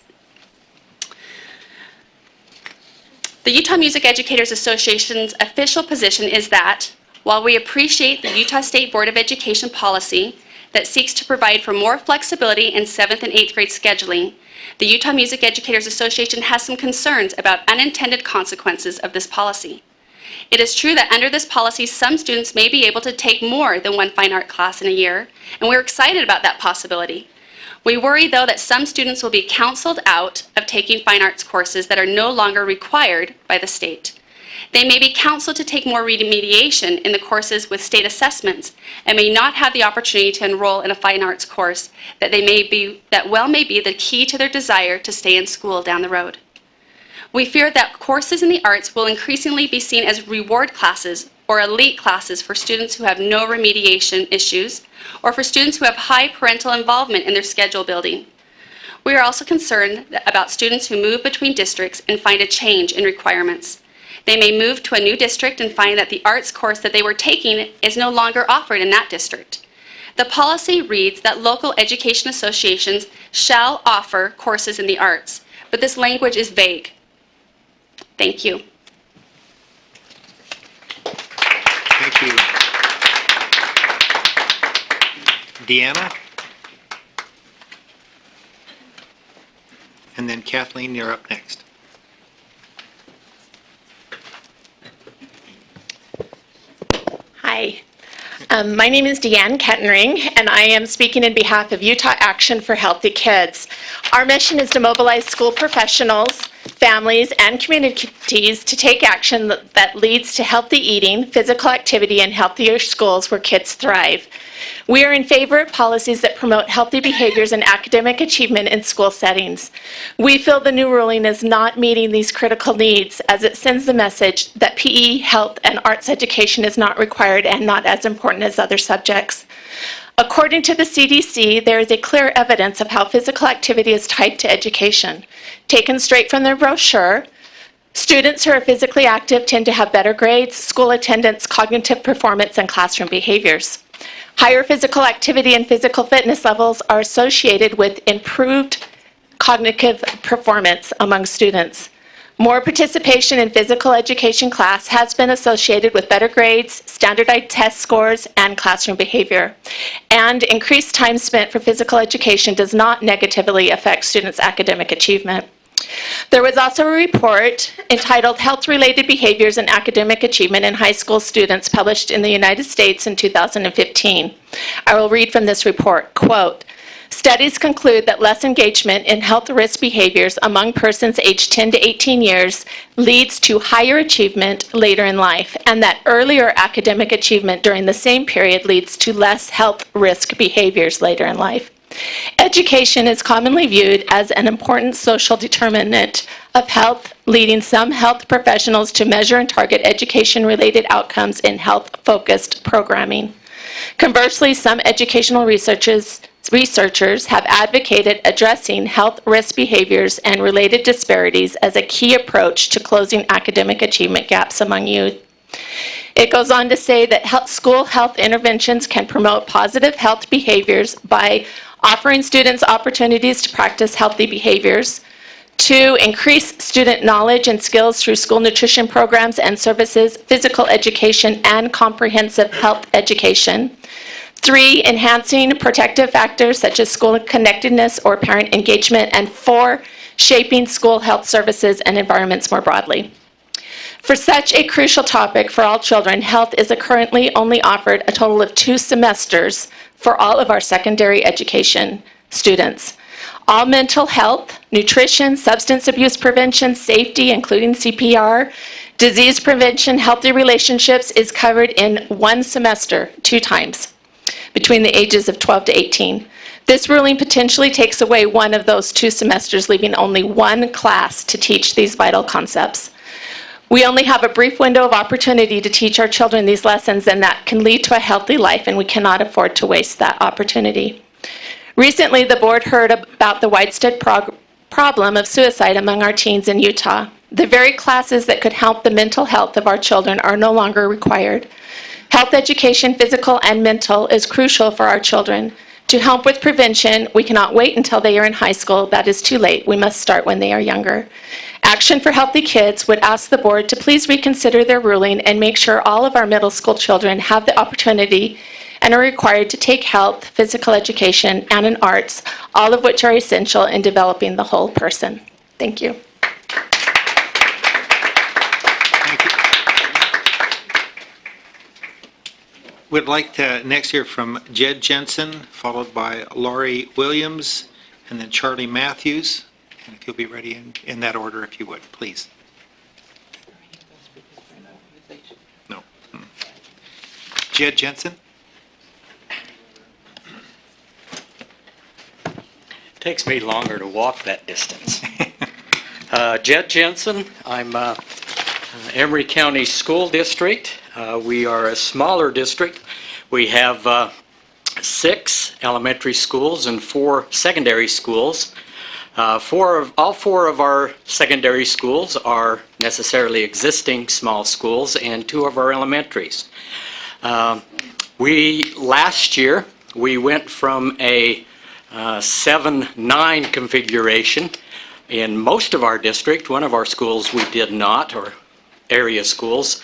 [SPEAKER 20] The Utah Music Educators Association's official position is that, while we appreciate the Utah State Board of Education policy that seeks to provide for more flexibility in 7th and 8th grade scheduling, the Utah Music Educators Association has some concerns about unintended consequences of this policy. It is true that under this policy, some students may be able to take more than one fine art class in a year, and we're excited about that possibility. We worry, though, that some students will be counseled out of taking fine arts courses that are no longer required by the state. They may be counseled to take more remediation in the courses with state assessments and may not have the opportunity to enroll in a fine arts course that may be the key to their desire to stay in school down the road. We fear that courses in the arts will increasingly be seen as reward classes or elite classes for students who have no remediation issues or for students who have high parental involvement in their schedule building. We are also concerned about students who move between districts and find a change in requirements. They may move to a new district and find that the arts course that they were taking is no longer offered in that district. The policy reads that local education associations shall offer courses in the arts, but this language is vague. Thank you.
[SPEAKER 9] Thank you. Deanna? And then Kathleen, you're up next.
[SPEAKER 21] Hi. My name is Deanne Kettering, and I am speaking in behalf of Utah Action for Healthy Kids. Our mission is to mobilize school professionals, families, and communities to take action that leads to healthy eating, physical activity, and healthier schools where kids thrive. We are in favor of policies that promote healthy behaviors and academic achievement in school settings. We feel the new ruling is not meeting these critical needs, as it sends the message that PE, health, and arts education is not required and not as important as other subjects. According to the CDC, there is a clear evidence of how physical activity is tied to education. Taken straight from their brochure, students who are physically active tend to have better grades, school attendance, cognitive performance, and classroom behaviors. Higher physical activity and physical fitness levels are associated with improved cognitive performance among students. More participation in physical education class has been associated with better grades, standardized test scores, and classroom behavior. And increased time spent for physical education does not negatively affect students' academic achievement. There was also a report entitled Health-Related Behaviors and Academic Achievement in High School Students published in the United States in 2015. I will read from this report, quote, "Studies conclude that less engagement in health risk behaviors among persons aged 10 to 18 years leads to higher achievement later in life, and that earlier academic achievement during the same period leads to less health risk behaviors later in life. Education is commonly viewed as an important social determinant of health, leading some health professionals to measure and target education-related outcomes in health-focused programming. Conversely, some educational researchers have advocated addressing health risk behaviors and related disparities as a key approach to closing academic achievement gaps among youth." It goes on to say that school health interventions can promote positive health behaviors by offering students opportunities to practice healthy behaviors. 2, increase student knowledge and skills through school nutrition programs and services, physical education, and comprehensive health education. 3, enhancing protective factors such as school connectedness or parent engagement. And 4, shaping school health services and environments more broadly. For such a crucial topic for all children, health is currently only offered a total of 2 semesters for all of our secondary education students. All mental health, nutrition, substance abuse prevention, safety, including CPR, disease prevention, healthy relationships is covered in 1 semester 2 times between the ages of 12 to 18. This ruling potentially takes away one of those 2 semesters, leaving only 1 class to teach these vital concepts. We only have a brief window of opportunity to teach our children these lessons, and that can lead to a healthy life, and we cannot afford to waste that opportunity. Recently, the board heard about the widespread problem of suicide among our teens in Utah. The very classes that could help the mental health of our children are no longer required. Health education, physical and mental, is crucial for our children. To help with prevention, we cannot wait until they are in high school. That is too late. We must start when they are younger. Action for Healthy Kids would ask the board to please reconsider their ruling and make sure all of our middle school children have the opportunity and are required to take health, physical education, and an arts, all of which are essential in developing the whole person. Thank you.
[SPEAKER 9] We'd like to next hear from Jed Jensen, followed by Laurie Williams, and then Charlie Matthews. And if you'll be ready in that order, if you would, please. No. Jed Jensen.
[SPEAKER 22] Takes me longer to walk that distance. Jed Jensen, I'm Emory County School District. We are a smaller district. We have 6 elementary schools and 4 secondary schools. All four of our secondary schools are necessarily existing small schools, and 2 of our elementaries. Last year, we went from a 7-9 configuration in most of our district. One of our schools we did not, or area schools,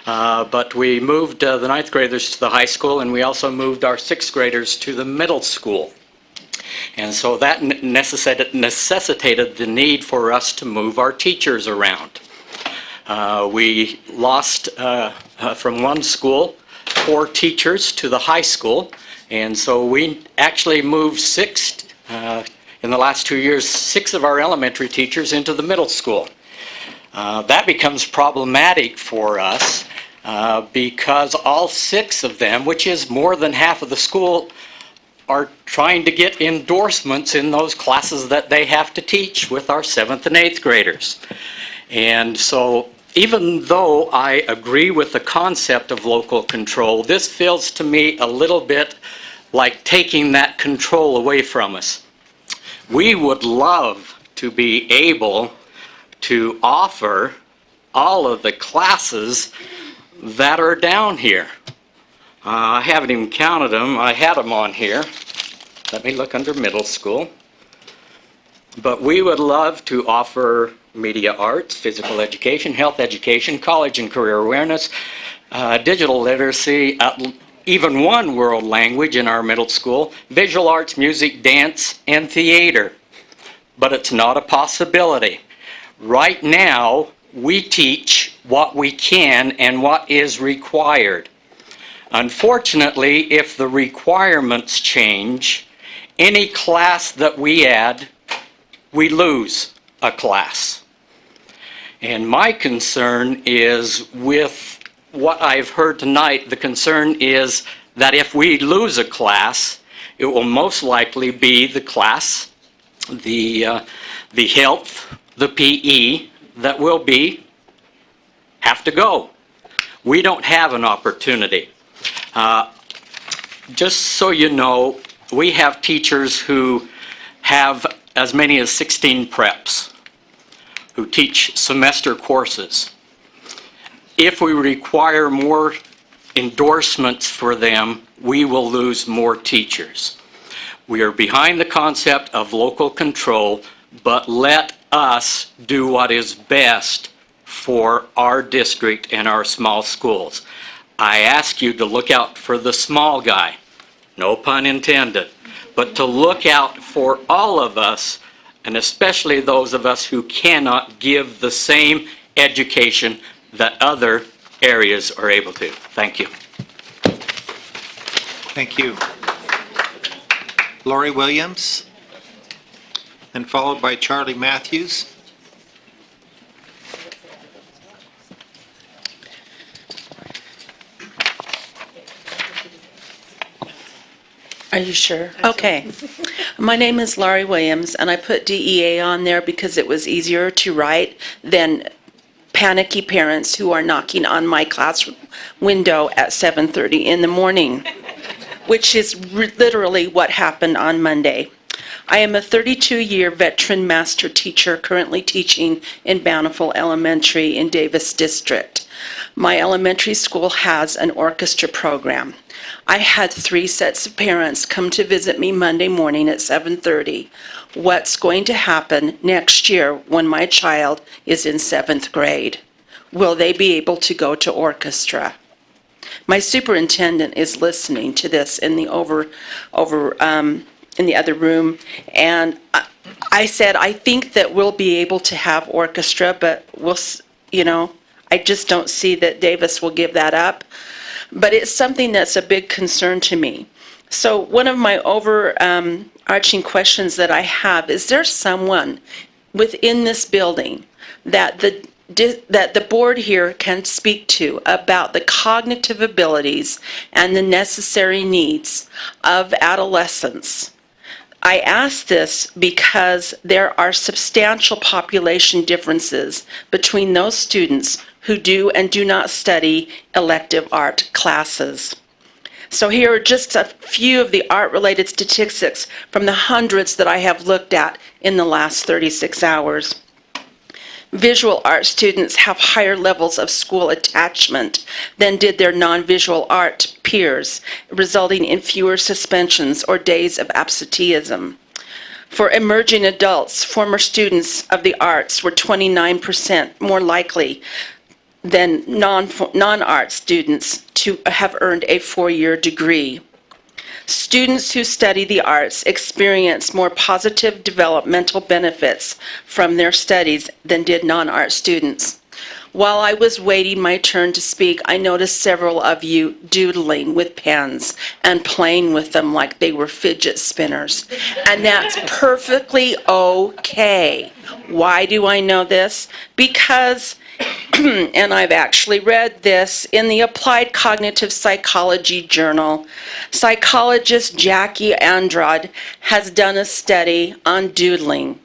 [SPEAKER 22] but we moved the 9th graders to the high school, and we also moved our 6th graders to the middle school. And so that necessitated the need for us to move our teachers around. We lost from one school 4 teachers to the high school, and so we actually moved 6, in the last 2 years, 6 of our elementary teachers into the middle school. That becomes problematic for us because all 6 of them, which is more than half of the school, are trying to get endorsements in those classes that they have to teach with our 7th and 8th graders. And so even though I agree with the concept of local control, this feels to me a little bit like taking that control away from us. We would love to be able to offer all of the classes that are down here. I haven't even counted them. I had them on here. Let me look under middle school. But we would love to offer media arts, physical education, health education, college and career awareness, digital literacy, even one world language in our middle school, visual arts, music, dance, and theater. But it's not a possibility. Right now, we teach what we can and what is required. Unfortunately, if the requirements change, any class that we add, we lose a class. And my concern is with what I've heard tonight, the concern is that if we lose a class, it will most likely be the class, the health, the PE, that will have to go. We don't have an opportunity. Just so you know, we have teachers who have as many as 16 preps, who teach semester courses. If we require more endorsements for them, we will lose more teachers. We are behind the concept of local control, but let us do what is best for our district and our small schools. I ask you to look out for the small guy, no pun intended, but to look out for all of us, and especially those of us who cannot give the same education that other areas are able to. Thank you.
[SPEAKER 9] Thank you. Lori Williams, and followed by Charlie Matthews.
[SPEAKER 5] Are you sure? Okay. My name is Laurie Williams, and I put DEA on there because it was easier to write than panicky parents who are knocking on my class window at 7:30 in the morning, which is literally what happened on Monday. I am a 32-year veteran master teacher currently teaching in Bountiful Elementary in Davis District. My elementary school has an orchestra program. I had 3 sets of parents come to visit me Monday morning at 7:30. What's going to happen next year when my child is in 7th grade? Will they be able to go to orchestra? My superintendent is listening to this in the in the other room, and I said, I think that we'll be able to have orchestra, but I just don't see that Davis will give that up. But it's something that's a big concern to me. So one of my overarching questions that I have, is there someone within this building that the board here can speak to about the cognitive abilities and the necessary needs of adolescents? I ask this because there are substantial population differences between those students who do and do not study elective art classes. So here are just a few of the art-related statistics from the hundreds that I have looked at in the last 36 hours. Visual art students have higher levels of school attachment than did their non-visual art peers, resulting in fewer suspensions or days of absenteeism. For emerging adults, former students of the arts were 29% more likely than non-art students to have earned a 4-year degree. Students who study the arts experience more positive developmental benefits from their studies than did non-art students. While I was waiting my turn to speak, I noticed several of you doodling with pens and playing with them like they were fidget spinners. And that's perfectly okay. Why do I know this? Because, and I've actually read this in the Applied Cognitive Psychology Journal, psychologist Jackie Andrade has done a study on doodling.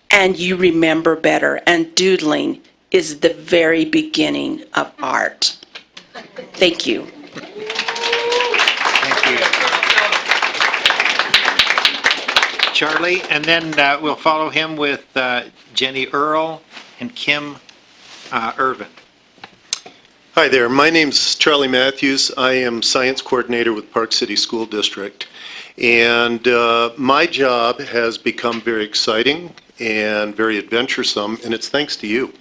[SPEAKER 5] And you remember better, and doodling is the very beginning of art. Thank you.
[SPEAKER 9] Thank you. Charlie, and then we'll follow him with Jenny Earl and Kim Irvine.
[SPEAKER 6] Hi there, my name's Charlie Matthews. I am Science Coordinator with Park City School District. And my job has become very exciting and very adventuresome, and it's thanks to you.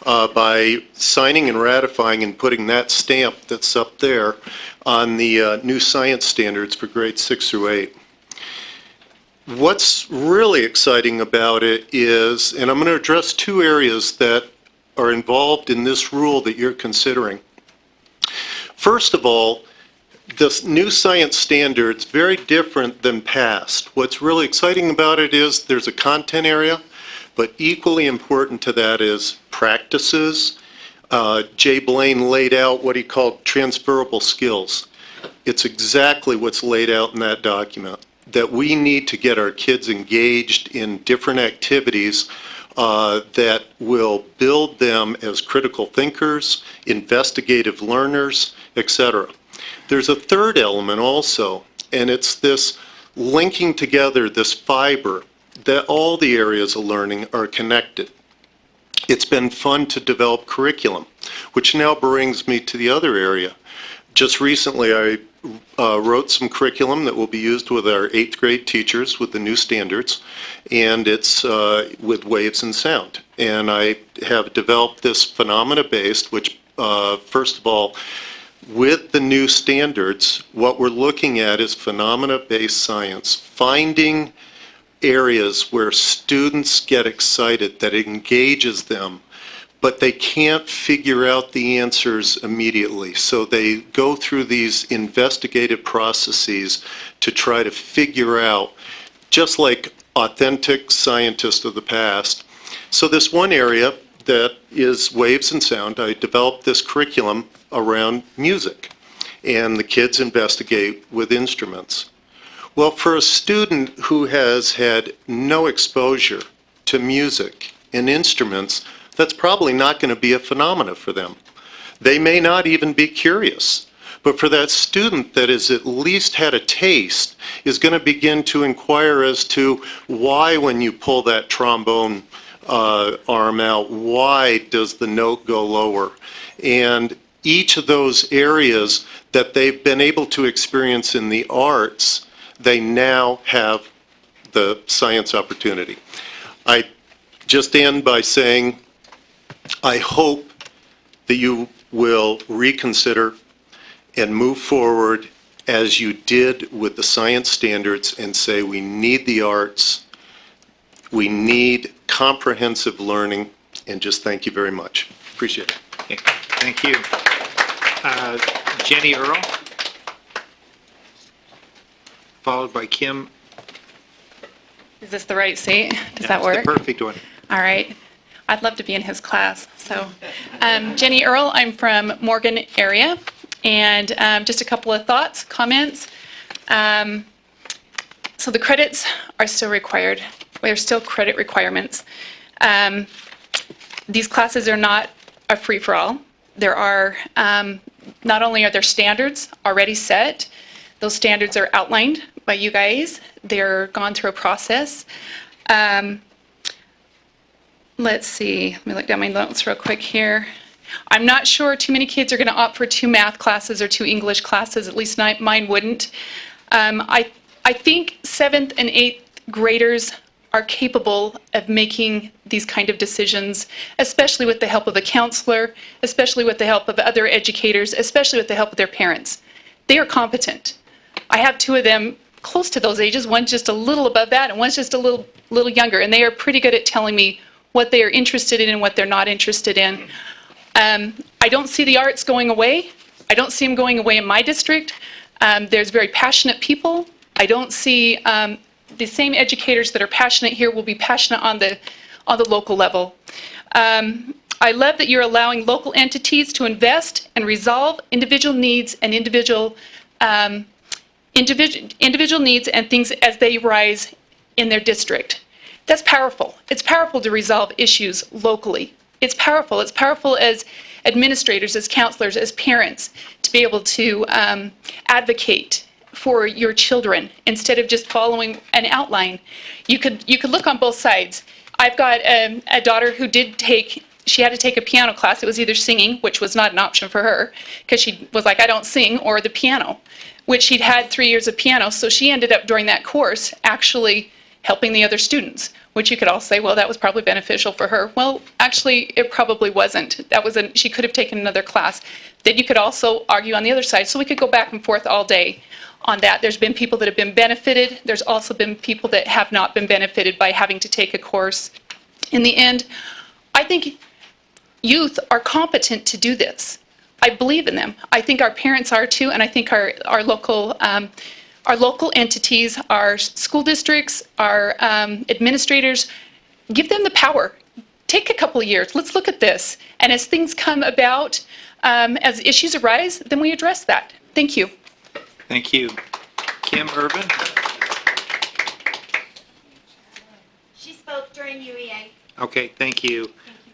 [SPEAKER 6] By signing and ratifying and putting that stamp that's up there on the new science standards for grades 6 through 8. What's really exciting about it is, and I'm going to address two areas that are involved in this rule that you're considering. First of all, this new science standards, very different than past. What's really exciting about it is there's a content area, but equally important to that is practices. Jay Blaine laid out what he called transferable skills. It's exactly what's laid out in that document, that we need to get our kids engaged in different activities that will build them as critical thinkers, investigative learners, etc. There's a third element also, and it's this linking together, this fiber, that all the areas of learning are connected. It's been fun to develop curriculum, which now brings me to the other area. Just recently, I wrote some curriculum that will be used with our 8th grade teachers with the new standards, and it's with waves and sound. And I have developed this phenomena-based, which, first of all, with the new standards, what we're looking at is phenomena-based science, finding areas where students get excited, that engages them, but they can't figure out the answers immediately. So they go through these investigative processes to try to figure out, just like authentic scientists of the past. So this one area that is waves and sound, I developed this curriculum around music, and the kids investigate with instruments. Well, for a student who has had no exposure to music and instruments, that's probably not going to be a phenomena for them. They may not even be curious. But for that student that has at least had a taste, is going to begin to inquire as to why, when you pull that trombone arm out, why does the note go lower? And each of those areas that they've been able to experience in the arts, they now have the science opportunity. I just end by saying, I hope that you will reconsider and move forward as you did with the science standards and say we need the arts, we need comprehensive learning, and just thank you very much. Appreciate it.
[SPEAKER 9] Okay. Thank you. Jenny Earl, followed by Kim.
[SPEAKER 10] Is this the right seat? Does that
[SPEAKER 9] That's
[SPEAKER 10] work?
[SPEAKER 9] the perfect one.
[SPEAKER 10] All right. I'd love to be in his class. So, Jenny Earl, I'm from Morgan area, and just a couple of thoughts, comments. So the credits are still required. There's still credit requirements. These classes are not a free-for-all. There are, not only are there standards already set, those standards are outlined by you guys. They're gone through a process. Let's see, let me look down my notes real quick here. I'm not sure too many kids are going to opt for 2 math classes or 2 English classes, at least mine wouldn't. I think 7th and 8th graders are capable of making these kind of decisions, especially with the help of a counselor, especially with the help of other educators, especially with the help of their parents. They are competent. I have 2 of them close to those ages, one's just a little above that and one's just a little younger, and they are pretty good at telling me what they are interested in and what they're not interested in. I don't see the arts going away. I don't see them going away in my district. There's very passionate people. I don't see the same educators that are passionate here will be passionate on the local level. I love that you're allowing local entities to invest and resolve individual needs and individual needs and things as they rise in their district. That's powerful. It's powerful to resolve issues locally. It's powerful. It's powerful as administrators, as counselors, as parents, to be able to advocate for your children instead of just following an outline. You could look on both sides. I've got a daughter who she had to take a piano class. It was either singing, which was not an option for her, because she was like, I don't sing, or the piano, which she'd had 3 years of piano. So she ended up during that course actually helping the other students, which you could all say, well, that was probably beneficial for her. Well, actually, it probably wasn't. She could have taken another class. Then you could also argue on the other side. So we could go back and forth all day on that. There's been people that have been benefited. There's also been people that have not been benefited by having to take a course. In the end, I think youth are competent to do this. I believe in them. I think our parents are too, and I think our local entities, our school districts, our administrators, give them the power. Take a couple of years. Let's look at this. And as things come about, as issues arise, then we address that. Thank you.
[SPEAKER 9] Thank you. Kim Irvin?
[SPEAKER 7] She spoke during UEA.
[SPEAKER 9] Okay, thank you.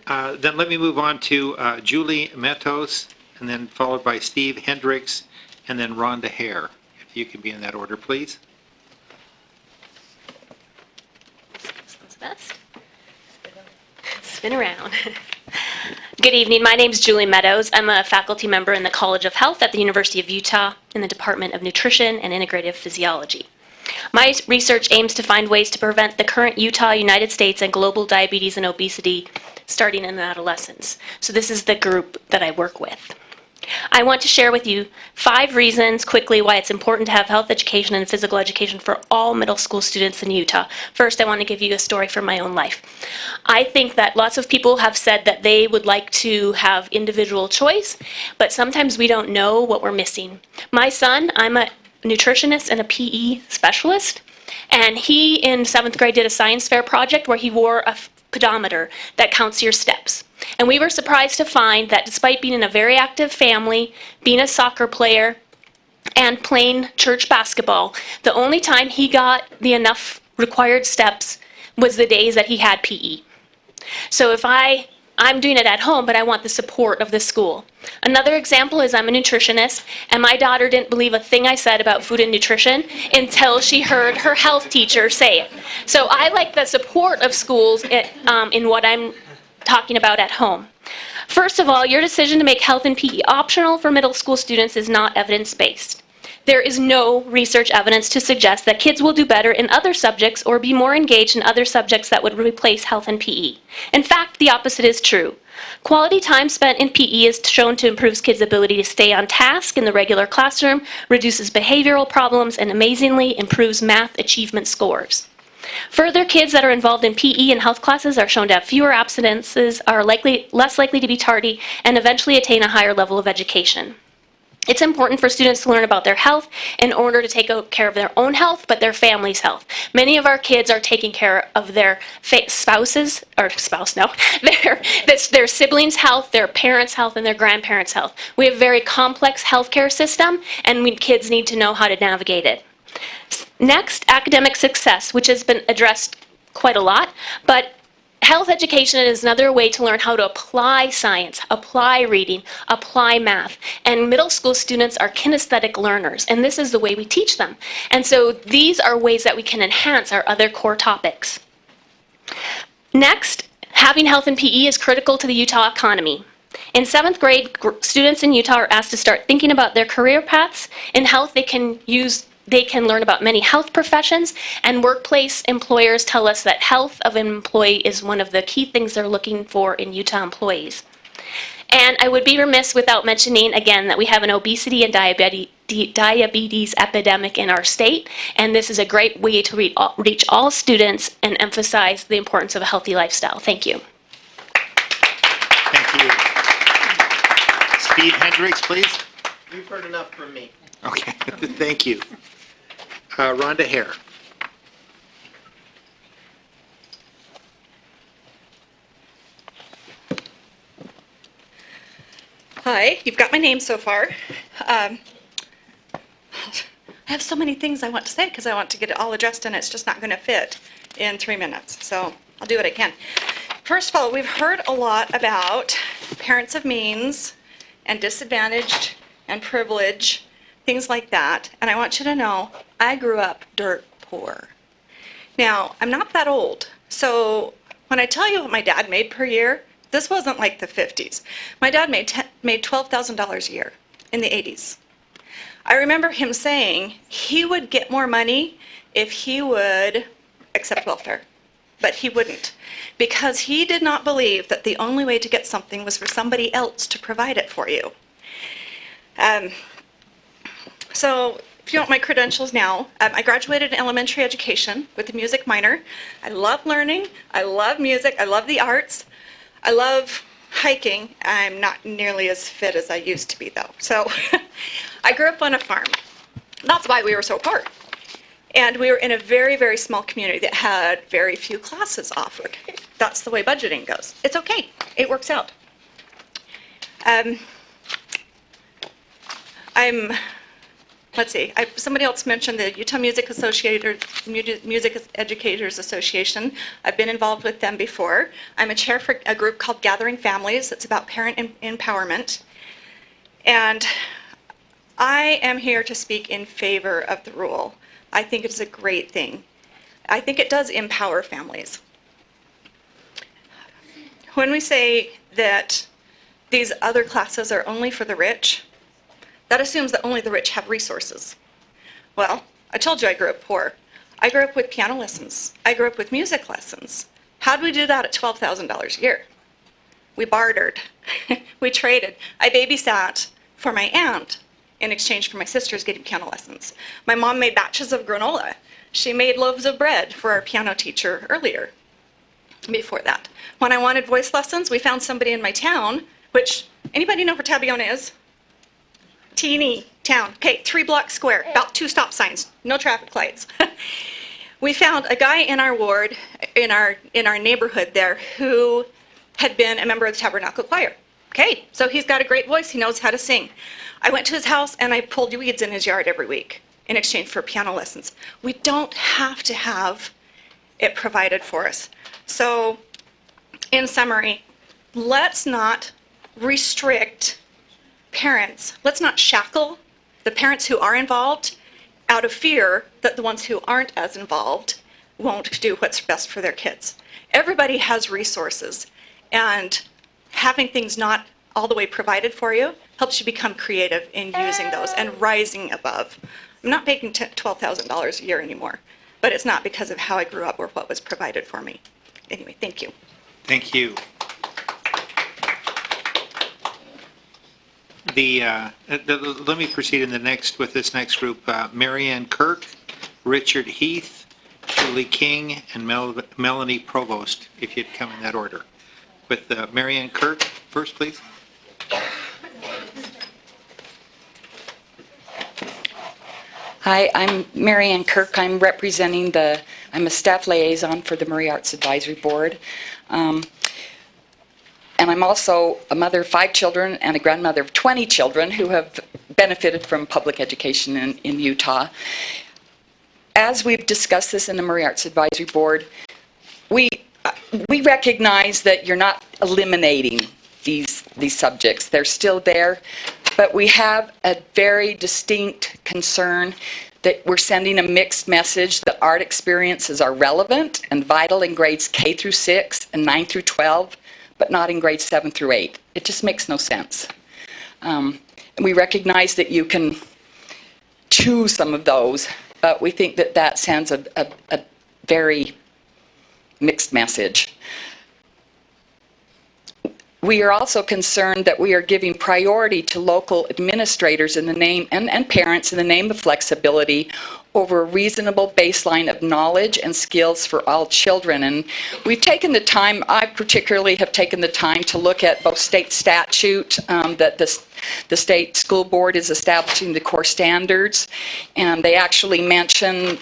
[SPEAKER 9] Then let me move on to Julie Metos, and then followed by Steve Hendricks, and then Rhonda Hare. If you can be in that order, please.
[SPEAKER 7] Spin around. Good evening. My name is Julie Meadows. I'm a faculty member in the College of Health at the University of Utah in the Department of Nutrition and Integrative Physiology. My research aims to find ways to prevent the current Utah, United States, and global diabetes and obesity starting in adolescence. So this is the group that I work with. I want to share with you 5 reasons quickly why it's important to have health education and physical education for all middle school students in Utah. First, I want to give you a story from my own life. I think that lots of people have said that they would like to have individual choice, but sometimes we don't know what we're missing. My son, I'm a nutritionist and a PE specialist, and he in 7th grade did a science fair project where he wore a pedometer that counts your steps. And we were surprised to find that despite being in a very active family, being a soccer player, and playing church basketball, the only time he got the enough required steps was the days that he had PE. So if I'm doing it at home, but I want the support of the school. Another example is I'm a nutritionist, and my daughter didn't believe a thing I said about food and nutrition until she heard her health teacher say it. So I like the support of schools in what I'm talking about at home. First of all, your decision to make health and PE optional for middle school students is not evidence-based. There is no research evidence to suggest that kids will do better in other subjects or be more engaged in other subjects that would replace health and PE. In fact, the opposite is true. Quality time spent in PE is shown to improve kids' ability to stay on task in the regular classroom, reduces behavioral problems, and amazingly improves math achievement scores. Further, kids that are involved in PE and health classes are shown to have fewer absences, are less likely to be tardy, and eventually attain a higher level of education. It's important for students to learn about their health in order to take care of their own health, but their family's health. Many of our kids are taking care of their their siblings' health, their parents' health, and their grandparents' health. We have a very complex healthcare system, and kids need to know how to navigate it. Next, academic success, which has been addressed quite a lot, but health education is another way to learn how to apply science, apply reading, apply math. And middle school students are kinesthetic learners, and this is the way we teach them. And so these are ways that we can enhance our other core topics. Next, having health and PE is critical to the Utah economy. In 7th grade, students in Utah are asked to start thinking about their career paths. In health, they can learn about many health professions, and workplace employers tell us that health of an employee is one of the key things they're looking for in Utah employees. And I would be remiss without mentioning again that we have an obesity and diabetes epidemic in our state, and this is a great way to reach all students and emphasize the importance of a healthy lifestyle. Thank you.
[SPEAKER 9] Thank you. Steve Hendricks, please.
[SPEAKER 11] You've heard enough from me.
[SPEAKER 9] Okay, thank you. Rhonda Hare.
[SPEAKER 13] Hi, you've got my name so far. I have so many things I want to say because I want to get it all addressed and it's just not going to fit in 3 minutes. So I'll do what I can. First of all, we've heard a lot about parents of means and disadvantaged and privileged, things like that. And I want you to know, I grew up dirt poor. Now, I'm not that old. So when I tell you what my dad made per year, this wasn't like the 50s. My dad made $12,000 a year in the 80s. I remember him saying he would get more money if he would accept welfare, but he wouldn't, because he did not believe that the only way to get something was for somebody else to provide it for you. So if you want my credentials now, I graduated in elementary education with a music minor. I love learning, I love music, I love the arts. I love hiking. I'm not nearly as fit as I used to be, though. So I grew up on a farm. That's why we were so poor. And we were in a very, very small community that had very few classes offered. That's the way budgeting goes. It's okay. It works out. Let's see, somebody else mentioned the Utah Music Educators Association. I've been involved with them before. I'm a chair for a group called Gathering Families. It's about parent empowerment. And I am here to speak in favor of the rule. I think it's a great thing. I think it does empower families. When we say that these other classes are only for the rich, that assumes that only the rich have resources. Well, I told you I grew up poor. I grew up with piano lessons. I grew up with music lessons. How did we do that at $12,000 a year? We bartered. We traded. I babysat for my aunt in exchange for my sisters getting piano lessons. My mom made batches of granola. She made loaves of bread for our piano teacher earlier, before that. When I wanted voice lessons, we found somebody in my town, which, anybody know where Tabiona is? Teeny town. Okay, 3 blocks square, about 2 stop signs, no traffic lights. We found a guy in our ward, in our neighborhood there, who had been a member of the Tabernacle Choir. Okay, so he's got a great voice, he knows how to sing. I went to his house and I pulled weeds in his yard every week in exchange for piano lessons. We don't have to have it provided for us. So, in summary, let's not restrict parents. Let's not shackle the parents who are involved out of fear that the ones who aren't as involved won't do what's best for their kids. Everybody has resources, and having things not all the way provided for you helps you become creative in using those and rising above. I'm not making $12,000 a year anymore, but it's not because of how I grew up or what was provided for me. Anyway, thank you.
[SPEAKER 9] Thank you. Let me proceed with this next group. Marianne Kirk, Richard Heath, Julie King, and Melanie Provost, if you'd come in that order. With Marianne Kirk first, please.
[SPEAKER 23] Hi, I'm Marianne Kirk. I'm a staff liaison for the Murray Arts Advisory Board. And I'm also a mother of 5 children and a grandmother of 20 children who have benefited from public education in Utah. As we've discussed this in the Murray Arts Advisory Board, we recognize that you're not eliminating these subjects. They're still there, but we have a very distinct concern that we're sending a mixed message that art experiences are relevant and vital in grades K through 6 and 9 through 12, but not in grades 7 through 8. It just makes no sense. We recognize that you can choose some of those, but we think that that sends a very mixed message. We are also concerned that we are giving priority to local administrators in the name, and parents in the name of flexibility over a reasonable baseline of knowledge and skills for all children. And we've taken the time, I particularly have taken the time to look at both state statute, that the state school board is establishing the core standards, and they actually mention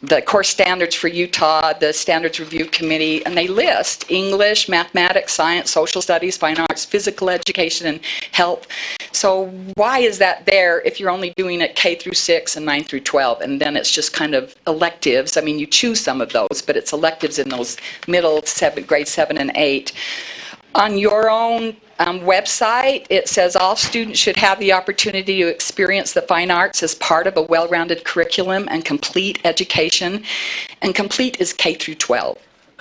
[SPEAKER 23] the core standards for Utah, the Standards Review Committee, and they list English, mathematics, science, social studies, fine arts, physical education, and health. So why is that there if you're only doing it K through 6 and 9 through 12, and then it's just kind of electives? I mean, you choose some of those, but it's electives in those middle grade 7 and 8. On your own website, it says all students should have the opportunity to experience the fine arts as part of a well-rounded curriculum and complete education. And complete is K through 12.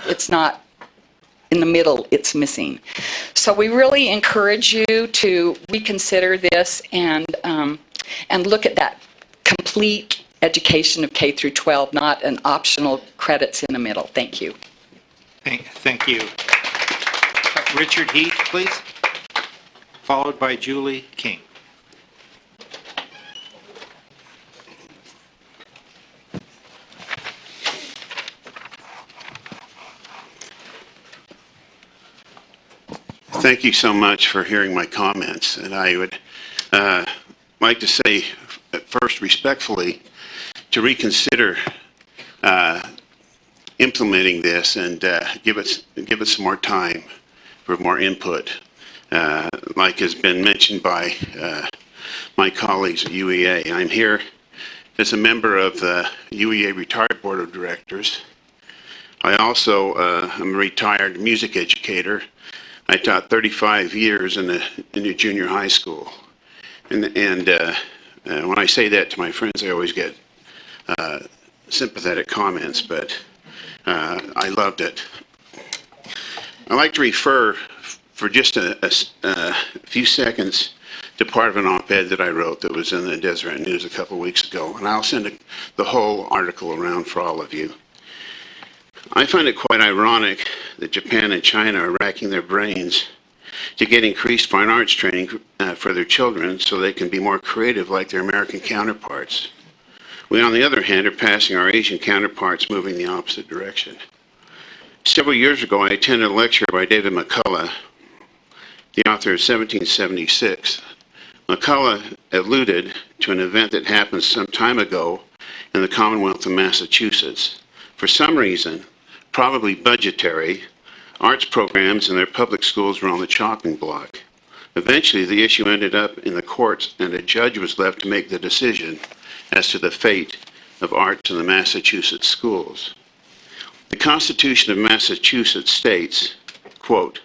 [SPEAKER 23] It's not in the middle, it's missing. So we really encourage you to reconsider this and look at that complete education of K through 12, not an optional credits in the middle. Thank you.
[SPEAKER 9] Thank you. Richard Heath, please, followed by Julie King.
[SPEAKER 12] Thank you so much for hearing my comments, and I would like to say first respectfully to reconsider implementing this and give it some more time for more input. Like has been mentioned by my colleagues at UEA. I'm here as a member of the UEA Retired Board of Directors. I also am a retired music educator. I taught 35 years in a junior high school. And when I say that to my friends, I always get sympathetic comments, but I loved it. I'd like to refer for just a few seconds to part of an op-ed that I wrote that was in the Deseret News a couple weeks ago, and I'll send the whole article around for all of you. I find it quite ironic that Japan and China are racking their brains to get increased fine arts training for their children so they can be more creative like their American counterparts. We, on the other hand, are passing our Asian counterparts moving the opposite direction. Several years ago, I attended a lecture by David McCullough, the author of 1776. McCullough alluded to an event that happened some time ago in the Commonwealth of Massachusetts. For some reason, probably budgetary, arts programs in their public schools were on the chopping block. Eventually, the issue ended up in the courts, and a judge was left to make the decision as to the fate of arts in the Massachusetts schools. The Constitution of Massachusetts states, quote,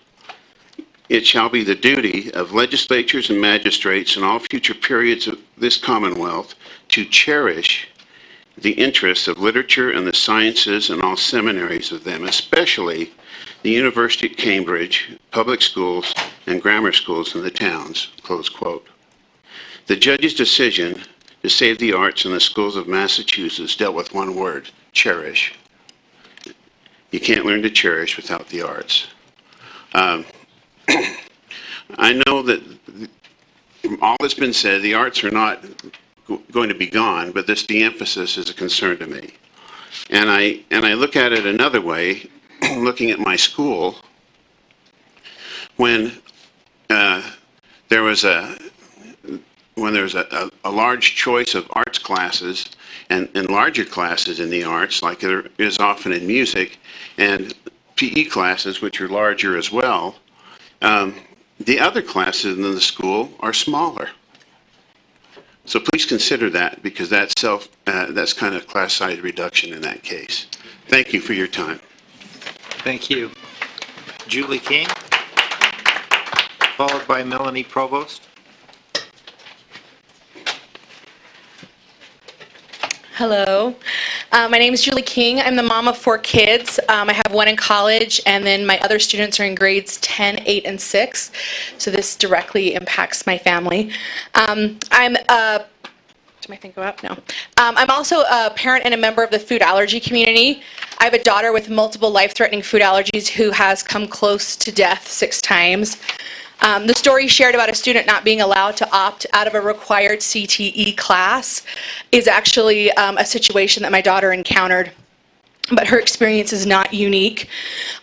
[SPEAKER 12] "It shall be the duty of legislatures and magistrates in all future periods of this Commonwealth to cherish the interests of literature and the sciences and all seminaries of them, especially the University of Cambridge, public schools, and grammar schools in the towns," close quote. The judge's decision to save the arts in the schools of Massachusetts dealt with one word: cherish. You can't learn to cherish without the arts. I know that from all that's been said, the arts are not going to be gone, but this de-emphasis is a concern to me. And I look at it another way, looking at my school, when there was a large choice of arts classes and larger classes in the arts, like there is often in music, and PE classes, which are larger as well, the other classes in the school are smaller. So please consider that, because that's kind of class size reduction in that case. Thank you for your time.
[SPEAKER 9] Thank you. Julie King, followed by Melanie Provost.
[SPEAKER 21] Hello. My name is Julie King. I'm the mom of 4 kids. I have one in college, and then my other students are in grades 10, 8, and 6. So this directly impacts my family. Did my thing go up? No. I'm also a parent and a member of the food allergy community.
[SPEAKER 8] I have a daughter with multiple life-threatening food allergies who has come close to death 6 times. The story shared about a student not being allowed to opt out of a required CTE class is actually a situation that my daughter encountered, but her experience is not unique.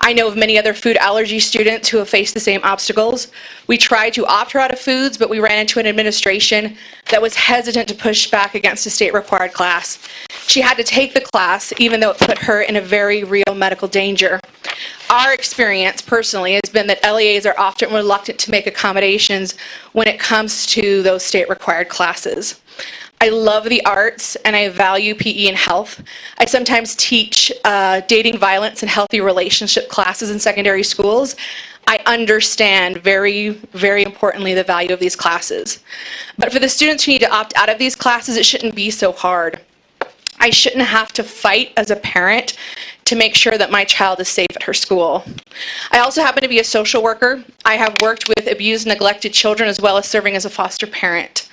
[SPEAKER 8] I know of many other food allergy students who have faced the same obstacles. We tried to opt her out of foods, but we ran into an administration that was hesitant to push back against a state-required class. She had to take the class, even though it put her in a very real medical danger. Our experience, personally, has been that LEAs are often reluctant to make accommodations when it comes to those state-required classes. I love the arts and I value PE and health. I sometimes teach dating, violence, and healthy relationship classes in secondary schools. I understand very, very importantly the value of these classes. But for the students who need to opt out of these classes, it shouldn't be so hard. I shouldn't have to fight as a parent to make sure that my child is safe at her school. I also happen to be a social worker. I have worked with abused and neglected children as well as serving as a foster parent.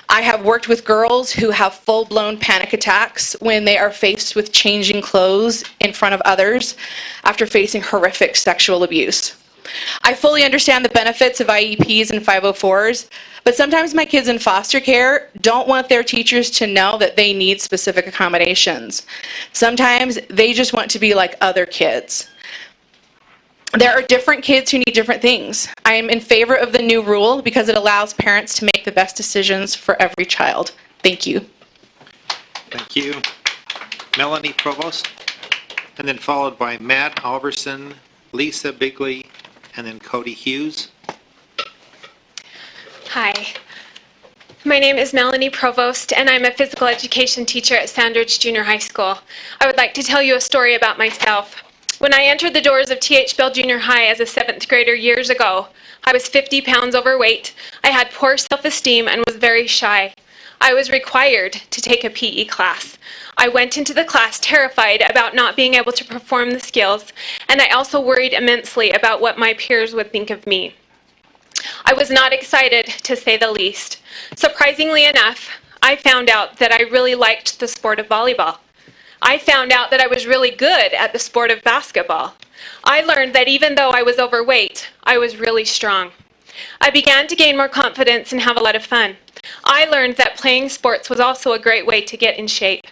[SPEAKER 8] I have worked with girls who have full-blown panic attacks when they are faced with changing clothes in front of others after facing horrific sexual abuse. I fully understand the benefits of IEPs and 504s, but sometimes my kids in foster care don't want their teachers to know that they need specific accommodations. Sometimes they just want to be like other kids. There are different kids who need different things. I am in favor of the new rule because it allows parents to make the best decisions for every child. Thank you.
[SPEAKER 2] Thank you. Melanie Provost, and then followed by Matt Alverson, Lisa Bigley, and then Cody Hughes.
[SPEAKER 21] Hi, my name is Melanie Provost, and I'm a physical education teacher at Sandridge Junior High School. I would like to tell you a story about myself. When I entered the doors of T.H. Bell Junior High as a 7th grader years ago, I was 50 pounds overweight, I had poor self-esteem, and was very shy. I was required to take a PE class. I went into the class terrified about not being able to perform the skills, and I also worried immensely about what my peers would think of me. I was not excited, to say the least. Surprisingly enough, I found out that I really liked the sport of volleyball. I found out that I was really good at the sport of basketball. I learned that even though I was overweight, I was really strong. I began to gain more confidence and have a lot of fun. I learned that playing sports was also a great way to get in shape.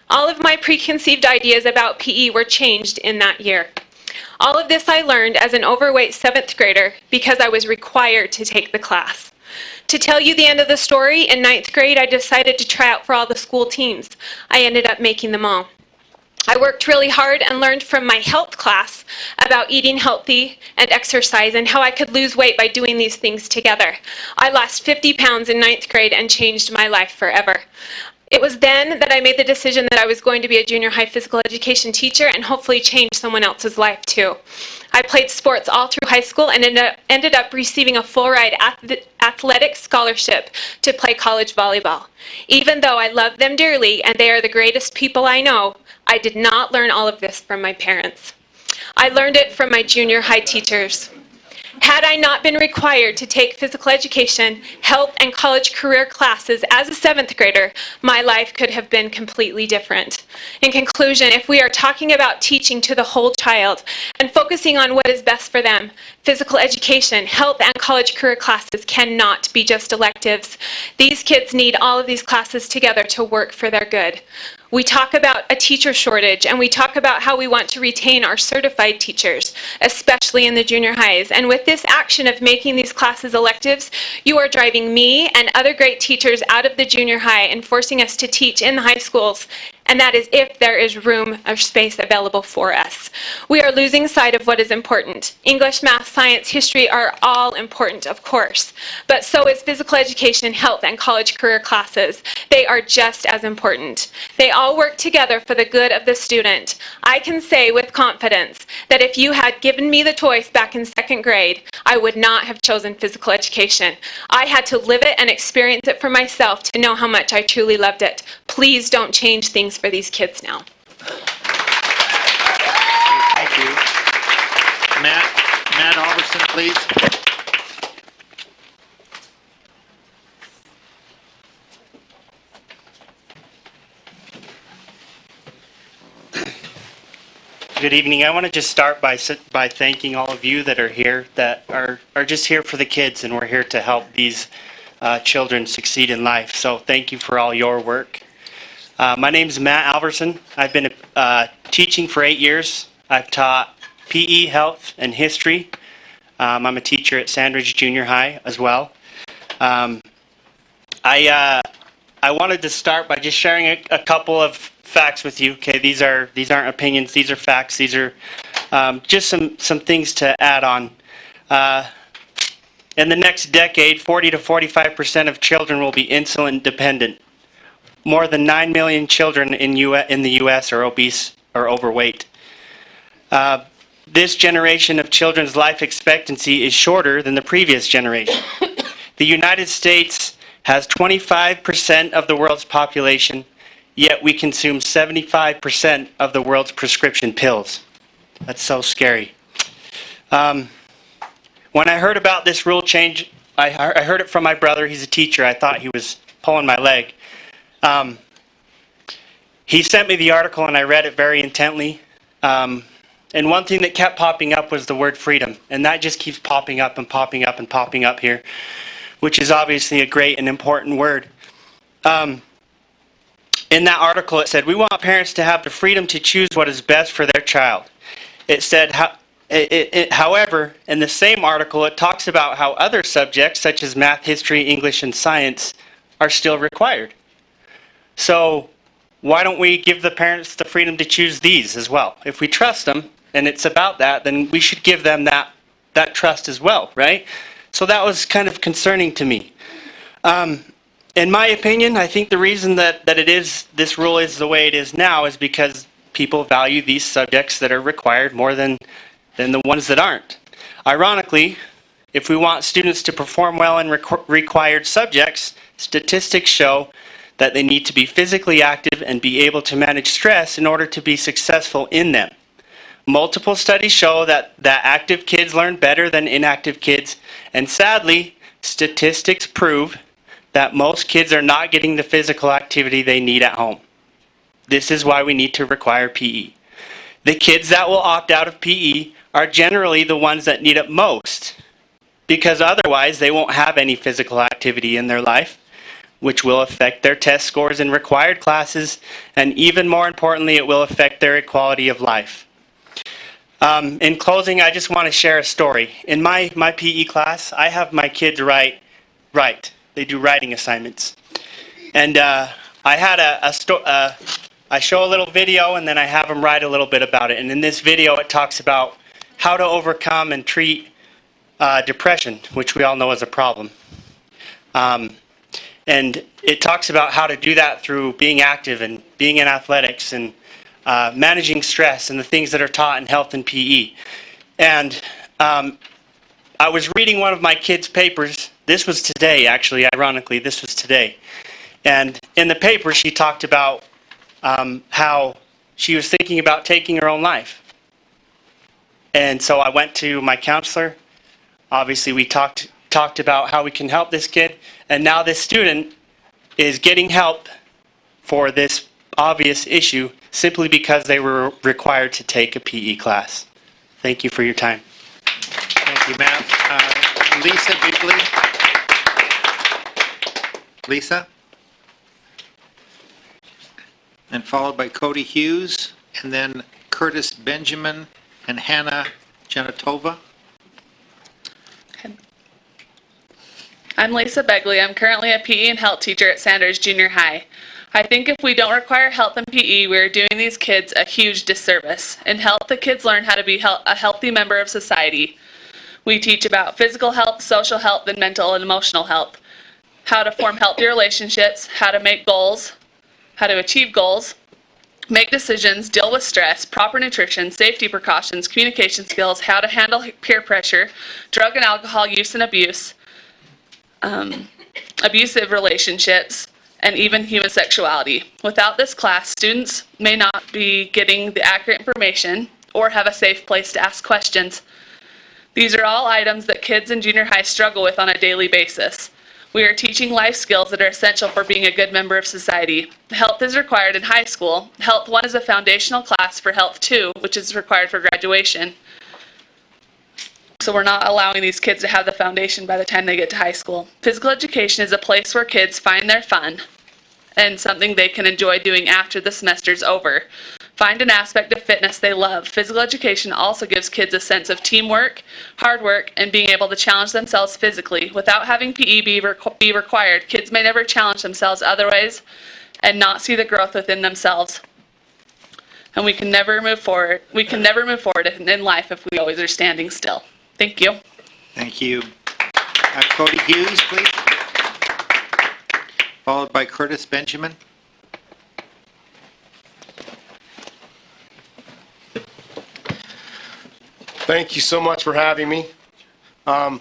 [SPEAKER 21] All of my preconceived ideas about PE were changed in that year. All of this I learned as an overweight 7th grader because I was required to take the class. To tell you the end of the story, in 9th grade I decided to try out for all the school teams. I ended up making them all. I worked really hard and learned from my health class about eating healthy and exercise and how I could lose weight by doing these things together. I lost 50 pounds in 9th grade and changed my life forever. It was then that I made the decision that I was going to be a junior high physical education teacher and hopefully change someone else's life too. I played sports all through high school and ended up receiving a full-ride athletic scholarship to play college volleyball. Even though I love them dearly and they are the greatest people I know, I did not learn all of this from my parents. I learned it from my junior high teachers. Had I not been required to take physical education, health, and college career classes as a 7th grader, my life could have been completely different. In conclusion, if we are talking about teaching to the whole child and focusing on what is best for them, physical education, health, and college career classes cannot be just electives. These kids need all of these classes together to work for their good. We talk about a teacher shortage, and we talk about how we want to retain our certified teachers, especially in the junior highs. And with this action of making these classes electives, you are driving me and other great teachers out of the junior high and forcing us to teach in the high schools. And that is if there is room or space available for us. We are losing sight of what is important. English, math, science, history are all important, of course, but so is physical education, health, and college career classes. They are just as important. They all work together for the good of the student. I can say with confidence that if you had given me the choice back in 2nd grade, I would not have chosen physical education. I had to live it and experience it for myself to know how much I truly loved it. Please don't change things for these kids now.
[SPEAKER 2] Thank you. Matt Alverson, please.
[SPEAKER 14] Good evening. I want to just start by thanking all of you that are here, that are just here for the kids, and we're here to help these children succeed in life. So thank you for all your work. My name is Matt Alverson. I've been teaching for 8 years. I've taught PE, health, and history. I'm a teacher at Sandridge Junior High as well. I wanted to start by just sharing a couple of facts with you. Okay, these aren't opinions. These are facts. These are just some things to add on. In the next decade, 40 to 45% of children will be insulin dependent. More than 9 million children in the U.S. are obese or overweight. This generation of children's life expectancy is shorter than the previous generation. The United States has 25% of the world's population, yet we consume 75% of the world's prescription pills. That's so scary. When I heard about this rule change, I heard it from my brother. He's a teacher. I thought he was pulling my leg. He sent me the article, and I read it very intently. And one thing that kept popping up was the word freedom. And that just keeps popping up and popping up and popping up here, which is obviously a great and important word. In that article, it said, we want parents to have the freedom to choose what is best for their child. It said, however, in the same article, it talks about how other subjects, such as math, history, English, and science, are still required. So why don't we give the parents the freedom to choose these as well? If we trust them, and it's about that, then we should give them that trust as well, right? So that was kind of concerning to me. In my opinion, I think the reason that this rule is the way it is now is because people value these subjects that are required more than the ones that aren't. Ironically, if we want students to perform well in required subjects, statistics show that they need to be physically active and be able to manage stress in order to be successful in them. Multiple studies show that active kids learn better than inactive kids, and sadly, statistics prove that most kids are not getting the physical activity they need at home. This is why we need to require PE. The kids that will opt out of PE are generally the ones that need it most, because otherwise they won't have any physical activity in their life, which will affect their test scores in required classes, and even more importantly, it will affect their quality of life. In closing, I just want to share a story. In my PE class, I have my kids write. They do writing assignments. And I had I show a little video, and then I have them write a little bit about it. And in this video, it talks about how to overcome and treat depression, which we all know is a problem. And it talks about how to do that through being active and being in athletics and managing stress and the things that are taught in health and PE. And I was reading one of my kids' papers. This was today, actually, ironically, this was today. And in the paper, she talked about how she was thinking about taking her own life. And so I went to my counselor. Obviously, we talked about how we can help this kid. And now this student is getting help for this obvious issue simply because they were required to take a PE class. Thank you for your time.
[SPEAKER 9] Thank you, Matt. Lisa Bigley. Lisa? And followed by Cody Hughes, and then Curtis Benjamin and Hannah Janatova.
[SPEAKER 15] I'm Lisa Begley. I'm currently a PE and health teacher at Sanders Junior High. I think if we don't require health and PE, we're doing these kids a huge disservice. In health, the kids learn how to be a healthy member of society. We teach about physical health, social health, and mental and emotional health. How to form healthy relationships, how to make goals, how to achieve goals, make decisions, deal with stress, proper nutrition, safety precautions, communication skills, how to handle peer pressure, drug and alcohol use and abuse, abusive relationships, and even human sexuality. Without this class, students may not be getting the accurate information or have a safe place to ask questions. These are all items that kids in junior high struggle with on a daily basis. We are teaching life skills that are essential for being a good member of society. Health is required in high school. Health 1 is a foundational class for Health 2, which is required for graduation. So we're not allowing these kids to have the foundation by the time they get to high school. Physical education is a place where kids find their fun and something they can enjoy doing after the semester's over. Find an aspect of fitness they love. Physical education also gives kids a sense of teamwork, hard work, and being able to challenge themselves physically. Without having PE be required, kids may never challenge themselves otherwise and not see the growth within themselves. And we can never move forward. We can never move forward in life if we always are standing still. Thank you.
[SPEAKER 2] Thank you. Cody Hughes, please. Followed by Curtis Benjamin.
[SPEAKER 3] Thank you so much for having me. My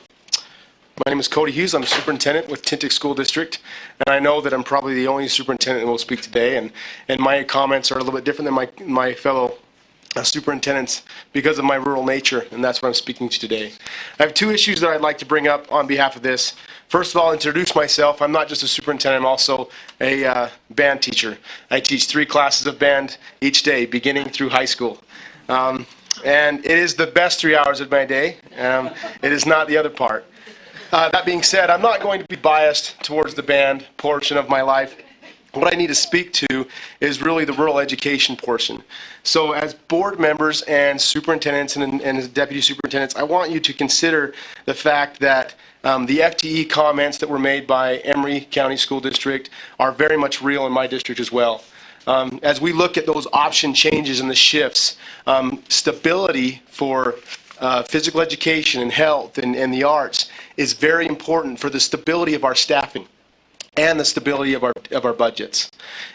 [SPEAKER 3] name is Cody Hughes. I'm the superintendent with Hendricks School District, and I know that I'm probably the only superintendent that will speak today, and my comments are a little bit different than my fellow superintendents because of my rural nature, and that's what I'm speaking to today. I have two issues that I'd like to bring up on behalf of this. First of all, introduce myself. I'm not just a superintendent, I'm also a band teacher. I teach 3 classes of band each day, beginning through high school. And it is the best 3 hours of my day. It is not the other part. That being said, I'm not going to be biased towards the band portion of my life. What I need to speak to is really the rural education portion. So as board members and superintendents and deputy superintendents, I want you to consider the fact that the FTE comments that were made by Emery County School District are very much real in my district as well. As we look at those option changes and the shifts, stability for physical education and health and the arts is very important for the stability of our staffing and the stability of our budgets.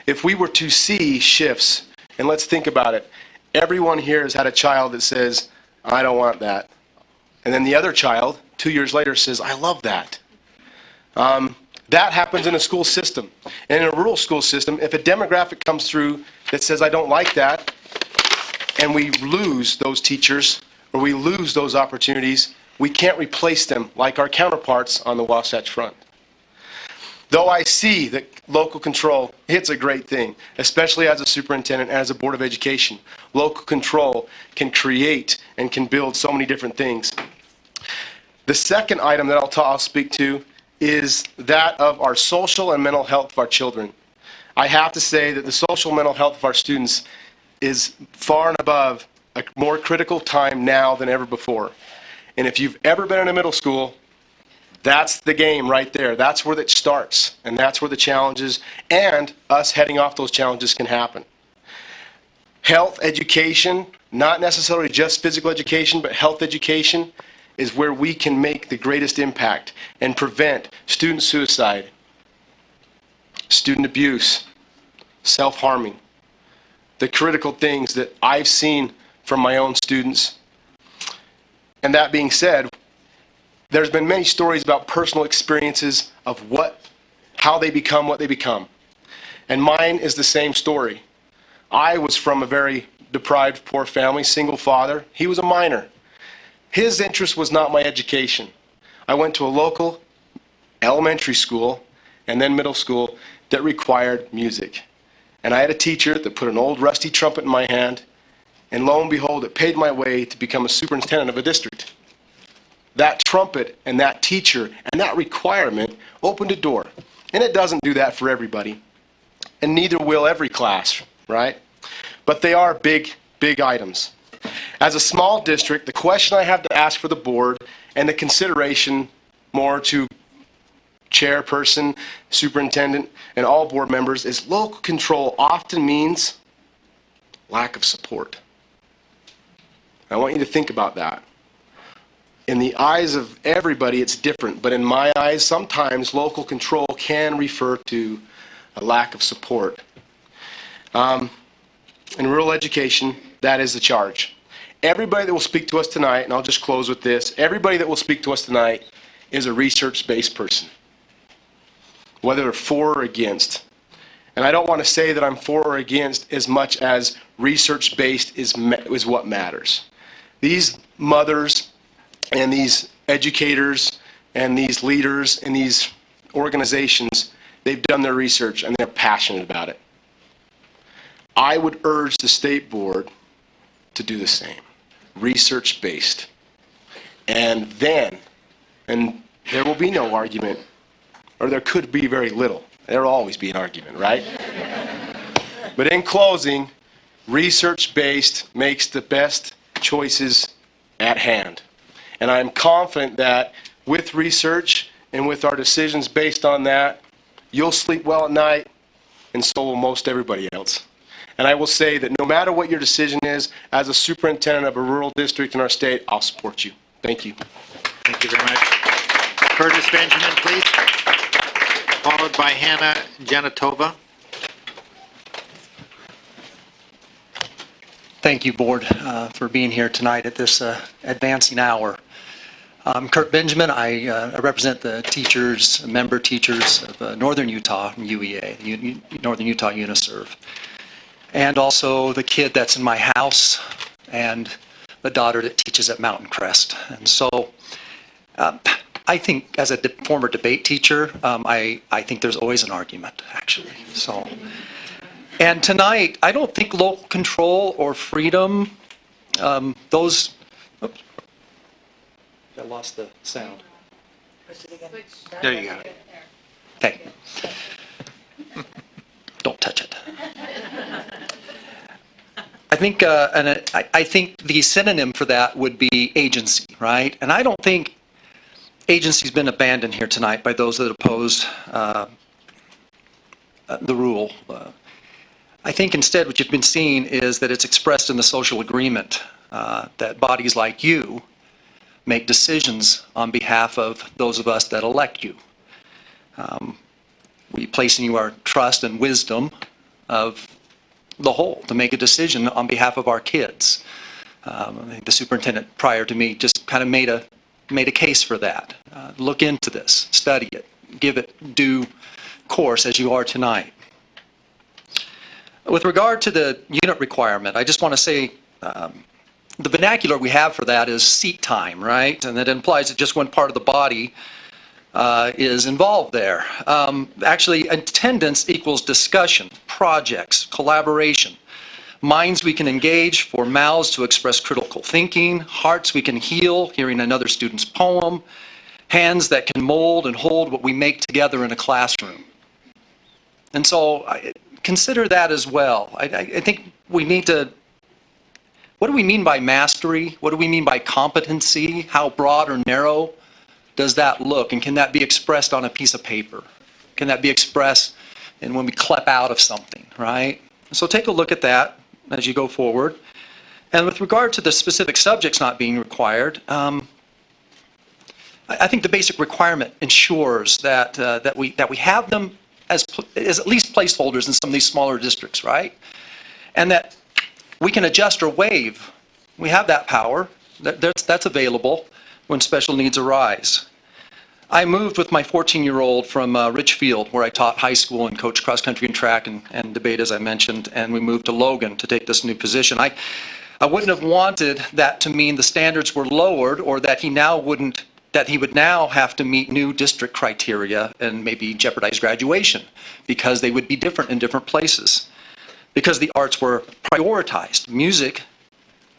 [SPEAKER 3] If we were to see shifts, and let's think about it, everyone here has had a child that says, I don't want that. And then the other child, 2 years later, says, I love that. That happens in a school system. And in a rural school system, if a demographic comes through that says, I don't like that, and we lose those teachers, or we lose those opportunities, we can't replace them like our counterparts on the Wasatch Front. Though I see that local control, it's a great thing, especially as a superintendent, as a Board of Education. Local control can create and can build so many different things. The second item that I'll speak to is that of our social and mental health of our children. I have to say that the social and mental health of our students is far and above a more critical time now than ever before. And if you've ever been in a middle school, that's the game right there. That's where it starts, and that's where the challenges and us heading off those challenges can happen. Health education, not necessarily just physical education, but health education is where we can make the greatest impact and prevent student suicide, student abuse, self-harming, the critical things that I've seen from my own students. And that being said, there's been many stories about personal experiences of how they become what they become. And mine is the same story. I was from a very deprived, poor family, single father. He was a miner. His interest was not my education. I went to a local elementary school and then middle school that required music. And I had a teacher that put an old rusty trumpet in my hand, and lo and behold, it paved my way to become a superintendent of a district. That trumpet and that teacher and that requirement opened a door. And it doesn't do that for everybody. And neither will every class, right? But they are big, big items. As a small district, the question I have to ask for the board and the consideration more to chairperson, superintendent, and all board members is local control often means lack of support. I want you to think about that. In the eyes of everybody, it's different, but in my eyes, sometimes local control can refer to a lack of support. In rural education, that is the charge. Everybody that will speak to us tonight, and I'll just close with this, everybody that will speak to us tonight is a research-based person, whether they're for or against. And I don't want to say that I'm for or against as much as research-based is what matters. These mothers and these educators and these leaders and these organizations, they've done their research and they're passionate about it. I would urge the state board to do the same, research-based. And then, and there will be no argument, or there could be very little. There will always be an argument, right? But in closing, research-based makes the best choices at hand. And I'm confident that with research and with our decisions based on that, you'll sleep well at night, and so will most everybody else. And I will say that no matter what your decision is, as a superintendent of a rural district in our state, I'll support you. Thank you.
[SPEAKER 9] Thank you very much. Curtis Benjamin, please. Followed by Hannah Janatova.
[SPEAKER 1] Thank you, Board, for being here tonight at this advancing hour. I'm Kurt Benjamin. I represent the teachers, member teachers of Northern Utah, UEA, Northern Utah UNISERV, and also the kid that's in my house and the daughter that teaches at Mountain Crest. And so I think as a former debate teacher, I think there's always an argument, actually. So. And tonight, I don't think local control or freedom, those, oops, I lost the sound.
[SPEAKER 9] There you go.
[SPEAKER 1] Okay. Don't touch it. I think, I think the synonym for that would be agency, right? And I don't think agency's been abandoned here tonight by those that oppose the rule. I think instead what you've been seeing is that it's expressed in the social agreement that bodies like you make decisions on behalf of those of us that elect you. We place in you our trust and wisdom of the whole to make a decision on behalf of our kids. I think the superintendent prior to me just kind of made a case for that. Look into this, study it, give it due course as you are tonight. With regard to the unit requirement, I just want to say the vernacular we have for that is seat time, right? And that implies that just one part of the body is involved there. Actually, attendance equals discussion, projects, collaboration. Minds we can engage for mouths to express critical thinking, hearts we can heal, hearing another student's poem, hands that can mold and hold what we make together in a classroom. And so consider that as well. I think we need to, what do we mean by mastery? What do we mean by competency? How broad or narrow does that look? And can that be expressed on a piece of paper? Can that be expressed in when we clap out of something, right? So take a look at that as you go forward. And with regard to the specific subjects not being required, I think the basic requirement ensures that that we have them as at least placeholders in some of these smaller districts, right? And that we can adjust or waive. We have that power. That's available when special needs arise. I moved with my 14-year-old from Richfield, where I taught high school and coached cross-country and track and debate, as I mentioned, and we moved to Logan to take this new position. I wouldn't have wanted that to mean the standards were lowered or that he would now have to meet new district criteria and maybe jeopardize graduation because they would be different in different places. Because the arts were prioritized. Music,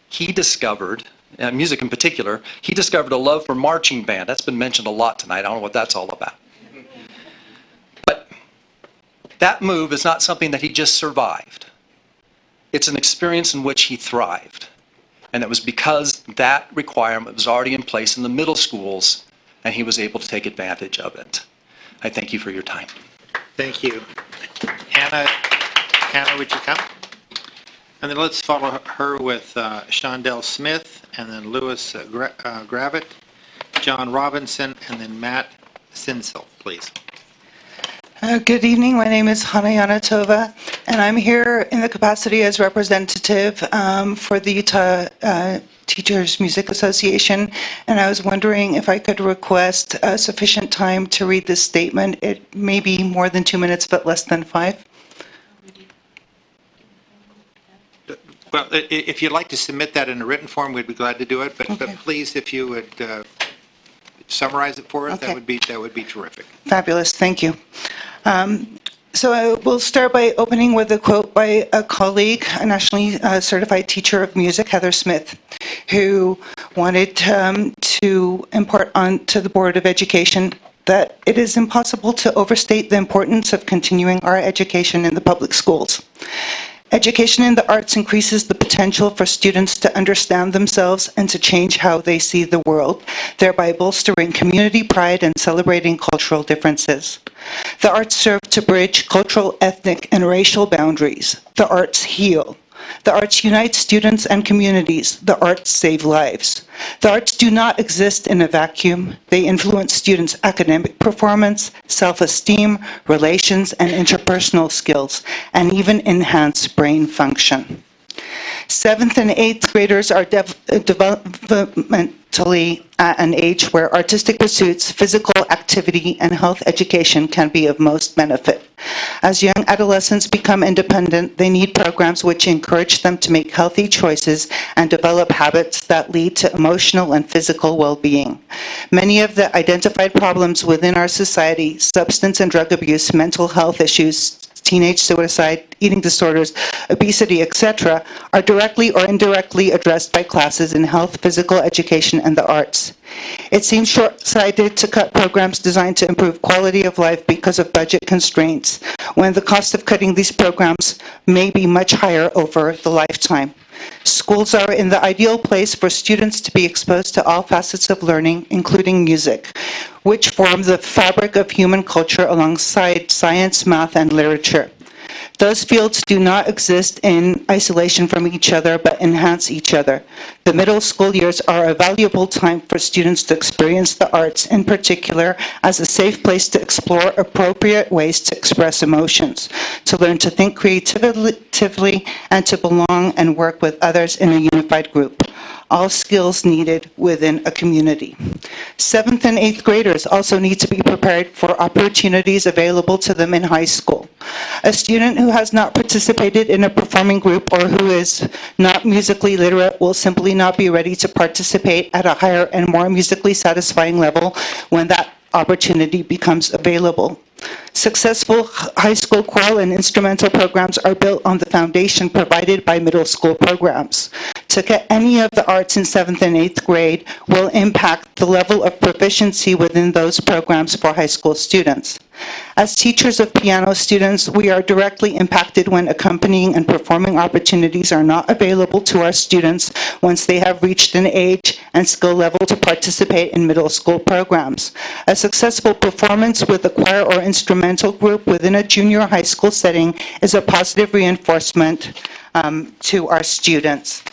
[SPEAKER 1] he discovered, music in particular, he discovered a love for marching band. That's been mentioned a lot tonight. I don't know what that's all about. But that move is not something that he just survived. It's an experience in which he thrived. And it was because that requirement was already in place in the middle schools, and he was able to take advantage of it. I thank you for your time.
[SPEAKER 9] Thank you. Hannah, would you come? And then let's follow her with Shondell Smith, and then Lewis Gravitt, John Robinson, and then Matt Sinsel, please.
[SPEAKER 16] Good evening. My name is Hannah Janatova, and I'm here in the capacity as representative for the Utah Teachers Music Association, and I was wondering if I could request sufficient time to read this statement. It may be more than 2 minutes, but less than 5.
[SPEAKER 9] Well, if you'd like to submit that in a written form, we'd be glad to do it, but please, if you would summarize it for us,
[SPEAKER 16] Okay.
[SPEAKER 9] that would be terrific.
[SPEAKER 16] Fabulous, thank you. So I will start by opening with a quote by a colleague, a nationally certified teacher of music, Heather Smith, who wanted to impart onto the Board of Education that it is impossible to overstate the importance of continuing our education in the public schools. Education in the arts increases the potential for students to understand themselves and to change how they see the world, thereby bolstering community pride and celebrating cultural differences. The arts serve to bridge cultural, ethnic, and racial boundaries. The arts heal. The arts unite students and communities. The arts save lives. The arts do not exist in a vacuum. They influence students' academic performance, self-esteem, relations, and interpersonal skills, and even enhance brain function. 7th and 8th graders are developmentally at an age where artistic pursuits, physical activity, and health education can be of most benefit. As young adolescents become independent, they need programs which encourage them to make healthy choices and develop habits that lead to emotional and physical well-being. Many of the identified problems within our society, substance and drug abuse, mental health issues, teenage suicide, eating disorders, obesity, etc., are directly or indirectly addressed by classes in health, physical education, and the arts. It seems short-sighted to cut programs designed to improve quality of life because of budget constraints, when the cost of cutting these programs may be much higher over the lifetime. Schools are in the ideal place for students to be exposed to all facets of learning, including music, which form the fabric of human culture alongside science, math, and literature. Those fields do not exist in isolation from each other, but enhance each other. The middle school years are a valuable time for students to experience the arts, in particular, as a safe place to explore appropriate ways to express emotions, to learn to think creatively, and to belong and work with others in a unified group. All skills needed within a community. 7th and 8th graders also need to be prepared for opportunities available to them in high school. A student who has not participated in a performing group or who is not musically literate will simply not be ready to participate at a higher and more musically satisfying level when that opportunity becomes available. Successful high school choral and instrumental programs are built on the foundation provided by middle school programs. To get any of the arts in 7th and 8th grade will impact the level of proficiency within those programs for high school students. As teachers of piano students, we are directly impacted when accompanying and performing opportunities are not available to our students once they have reached an age and skill level to participate in middle school programs. A successful performance with a choir or instrumental group within a junior high school setting is a positive reinforcement to our students.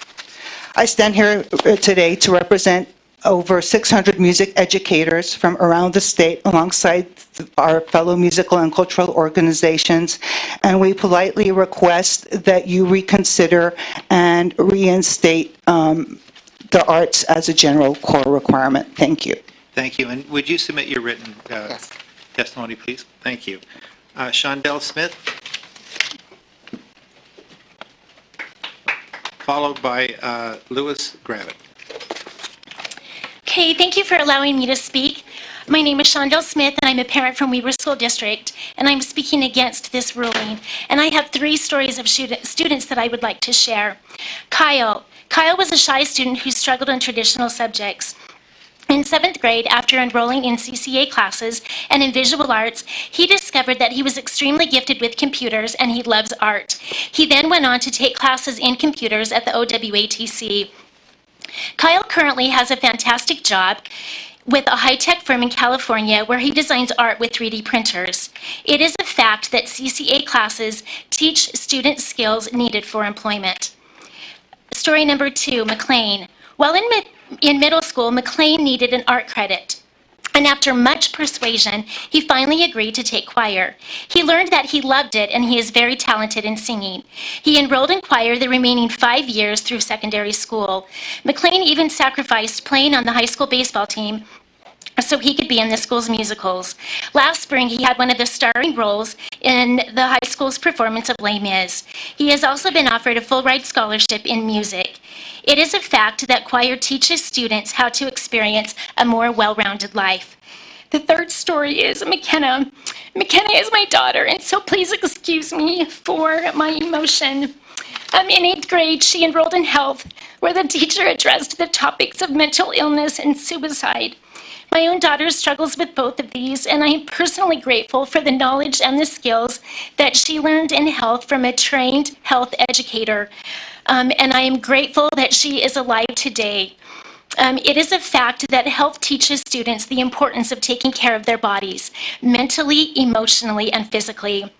[SPEAKER 16] I stand here today to represent over 600 music educators from around the state alongside our fellow musical and cultural organizations, and we politely request that you reconsider and reinstate the arts as a general core requirement. Thank you.
[SPEAKER 2] Thank you. And would you submit your written testimony, please? Thank you. Shondell Smith, followed by Lewis Gravitt.
[SPEAKER 7] Okay, thank you for allowing me to speak. My name is Shondell Smith, and I'm a parent from Weber School District, and I'm speaking against this ruling. And I have 3 stories of students that I would like to share. Kyle was a shy student who struggled in traditional subjects. In 7th grade, after enrolling in CCA classes and in visual arts, he discovered that he was extremely gifted with computers and he loves art. He then went on to take classes in computers at the OWATC. Kyle currently has a fantastic job with a high-tech firm in California where he designs art with 3D printers. It is a fact that CCA classes teach students skills needed for employment. Story number 2, McLean. While in middle school, McLean needed an art credit. And after much persuasion, he finally agreed to take choir. He learned that he loved it and he is very talented in singing. He enrolled in choir the remaining 5 years through secondary school. McLean even sacrificed playing on the high school baseball team so he could be in the school's musicals. Last spring, he had one of the starring roles in the high school's performance of Les Mis. He has also been offered a full-ride scholarship in music.
[SPEAKER 4] It is a fact that choir teaches students how to experience a more well-rounded life. The third story is McKenna. McKenna is my daughter, and so please excuse me for my emotion. In 8th grade, she enrolled in health, where the teacher addressed the topics of mental illness and suicide. My own daughter struggles with both of these, and I am personally grateful for the knowledge and the skills that she learned in health from a trained health educator. And I am grateful that she is alive today. It is a fact that health teaches students the importance of taking care of their bodies, mentally, emotionally, and physically.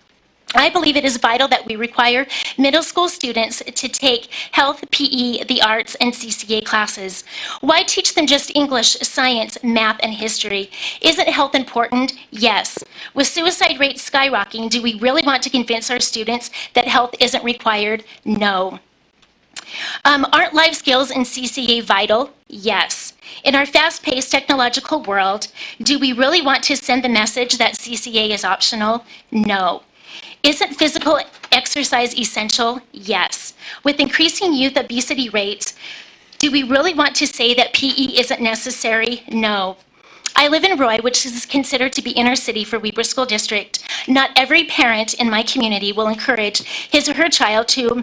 [SPEAKER 4] I believe it is vital that we require middle school students to take health, PE, the arts, and CCA classes. Why teach them just English, science, math, and history? Isn't health important? Yes. With suicide rates skyrocketing, do we really want to convince our students that health isn't required? No. Aren't life skills in CCA vital? Yes. In our fast-paced technological world, do we really want to send the message that CCA is optional? No. Isn't physical exercise essential? Yes. With increasing youth obesity rates, do we really want to say that PE isn't necessary? No. I live in Roy, which is considered to be inner city for Weber School District. Not every parent in my community will encourage his or her child to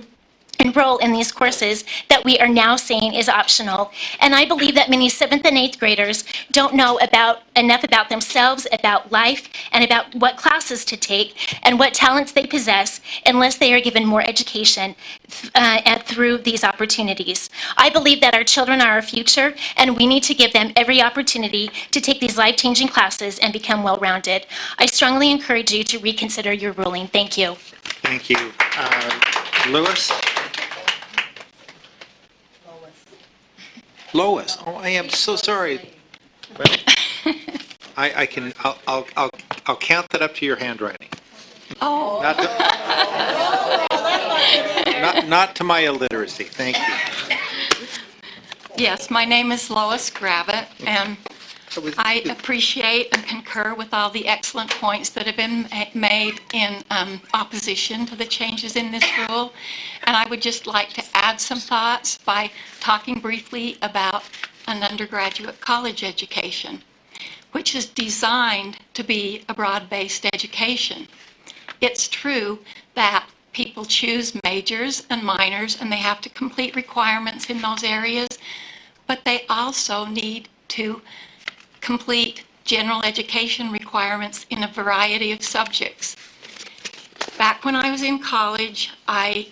[SPEAKER 4] enroll in these courses that we are now saying is optional. And I believe that many 7th and 8th graders don't know enough about themselves, about life, and about what classes to take and what talents they possess unless they are given more education through these opportunities. I believe that our children are our future, and we need to give them every opportunity to take these life-changing classes and become well-rounded. I strongly encourage you to reconsider your ruling. Thank you.
[SPEAKER 2] Thank you. Lewis? Lois. Oh, I am so sorry. I'll count that up to your handwriting.
[SPEAKER 10] Oh.
[SPEAKER 2] Not to my illiteracy. Thank you.
[SPEAKER 17] Yes, my name is Lois Gravitt, and I appreciate and concur with all the excellent points that have been made in opposition to the changes in this rule. And I would just like to add some thoughts by talking briefly about an undergraduate college education, which is designed to be a broad-based education. It's true that people choose majors and minors, and they have to complete requirements in those areas, but they also need to complete general education requirements in a variety of subjects. Back when I was in college, I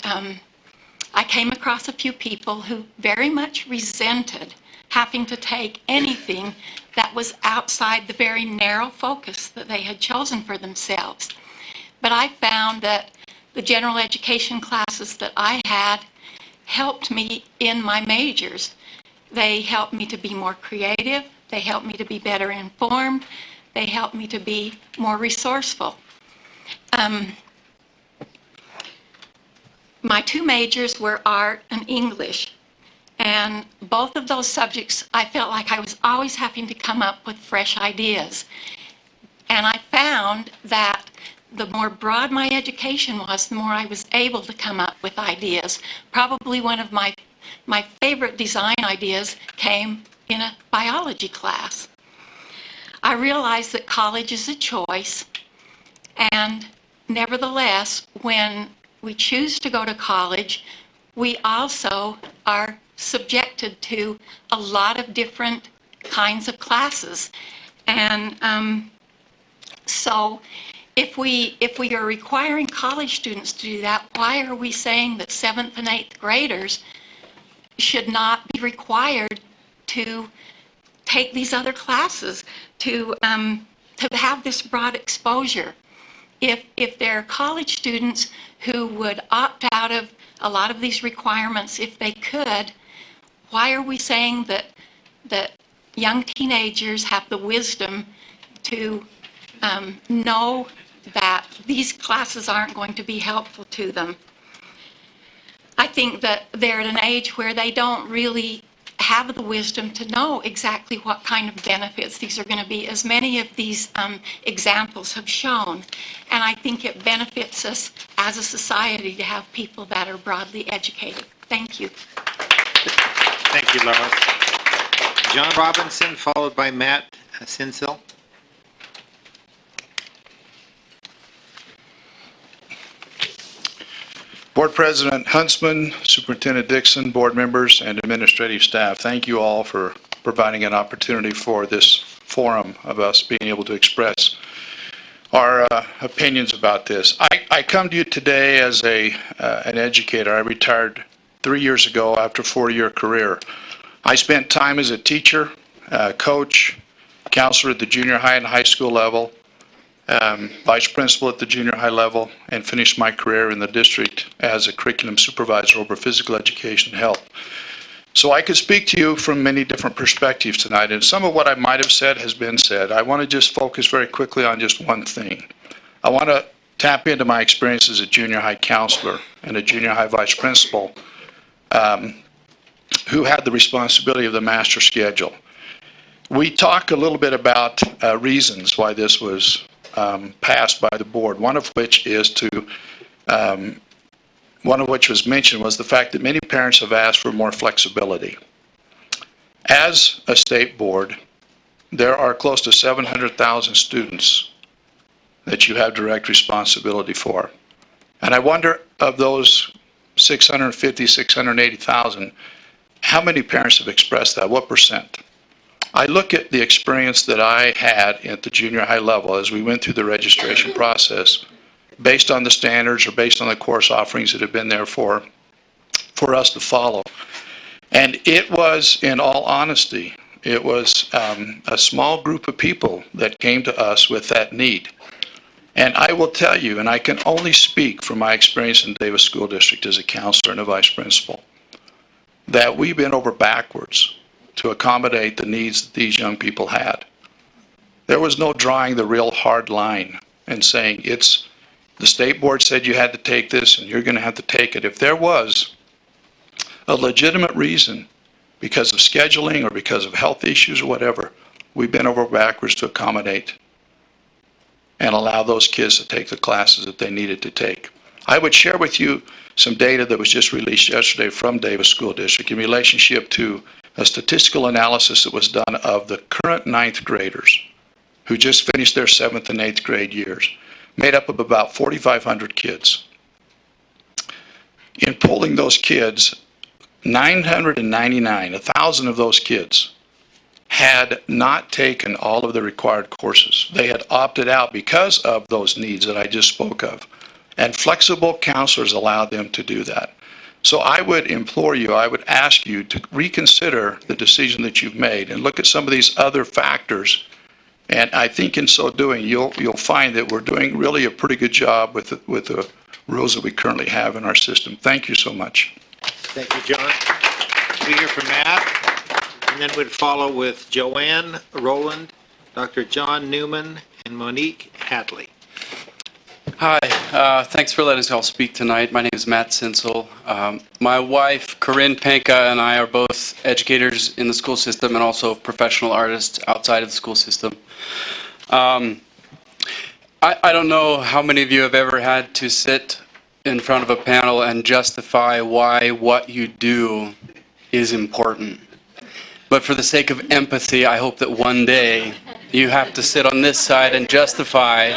[SPEAKER 17] came across a few people who very much resented having to take anything that was outside the very narrow focus that they had chosen for themselves. But I found that the general education classes that I had helped me in my majors. They helped me to be more creative. They helped me to be better informed. They helped me to be more resourceful. My two majors were art and English, and both of those subjects I felt like I was always having to come up with fresh ideas. And I found that the more broad my education was, the more I was able to come up with ideas. Probably one of my favorite design ideas came in a biology class. I realized that college is a choice, and nevertheless, when we choose to go to college, we also are subjected to a lot of different kinds of classes. And so if we are requiring college students to do that, why are we saying that 7th and 8th graders should not be required to take these other classes, to have this broad exposure? If there are college students who would opt out of a lot of these requirements if they could, why are we saying that young teenagers have the wisdom to know that these classes aren't going to be helpful to them? I think that they're at an age where they don't really have the wisdom to know exactly what kind of benefits these are going to be, as many of these examples have shown. And I think it benefits us as a society to have people that are broadly educated. Thank you.
[SPEAKER 2] Thank you, Lois. John Robinson, followed by Matt Sinsel.
[SPEAKER 18] Board President Huntsman, Superintendent Dixon, board members, and administrative staff, thank you all for providing an opportunity for this forum of us being able to express our opinions about this. I come to you today as an educator. I retired 3 years ago after a 4-year career. I spent time as a teacher, coach, counselor at the junior high and high school level, vice principal at the junior high level, and finished my career in the district as a curriculum supervisor over physical education and health. So I could speak to you from many different perspectives tonight, and some of what I might have said has been said. I want to just focus very quickly on just one thing. I want to tap into my experience as a junior high counselor and a junior high vice principal who had the responsibility of the master schedule. We talk a little bit about reasons why this was passed by the board, one of which was mentioned was the fact that many parents have asked for more flexibility. As a state board, there are close to 700,000 students that you have direct responsibility for. And I wonder, of those 650, 680,000, how many parents have expressed that? What percent? I look at the experience that I had at the junior high level as we went through the registration process, based on the standards or based on the course offerings that have been there for us to follow. And it was, in all honesty, it was a small group of people that came to us with that need. And I will tell you, and I can only speak from my experience in Davis School District as a counselor and a vice principal, that we bent over backwards to accommodate the needs that these young people had. There was no drawing the real hard line and saying, the state board said you had to take this and you're going to have to take it. If there was a legitimate reason because of scheduling or because of health issues or whatever, we bent over backwards to accommodate and allow those kids to take the classes that they needed to take. I would share with you some data that was just released yesterday from Davis School District in relationship to a statistical analysis that was done of the current 9th graders who just finished their 7th and 8th grade years, made up of about 4,500 kids. In polling those kids, 999, 1,000 of those kids, had not taken all of the required courses. They had opted out because of those needs that I just spoke of. And flexible counselors allowed them to do that. So I would implore you, I would ask you to reconsider the decision that you've made and look at some of these other factors. And I think in so doing, you'll find that we're doing really a pretty good job with the rules that we currently have in our system. Thank you so much.
[SPEAKER 2] Thank you, John. We hear from Matt, and then we'd follow with Joanne Rowland, Dr. John Newman, and Monique Hadley.
[SPEAKER 19] Hi, thanks for letting us all speak tonight. My name is Matt Sinsel. My wife, Corinne Panka, and I are both educators in the school system and also professional artists outside of the school system. I don't know how many of you have ever had to sit in front of a panel and justify why what you do is important. But for the sake of empathy, I hope that one day you have to sit on this side and justify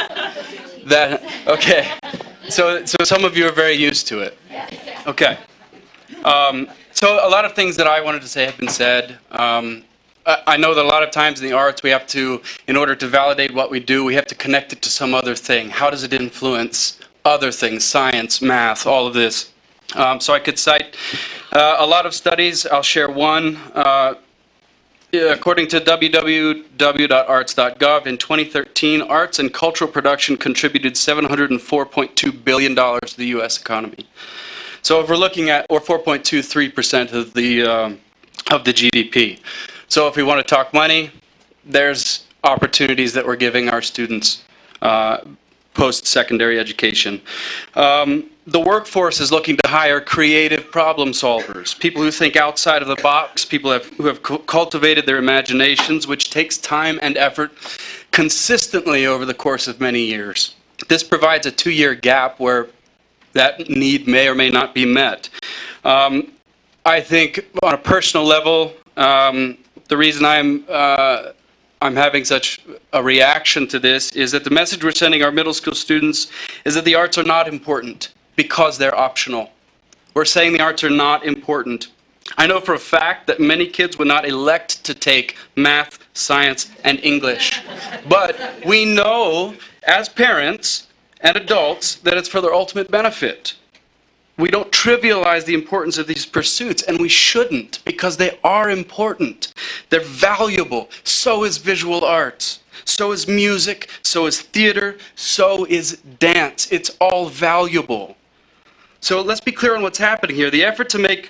[SPEAKER 19] that. Okay, so some of you are very used to it. Okay. So a lot of things that I wanted to say have been said. I know that a lot of times in the arts we have to, in order to validate what we do, we have to connect it to some other thing. How does it influence other things, science, math, all of this? So I could cite a lot of studies. I'll share one. According to www.arts.gov, in 2013, arts and cultural production contributed $704.2 billion to the U.S. economy. So if we're looking at, or 4.23% of the GDP. So if we want to talk money, there's opportunities that we're giving our students post-secondary education. The workforce is looking to hire creative problem solvers, people who think outside of the box, people who have cultivated their imaginations, which takes time and effort consistently over the course of many years. This provides a 2-year gap where that need may or may not be met. I think on a personal level, the reason I'm having such a reaction to this is that the message we're sending our middle school students is that the arts are not important because they're optional. We're saying the arts are not important. I know for a fact that many kids would not elect to take math, science, and English. But we know as parents and adults that it's for their ultimate benefit. We don't trivialize the importance of these pursuits, and we shouldn't, because they are important. They're valuable. So is visual arts. So is music. So is theater. So is dance. It's all valuable. So let's be clear on what's happening here. The effort to make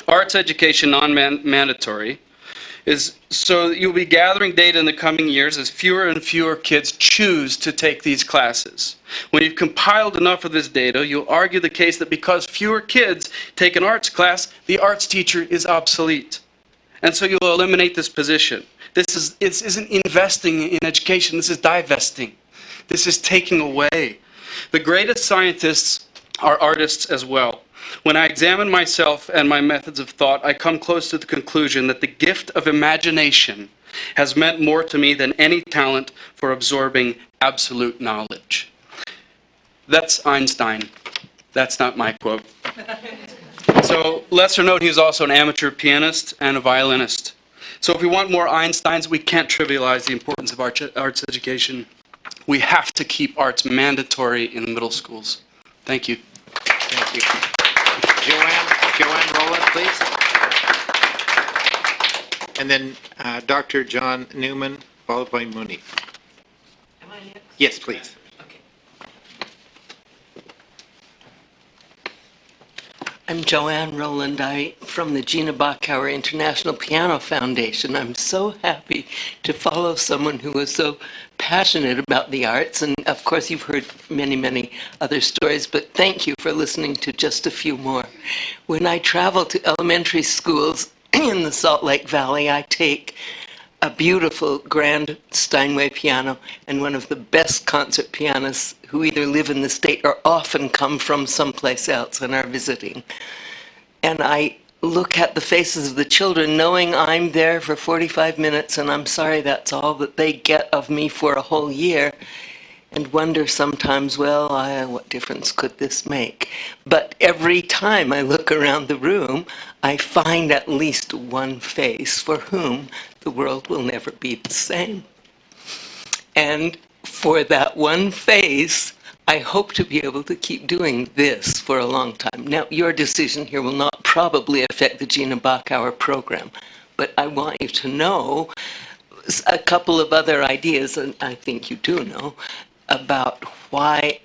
[SPEAKER 19] arts education non-mandatory is so that you'll be gathering data in the coming years as fewer and fewer kids choose to take these classes. When you've compiled enough of this data, you'll argue the case that because fewer kids take an arts class, the arts teacher is obsolete. And so you'll eliminate this position. This isn't investing in education, this is divesting. This is taking away. The greatest scientists are artists as well. When I examine myself and my methods of thought, I come close to the conclusion that the gift of imagination has meant more to me than any talent for absorbing absolute knowledge. That's Einstein. That's not my quote. So, lesser known, he was also an amateur pianist and a violinist. So if we want more Einsteins, we can't trivialize the importance of arts education. We have to keep arts mandatory in the middle schools. Thank you.
[SPEAKER 2] Thank you. Joanne Rowland, please. And then Dr. John Newman, followed by Monique.
[SPEAKER 5] Am I next?
[SPEAKER 2] Yes, please.
[SPEAKER 5] I'm Joanne Rowland. From the Gina Bachauer International Piano Foundation. I'm so happy to follow someone who is so passionate about the arts. And of course, you've heard many, many other stories, but thank you for listening to just a few more. When I travel to elementary schools in the Salt Lake Valley, I take a beautiful grand Steinway piano and one of the best concert pianists who either live in the state or often come from someplace else and are visiting. And I look at the faces of the children knowing I'm there for 45 minutes and I'm sorry that's all that they get of me for a whole year, and wonder sometimes, well, what difference could this make? But every time I look around the room, I find at least one face for whom the world will never be the same. And for that one face, I hope to be able to keep doing this for a long time. Now, your decision here will not probably affect the Gina Bachauer program, but I want you to know a couple of other ideas, and I think you do know, about why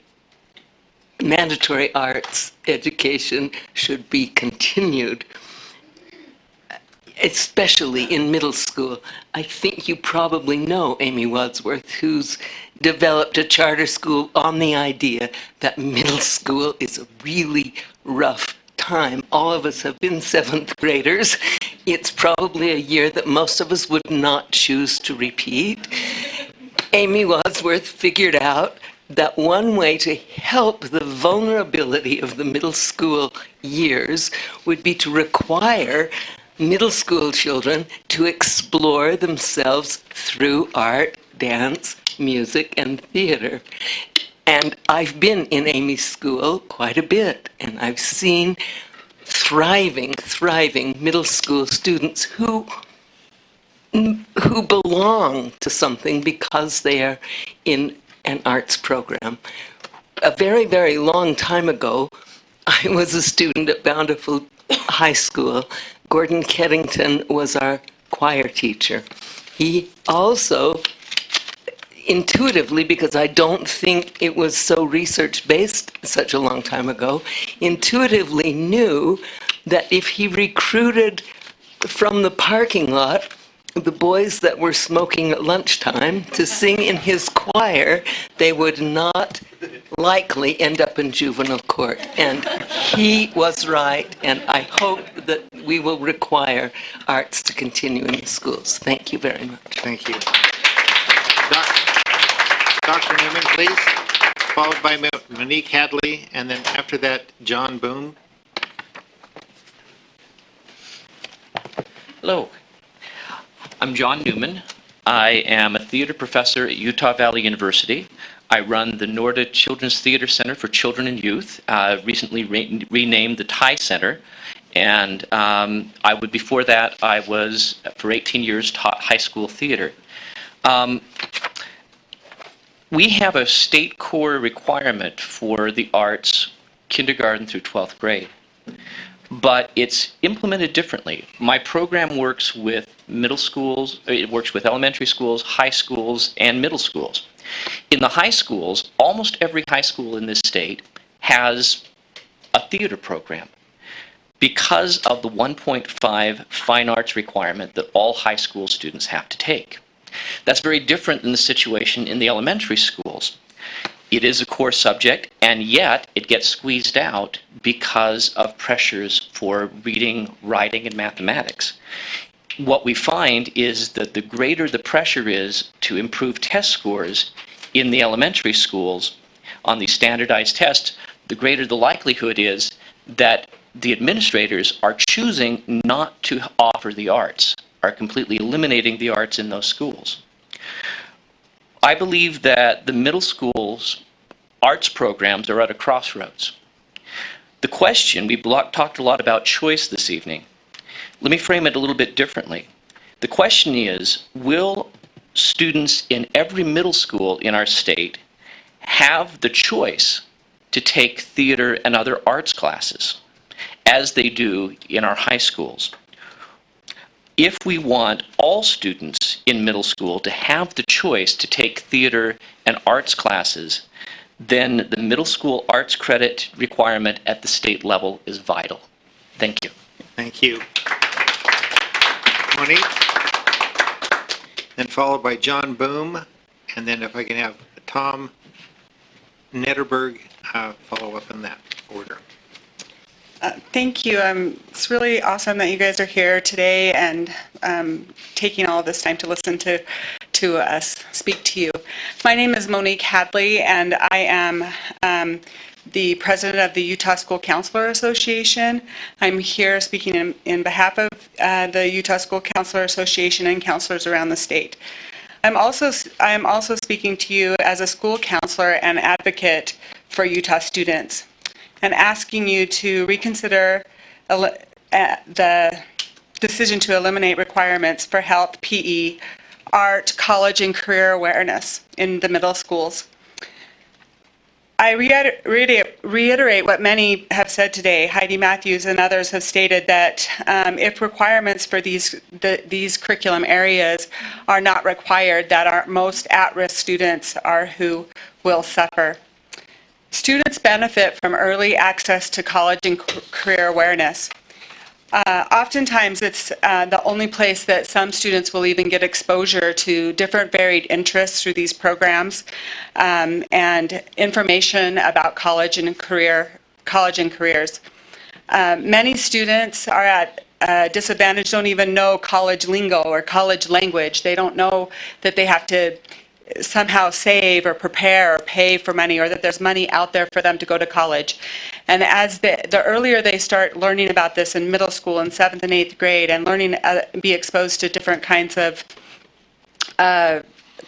[SPEAKER 5] mandatory arts education should be continued, especially in middle school. I think you probably know Amy Wadsworth, who's developed a charter school on the idea that middle school is a really rough time. All of us have been seventh graders. It's probably a year that most of us would not choose to repeat. Amy Wadsworth figured out that one way to help the vulnerability of the middle school years would be to require middle school children to explore themselves through art, dance, music, and theater. And I've been in Amy's school quite a bit, and I've seen thriving middle school students who belong to something because they are in an arts program. A very, very long time ago, I was a student at Bountiful High School. Gordon Keddington was our choir teacher. He also intuitively, because I don't think it was so research-based such a long time ago, intuitively knew that if he recruited from the parking lot the boys that were smoking at lunchtime to sing in his choir, they would not likely end up in juvenile court. And he was right, and I hope that we will require arts to continue in the schools. Thank you very much.
[SPEAKER 2] Thank you. Dr. Newman, please, followed by Monique Hadley, and then after that, John Boone.
[SPEAKER 6] Hello, I'm John Newman. I am a theater professor at Utah Valley University. I run the Norda Children's Theater Center for Children and Youth, recently renamed the Thai Center. And before that, I was, for 18 years, taught high school theater. We have a state core requirement for the arts, kindergarten through 12th grade. But it's implemented differently. My program works with middle schools, it works with elementary schools, high schools, and middle schools. In the high schools, almost every high school in this state has a theater program because of the 1.5 fine arts requirement that all high school students have to take. That's very different than the situation in the elementary schools. It is a core subject, and yet it gets squeezed out because of pressures for reading, writing, and mathematics. What we find is that the greater the pressure is to improve test scores in the elementary schools on these standardized tests, the greater the likelihood is that the administrators are choosing not to offer the arts, are completely eliminating the arts in those schools. I believe that the middle school's arts programs are at a crossroads. The question, we talked a lot about choice this evening. Let me frame it a little bit differently. The question is, will students in every middle school in our state have the choice to take theater and other arts classes as they do in our high schools? If we want all students in middle school to have the choice to take theater and arts classes, then the middle school arts credit requirement at the state level is vital. Thank you.
[SPEAKER 9] Thank you. Monique, then followed by John Boom, and then if I can have Tom Netterberg follow up in that order.
[SPEAKER 20] Thank you. It's really awesome that you guys are here today and taking all of this time to listen to us speak to you. My name is Monique Hadley, and I am the president of the Uintah School Counselor Association. I'm here speaking in behalf of the Uintah School Counselor Association and counselors around the state. I am also speaking to you as a school counselor and advocate for Utah students, and asking you to reconsider the decision to eliminate requirements for health, PE, art, college, and career awareness in the middle schools. I reiterate what many have said today. Heidi Matthews and others have stated that if requirements for these curriculum areas are not required, that our most at-risk students are who will suffer. Students benefit from early access to college and career awareness. Oftentimes, it's the only place that some students will even get exposure to different varied interests through these programs and information about college and careers. Many students are at a disadvantage, don't even know college lingo or college language. They don't know that they have to somehow save or prepare or pay for money, or that there's money out there for them to go to college. And as the earlier they start learning about this in middle school in 7th and 8th grade, and learning be exposed to different kinds of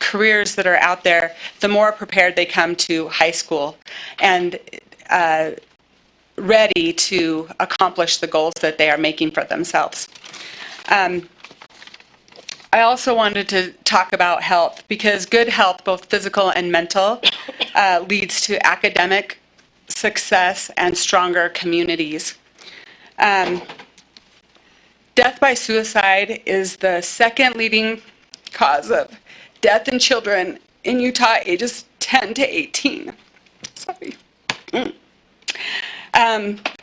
[SPEAKER 20] careers that are out there, the more prepared they come to high school and ready to accomplish the goals that they are making for themselves. I also wanted to talk about health, because good health, both physical and mental, leads to academic success and stronger communities. Death by suicide is the second leading cause of death in children in Utah ages 10 to 18. Sorry.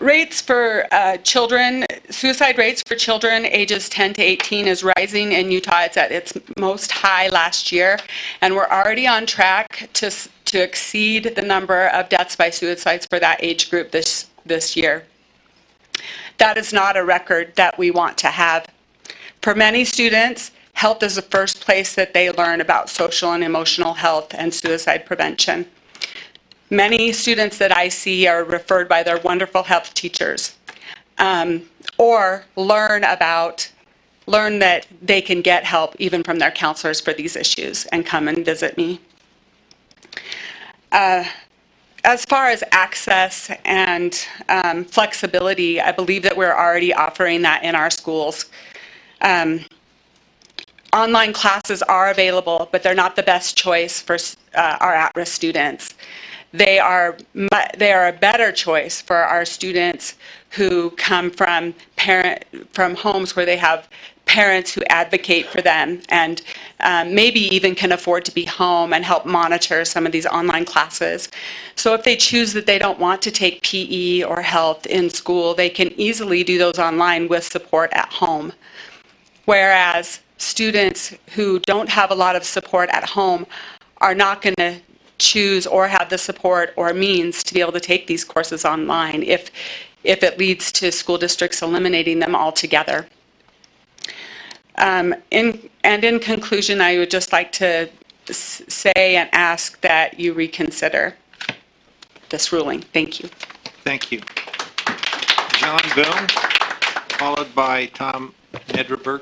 [SPEAKER 20] Rates for children, suicide rates for children ages 10 to 18 is rising in Utah. It's at its most high last year, and we're already on track to exceed the number of deaths by suicides for that age group this year. That is not a record that we want to have. For many students, health is the first place that they learn about social and emotional health and suicide prevention. Many students that I see are referred by their wonderful health teachers, or learn about learn that they can get help even from their counselors for these issues and come and visit me. As far as access and flexibility, I believe that we're already offering that in our schools. Online classes are available, but they're not the best choice for our at-risk students. They are a better choice for our students who come from homes where they have parents who advocate for them and maybe even can afford to be home and help monitor some of these online classes. So if they choose that they don't want to take PE or health in school, they can easily do those online with support at home. Whereas students who don't have a lot of support at home are not going to choose or have the support or means to be able to take these courses online if it leads to school districts eliminating them altogether. In conclusion, I would just like to say and ask that you reconsider this ruling. Thank you.
[SPEAKER 2] Thank you. John Boone, followed by Tom Nedreberg.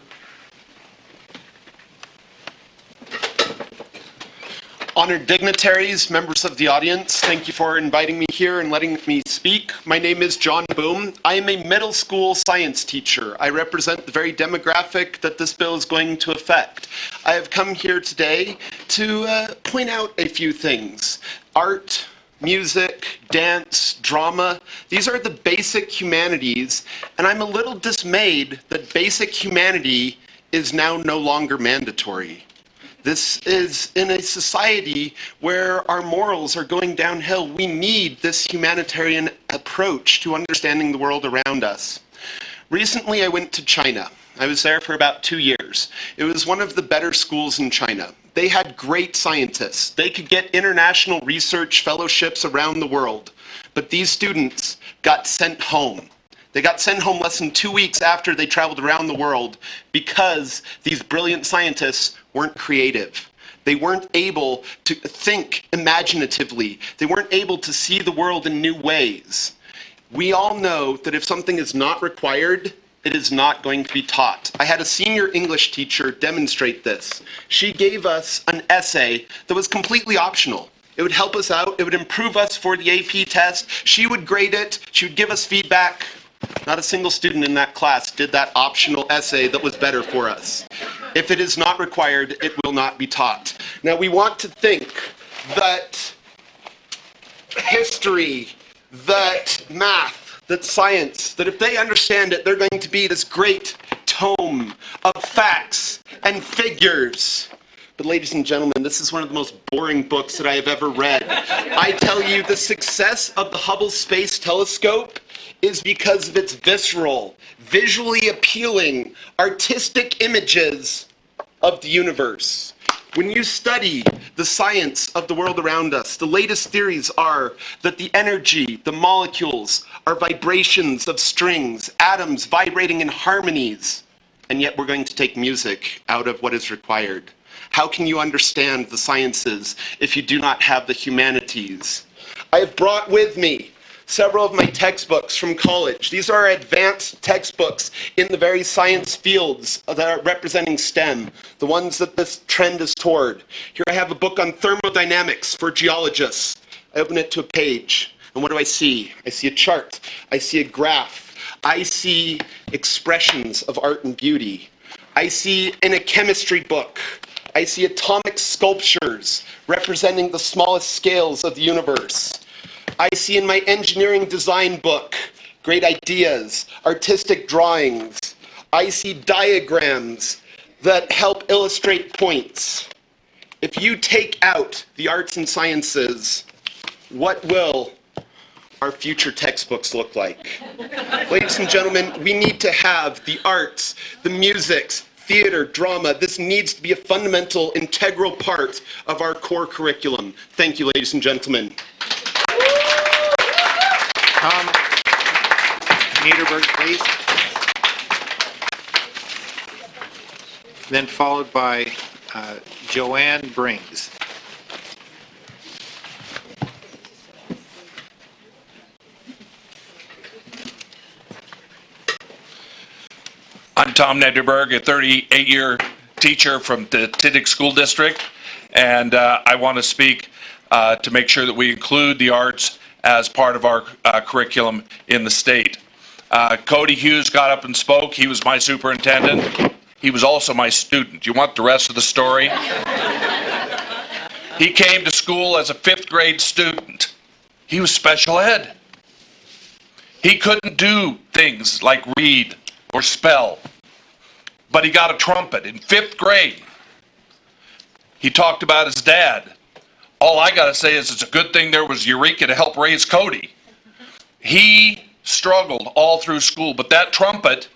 [SPEAKER 11] Honored dignitaries, members of the audience, thank you for inviting me here and letting me speak. My name is John Boom. I am a middle school science teacher. I represent the very demographic that this bill is going to affect. I have come here today to point out a few things. Art, music, dance, drama, these are the basic humanities, and I'm a little dismayed that basic humanity is now no longer mandatory. This is in a society where our morals are going downhill. We need this humanitarian approach to understanding the world around us. Recently, I went to China. I was there for about 2 years. It was one of the better schools in China. They had great scientists. They could get international research fellowships around the world. But these students got sent home. They got sent home less than 2 weeks after they traveled around the world because these brilliant scientists weren't creative. They weren't able to think imaginatively. They weren't able to see the world in new ways. We all know that if something is not required, it is not going to be taught. I had a senior English teacher demonstrate this. She gave us an essay that was completely optional. It would help us out. It would improve us for the AP test. She would grade it. She would give us feedback. Not a single student in that class did that optional essay that was better for us. If it is not required, it will not be taught. Now, we want to think that history, that math, that science, that if they understand it, they're going to be this great tome of facts and figures. But ladies and gentlemen, this is one of the most boring books that I have ever read. I tell you, the success of the Hubble Space Telescope is because of its visceral, visually appealing, artistic images of the universe. When you study the science of the world around us, the latest theories are that the energy, the molecules, are vibrations of strings, atoms vibrating in harmonies, and yet we're going to take music out of what is required. How can you understand the sciences if you do not have the humanities? I have brought with me several of my textbooks from college. These are advanced textbooks in the very science fields that are representing STEM, the ones that this trend is toward. Here I have a book on thermodynamics for geologists. I open it to a page, and what do I see? I see a chart. I see a graph. I see expressions of art and beauty. I see in a chemistry book, I see atomic sculptures representing the smallest scales of the universe. I see in my engineering design book great ideas, artistic drawings. I see diagrams that help illustrate points. If you take out the arts and sciences, what will our future textbooks look like? Ladies and gentlemen, we need to have the arts, the musics, theater, drama. This needs to be a fundamental, integral part of our core curriculum. Thank you, ladies and gentlemen.
[SPEAKER 2] Tom Niederberg, please. Then followed by Joanne Brings.
[SPEAKER 13] I'm Tom Nederberg, a 38-year teacher from the Hendricks School District, and I want to speak to make sure that we include the arts as part of our curriculum in the state. Cody Hughes got up and spoke. He was my superintendent. He was also my student. You want the rest of the story? He came to school as a 5th grade student. He was special ed. He couldn't do things like read or spell, but he got a trumpet in 5th grade. He talked about his dad. All I got to say is it's a good thing there was Eureka to help raise Cody. He struggled all through school, but that trumpet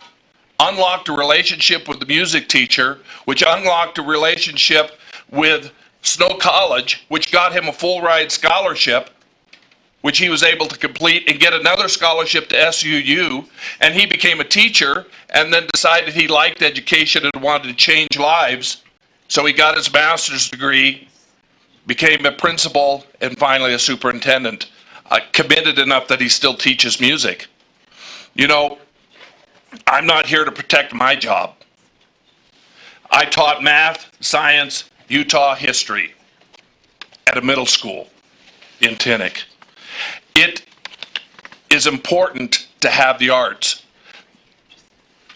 [SPEAKER 13] unlocked a relationship with the music teacher, which unlocked a relationship with Snow College, which got him a full ride scholarship, which he was able to complete and get another scholarship to SUU, and he became a teacher and then decided he liked education and wanted to change lives. So he got his master's degree, became a principal, and finally a superintendent, committed enough that he still teaches music. You know, I'm not here to protect my job. I taught math, science, Utah history at a middle school in Tinnick. It is important to have the arts.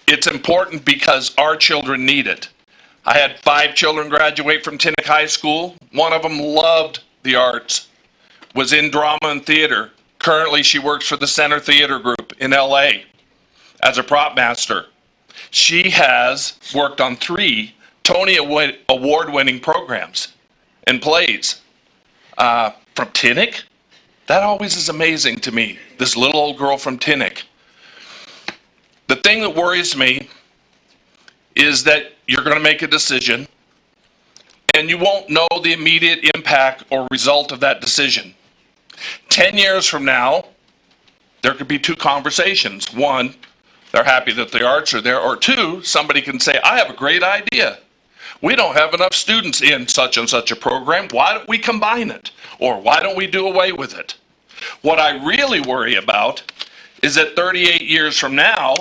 [SPEAKER 13] It's important because our children need it. I had 5 children graduate from Tinnick High School. One of them loved the arts, was in drama and theater. Currently, she works for the Center Theater Group in LA as a prop master. She has worked on 3 Tony Award-winning programs and plays from Tinnick. That always is amazing to me, this little old girl from Tinnick. The thing that worries me is that you're going to make a decision and you won't know the immediate impact or result of that decision. 10 years from now, there could be 2 conversations. 1, they're happy that the arts are there, or 2, somebody can say, I have a great idea. We don't have enough students in such and such a program. Why don't we combine it? Or why don't we do away with it? What I really worry about is that 38 years from now,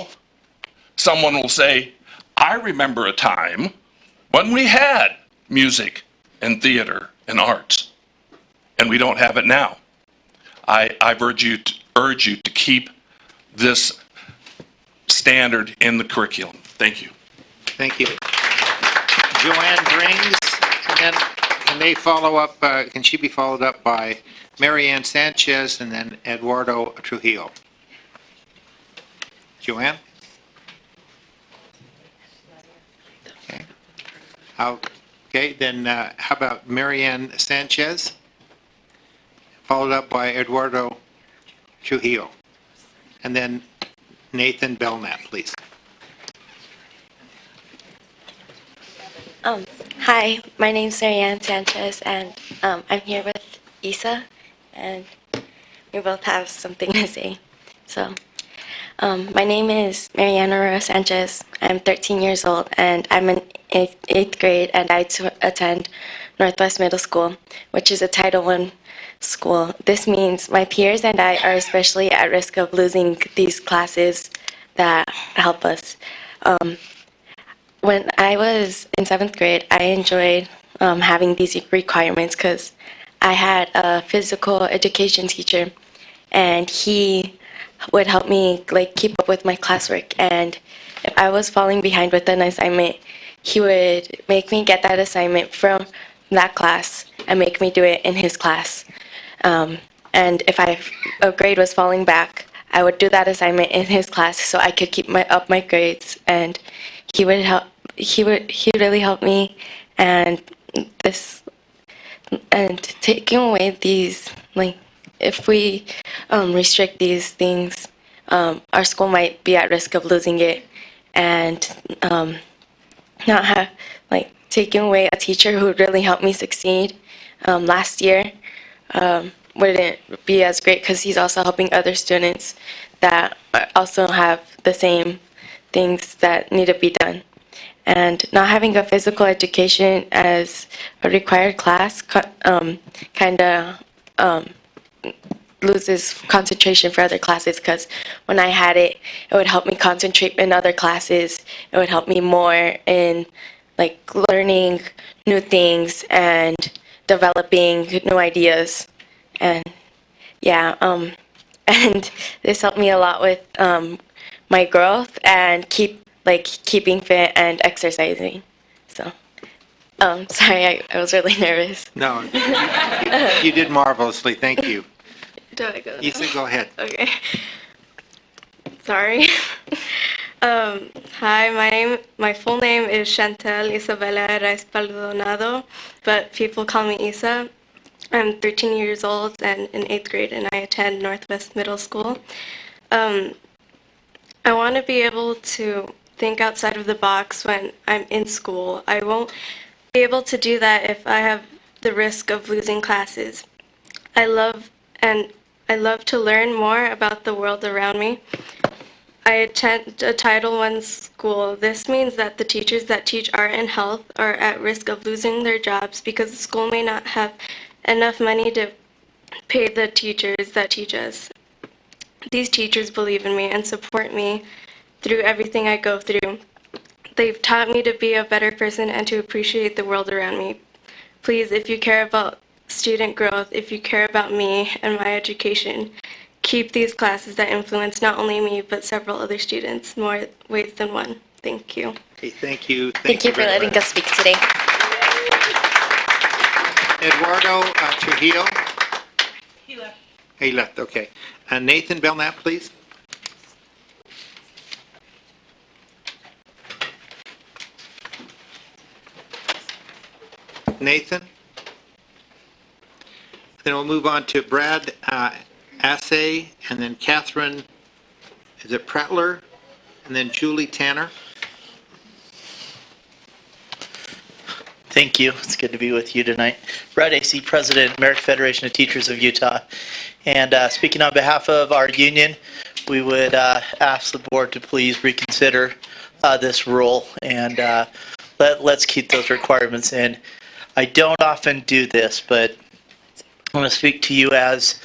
[SPEAKER 13] someone will say, I remember a time when we had music and theater and arts, and we don't have it now. I urge you to keep this standard in the curriculum. Thank you.
[SPEAKER 9] Thank you. Joanne Brings, and then can they follow up, can she be followed up by Marianne Sanchez and then Eduardo Chihiro? Joanne? Okay. Okay, then how about Marianne Sanchez, followed up by Eduardo Chihiro, and then Nathan Belknap, please.
[SPEAKER 22] Hi, my name's Marianne Sanchez, and I'm here with Isa, and we both have something to say. So, my name is Marianne Aurora Sanchez. I'm 13 years old, and I'm in 8th grade, and I attend Northwest Middle School, which is a Title I school. This means my peers and I are especially at risk of losing these classes that help us. When I was in 7th grade, I enjoyed having these requirements because I had a physical education teacher, and he would help me keep up with my classwork. And if I was falling behind with an assignment, he would make me get that assignment from that class and make me do it in his class. And if a grade was falling back, I would do that assignment in his class so I could keep up my grades. And he would help. He really helped me, and taking away these, if we restrict these things, our school might be at risk of losing it, and not have taking away a teacher who really helped me succeed last year wouldn't be as great because he's also helping other students that also have the same things that need to be done. And not having a physical education as a required class kind of loses concentration for other classes, because when I had it, it would help me concentrate in other classes. It would help me more in like learning new things and developing new ideas. And yeah, and this helped me a lot with my growth and keeping fit and exercising. So, sorry, I was really nervous.
[SPEAKER 9] No, you did marvelously. Thank you.
[SPEAKER 22] Do I go?
[SPEAKER 9] You said go ahead.
[SPEAKER 22] Okay. Sorry. Hi, my full name is Chantel Isabella Reyes Paldonado, but people call me Isa. I'm 13 years old and in 8th grade, and I attend Northwest Middle School. I want to be able to think outside of the box when I'm in school. I won't be able to do that if I have the risk of losing classes. I love to learn more about the world around me. I attend a Title I school. This means that the teachers that teach art and health are at risk of losing their jobs because the school may not have enough money to pay the teachers that teach us. These teachers believe in me and support me through everything I go through. They've taught me to be a better person and to appreciate the world around me. Please, if you care about student growth, if you care about me and my education, keep these classes that influence not only me, but several other students, more ways than one. Thank you.
[SPEAKER 9] Okay, thank you.
[SPEAKER 22] Thank you for
[SPEAKER 9] very
[SPEAKER 22] letting
[SPEAKER 9] much.
[SPEAKER 22] us speak today.
[SPEAKER 9] Eduardo Chihiro? He left, okay. Nathan Belknap, please. Nathan? Then we'll move on to Brad Assay, and then Catherine, is it Prattler? And then Julie Tanner.
[SPEAKER 8] Thank you. It's good to be with you tonight. Brad AC, President, American Federation of Teachers of Utah. And speaking on behalf of our union, we would ask the board to please reconsider this rule and let's keep those requirements in. I don't often do this, but I want to speak to you as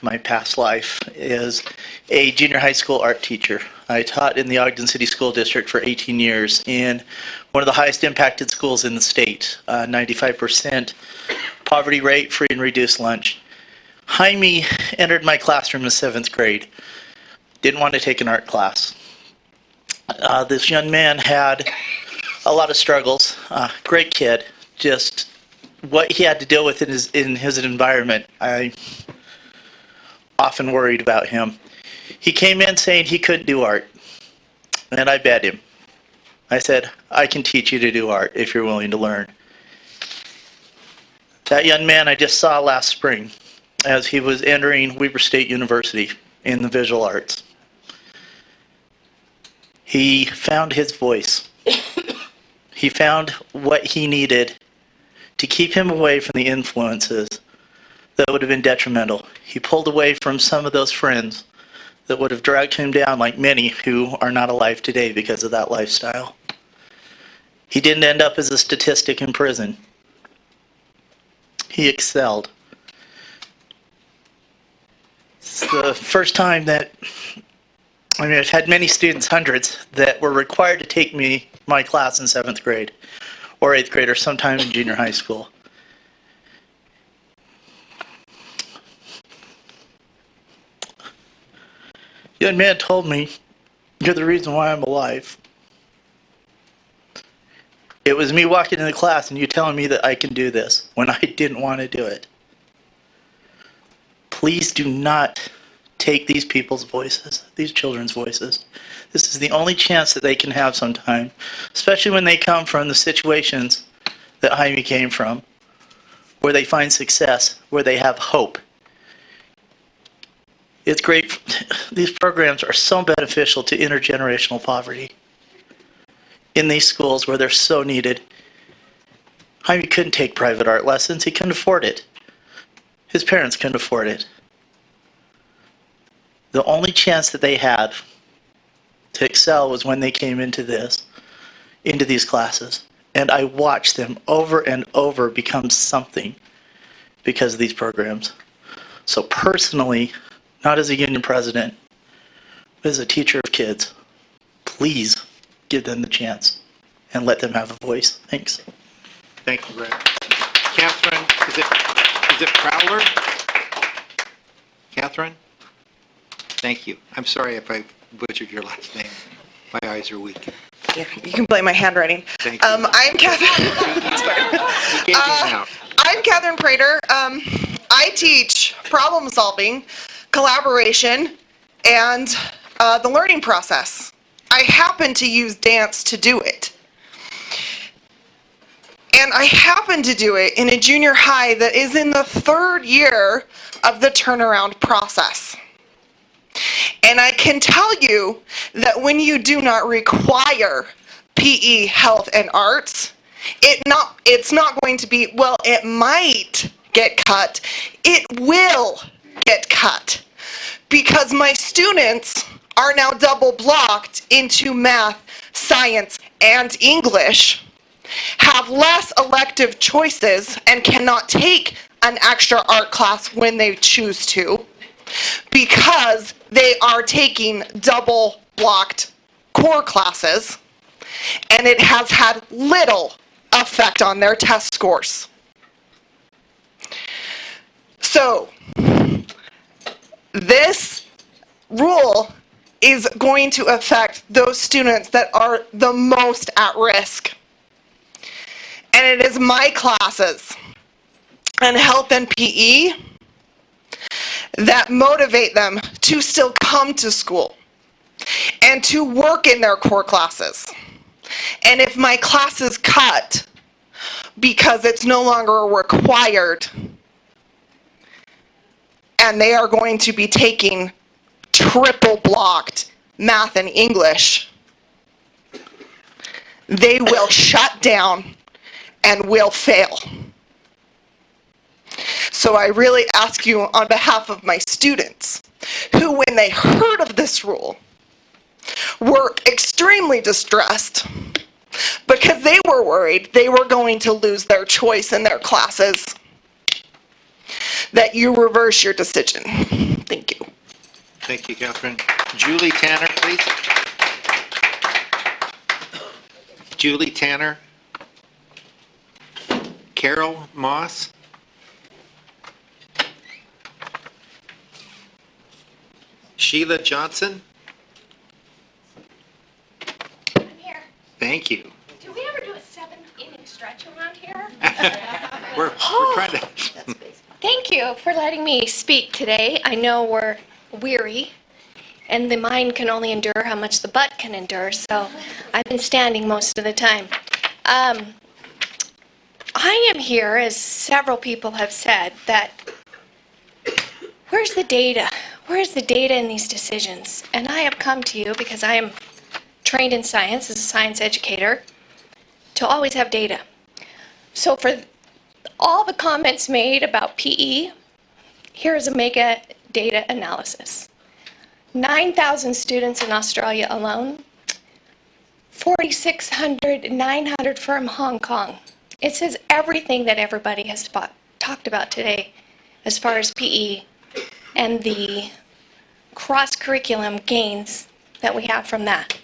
[SPEAKER 8] my past life is a junior high school art teacher. I taught in the Ogden City School District for 18 years in one of the highest impacted schools in the state, 95% poverty rate, free and reduced lunch. Jaime entered my classroom in 7th grade. Didn't want to take an art class. This young man had a lot of struggles. Great kid. Just what he had to deal with in his environment, I often worried about him. He came in saying he couldn't do art, and I bet him. I said, I can teach you to do art if you're willing to learn. That young man I just saw last spring as he was entering Weber State University in the visual arts. He found his voice. He found what he needed to keep him away from the influences that would have been detrimental. He pulled away from some of those friends that would have dragged him down, like many who are not alive today because of that lifestyle. He didn't end up as a statistic in prison. He excelled. It's the first time that, I've had many students, hundreds, that were required to take my class in 7th grade or 8th grade or sometime in junior high school. The young man told me, you're the reason why I'm alive. It was me walking in the class and you telling me that I can do this when I didn't want to do it. Please do not take these people's voices, these children's voices. This is the only chance that they can have sometime, especially when they come from the situations that Jaime came from, where they find success, where they have hope. It's great. These programs are so beneficial to intergenerational poverty in these schools where they're so needed. Jaime couldn't take private art lessons. He couldn't afford it. His parents couldn't afford it. The only chance that they had to excel was when they came into these classes. And I watched them over and over become something because of these programs. So personally, not as a union president, but as a teacher of kids, please give them the chance and let them have a voice. Thanks.
[SPEAKER 9] Thank you, Brad. Catherine, is it Prowler? Catherine? Thank you. I'm sorry if I butchered your last name. My eyes are weak.
[SPEAKER 12] Yeah, you can blame my handwriting.
[SPEAKER 9] Thank you.
[SPEAKER 12] I'm Catherine.
[SPEAKER 9] You gave me an out.
[SPEAKER 12] I'm Catherine Prater. I teach problem solving, collaboration, and the learning process. I happen to use dance to do it. And I happen to do it in a junior high that is in the 3rd year of the turnaround process. And I can tell you that when you do not require PE, health, and arts, it's not going to be, well, it might get cut. It will get cut. Because my students are now double blocked into math, science, and English, have less elective choices, and cannot take an extra art class when they choose to, because they are taking double blocked core classes, and it has had little effect on their test scores. So, this rule is going to affect those students that are the most at risk. And it is my classes and health and PE that motivate them to still come to school and to work in their core classes. And if my class is cut because it's no longer required, and they are going to be taking triple blocked math and English, they will shut down and will fail. So I really ask you on behalf of my students, who when they heard of this rule were extremely distressed because they were worried they were going to lose their choice in their classes, that you reverse your decision. Thank you.
[SPEAKER 9] Thank you, Catherine. Julie Tanner, please. Julie Tanner. Carol Moss. Sheila Johnson.
[SPEAKER 4] I'm here.
[SPEAKER 9] Thank you.
[SPEAKER 4] Do we ever do a 7-inning stretch around here?
[SPEAKER 9] We're trying to.
[SPEAKER 4] Thank you for letting me speak today. I know we're weary, and the mind can only endure how much the butt can endure, so I've been standing most of the time. I am here, as several people have said, that where's the data? Where's the data in these decisions? And I have come to you because I am trained in science as a science educator to always have data. So for all the comments made about PE, here's a mega data analysis. 9,000 students in Australia alone, 4,600 from Hong Kong. It says everything that everybody has talked about today as far as PE and the cross-curriculum gains that we have from that.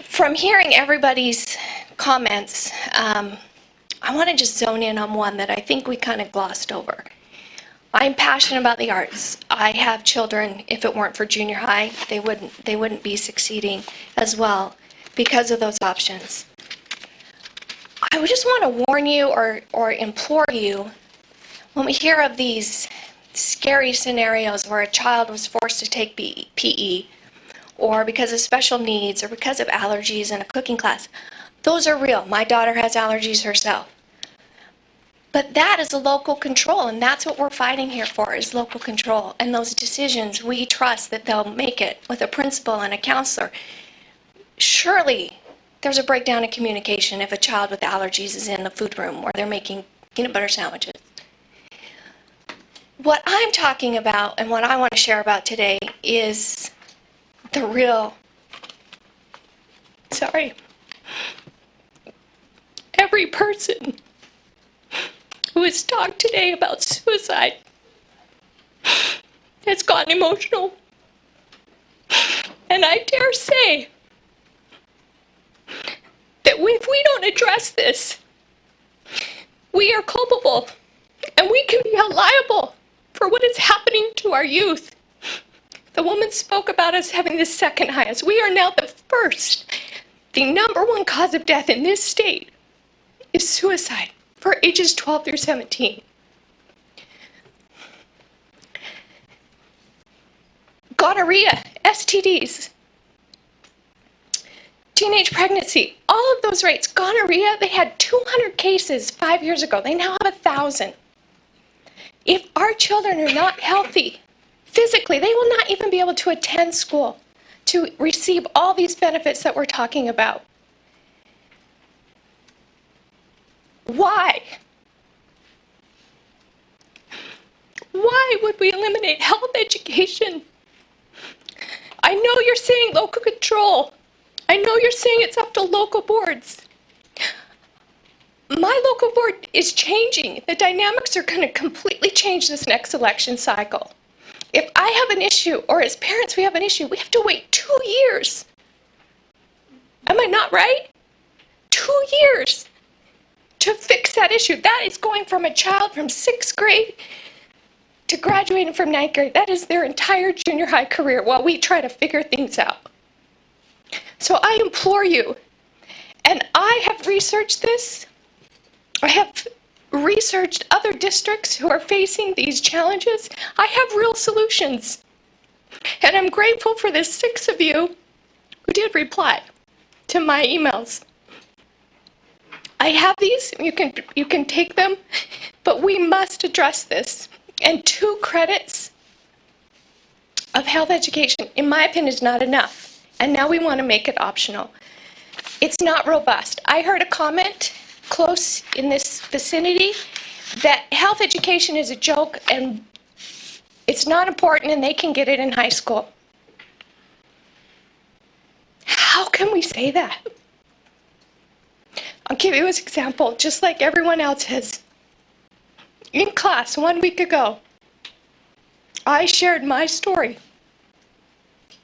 [SPEAKER 4] From hearing everybody's comments, I want to just zone in on one that I think we kind of glossed over. I'm passionate about the arts. I have children. If it weren't for junior high, they wouldn't be succeeding as well because of those options. I would just want to warn you or implore you, when we hear of these scary scenarios where a child was forced to take PE, or because of special needs, or because of allergies in a cooking class, those are real. My daughter has allergies herself. But that is a local control, and that's what we're fighting here for, is local control. And those decisions, we trust that they'll make it with a principal and a counselor. Surely there's a breakdown in communication if a child with allergies is in the food room where they're making peanut butter sandwiches. What I'm talking about and what I want to share about today is the real, every person who has talked today about suicide
[SPEAKER 14] has gotten emotional. And I dare say that if we don't address this, we are culpable and we can be held liable for what is happening to our youth. The woman spoke about us having the second highest. We are now the first. The #1 cause of death in this state is suicide for ages 12 through 17. Gonorrhea, STDs, teenage pregnancy, all of those rates. Gonorrhea, they had 200 cases 5 years ago. They now have 1,000. If our children are not healthy physically, they will not even be able to attend school to receive all these benefits that we're talking about. Why? Why would we eliminate health education? I know you're saying local control. I know you're saying it's up to local boards. My local board is changing. The dynamics are going to completely change this next election cycle. If I have an issue, or as parents we have an issue, we have to wait 2 years. Am I not right? 2 years to fix that issue. That is going from a child from 6th grade to graduating from 9th grade. That is their entire junior high career while we try to figure things out. So I implore you, and I have researched this. I have researched other districts who are facing these challenges. I have real solutions. And I'm grateful for the 6 of you who did reply to my emails. I have these, you can take them, but we must address this. And 2 credits of health education, in my opinion, is not enough. And now we want to make it optional. It's not robust. I heard a comment close in this vicinity that health education is a joke and it's not important and they can get it in high school. How can we say that? I'll give you an example, just like everyone else has. In class 1 week ago, I shared my story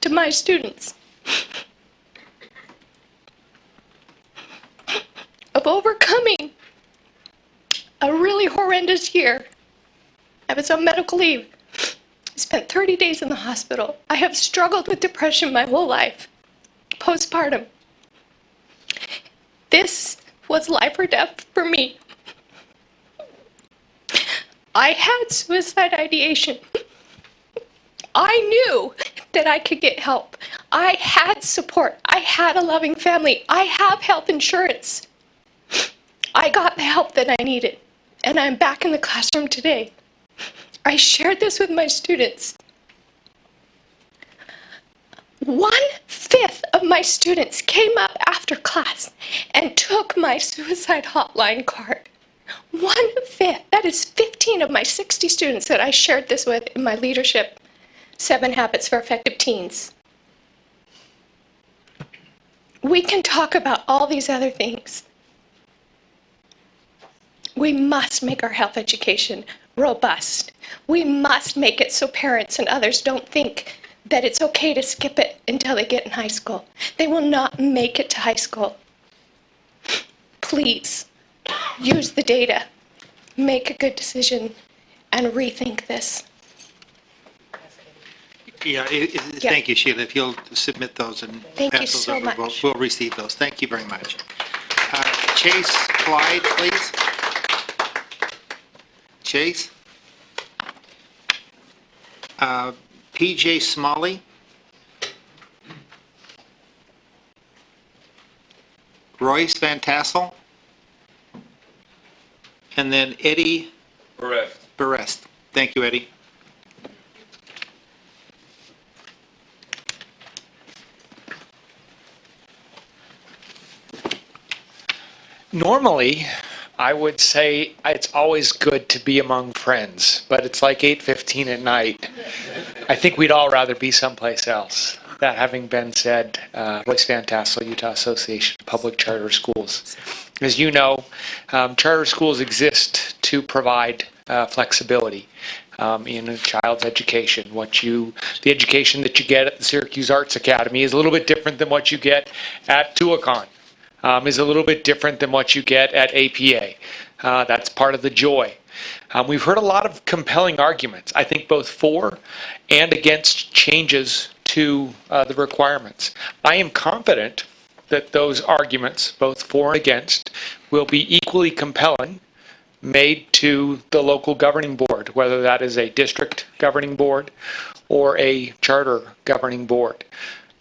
[SPEAKER 14] to my students of overcoming a really horrendous year. I was on medical leave. I spent 30 days in the hospital. I have struggled with depression my whole life, postpartum. This was life or death for me. I had suicide ideation. I knew that I could get help. I had support. I had a loving family. I have health insurance. I got the help that I needed, and I'm back in the classroom today. I shared this with my students. 1/5 of my students came up after class and took my suicide hotline card. 1/5. That is 15 of my 60 students that I shared this with in my leadership 7 Habits for Effective Teens. We can talk about all these other things. We must make our health education robust. We must make it so parents and others don't think that it's okay to skip it until they get in high school. They will not make it to high school. Please use the data, make a good decision, and rethink this.
[SPEAKER 2] Yeah, thank you, Sheila. If you'll submit those and
[SPEAKER 14] Thank you
[SPEAKER 2] pass those
[SPEAKER 14] so
[SPEAKER 2] over,
[SPEAKER 14] much.
[SPEAKER 2] we'll receive those. Thank you very much. Chase Clyde, please. Chase. PJ Smalley. Royce Van Tassel. And then Eddie Berest. Thank you, Eddie.
[SPEAKER 21] Normally, I would say it's always good to be among friends, but it's like 8:15 at night. I think we'd all rather be someplace else. That having been said, Royce Van Tassel, Utah Association of Public Charter Schools. As you know, charter schools exist to provide flexibility. in a child's education. The education that you get at the Syracuse Arts Academy is a little bit different than what you get at Tuacahn, is a little bit different than what you get at APA. That's part of the joy. We've heard a lot of compelling arguments, I think both for and against changes to the requirements. I am confident that those arguments, both for and against, will be equally compelling made to the local governing board, whether that is a district governing board or a charter governing board.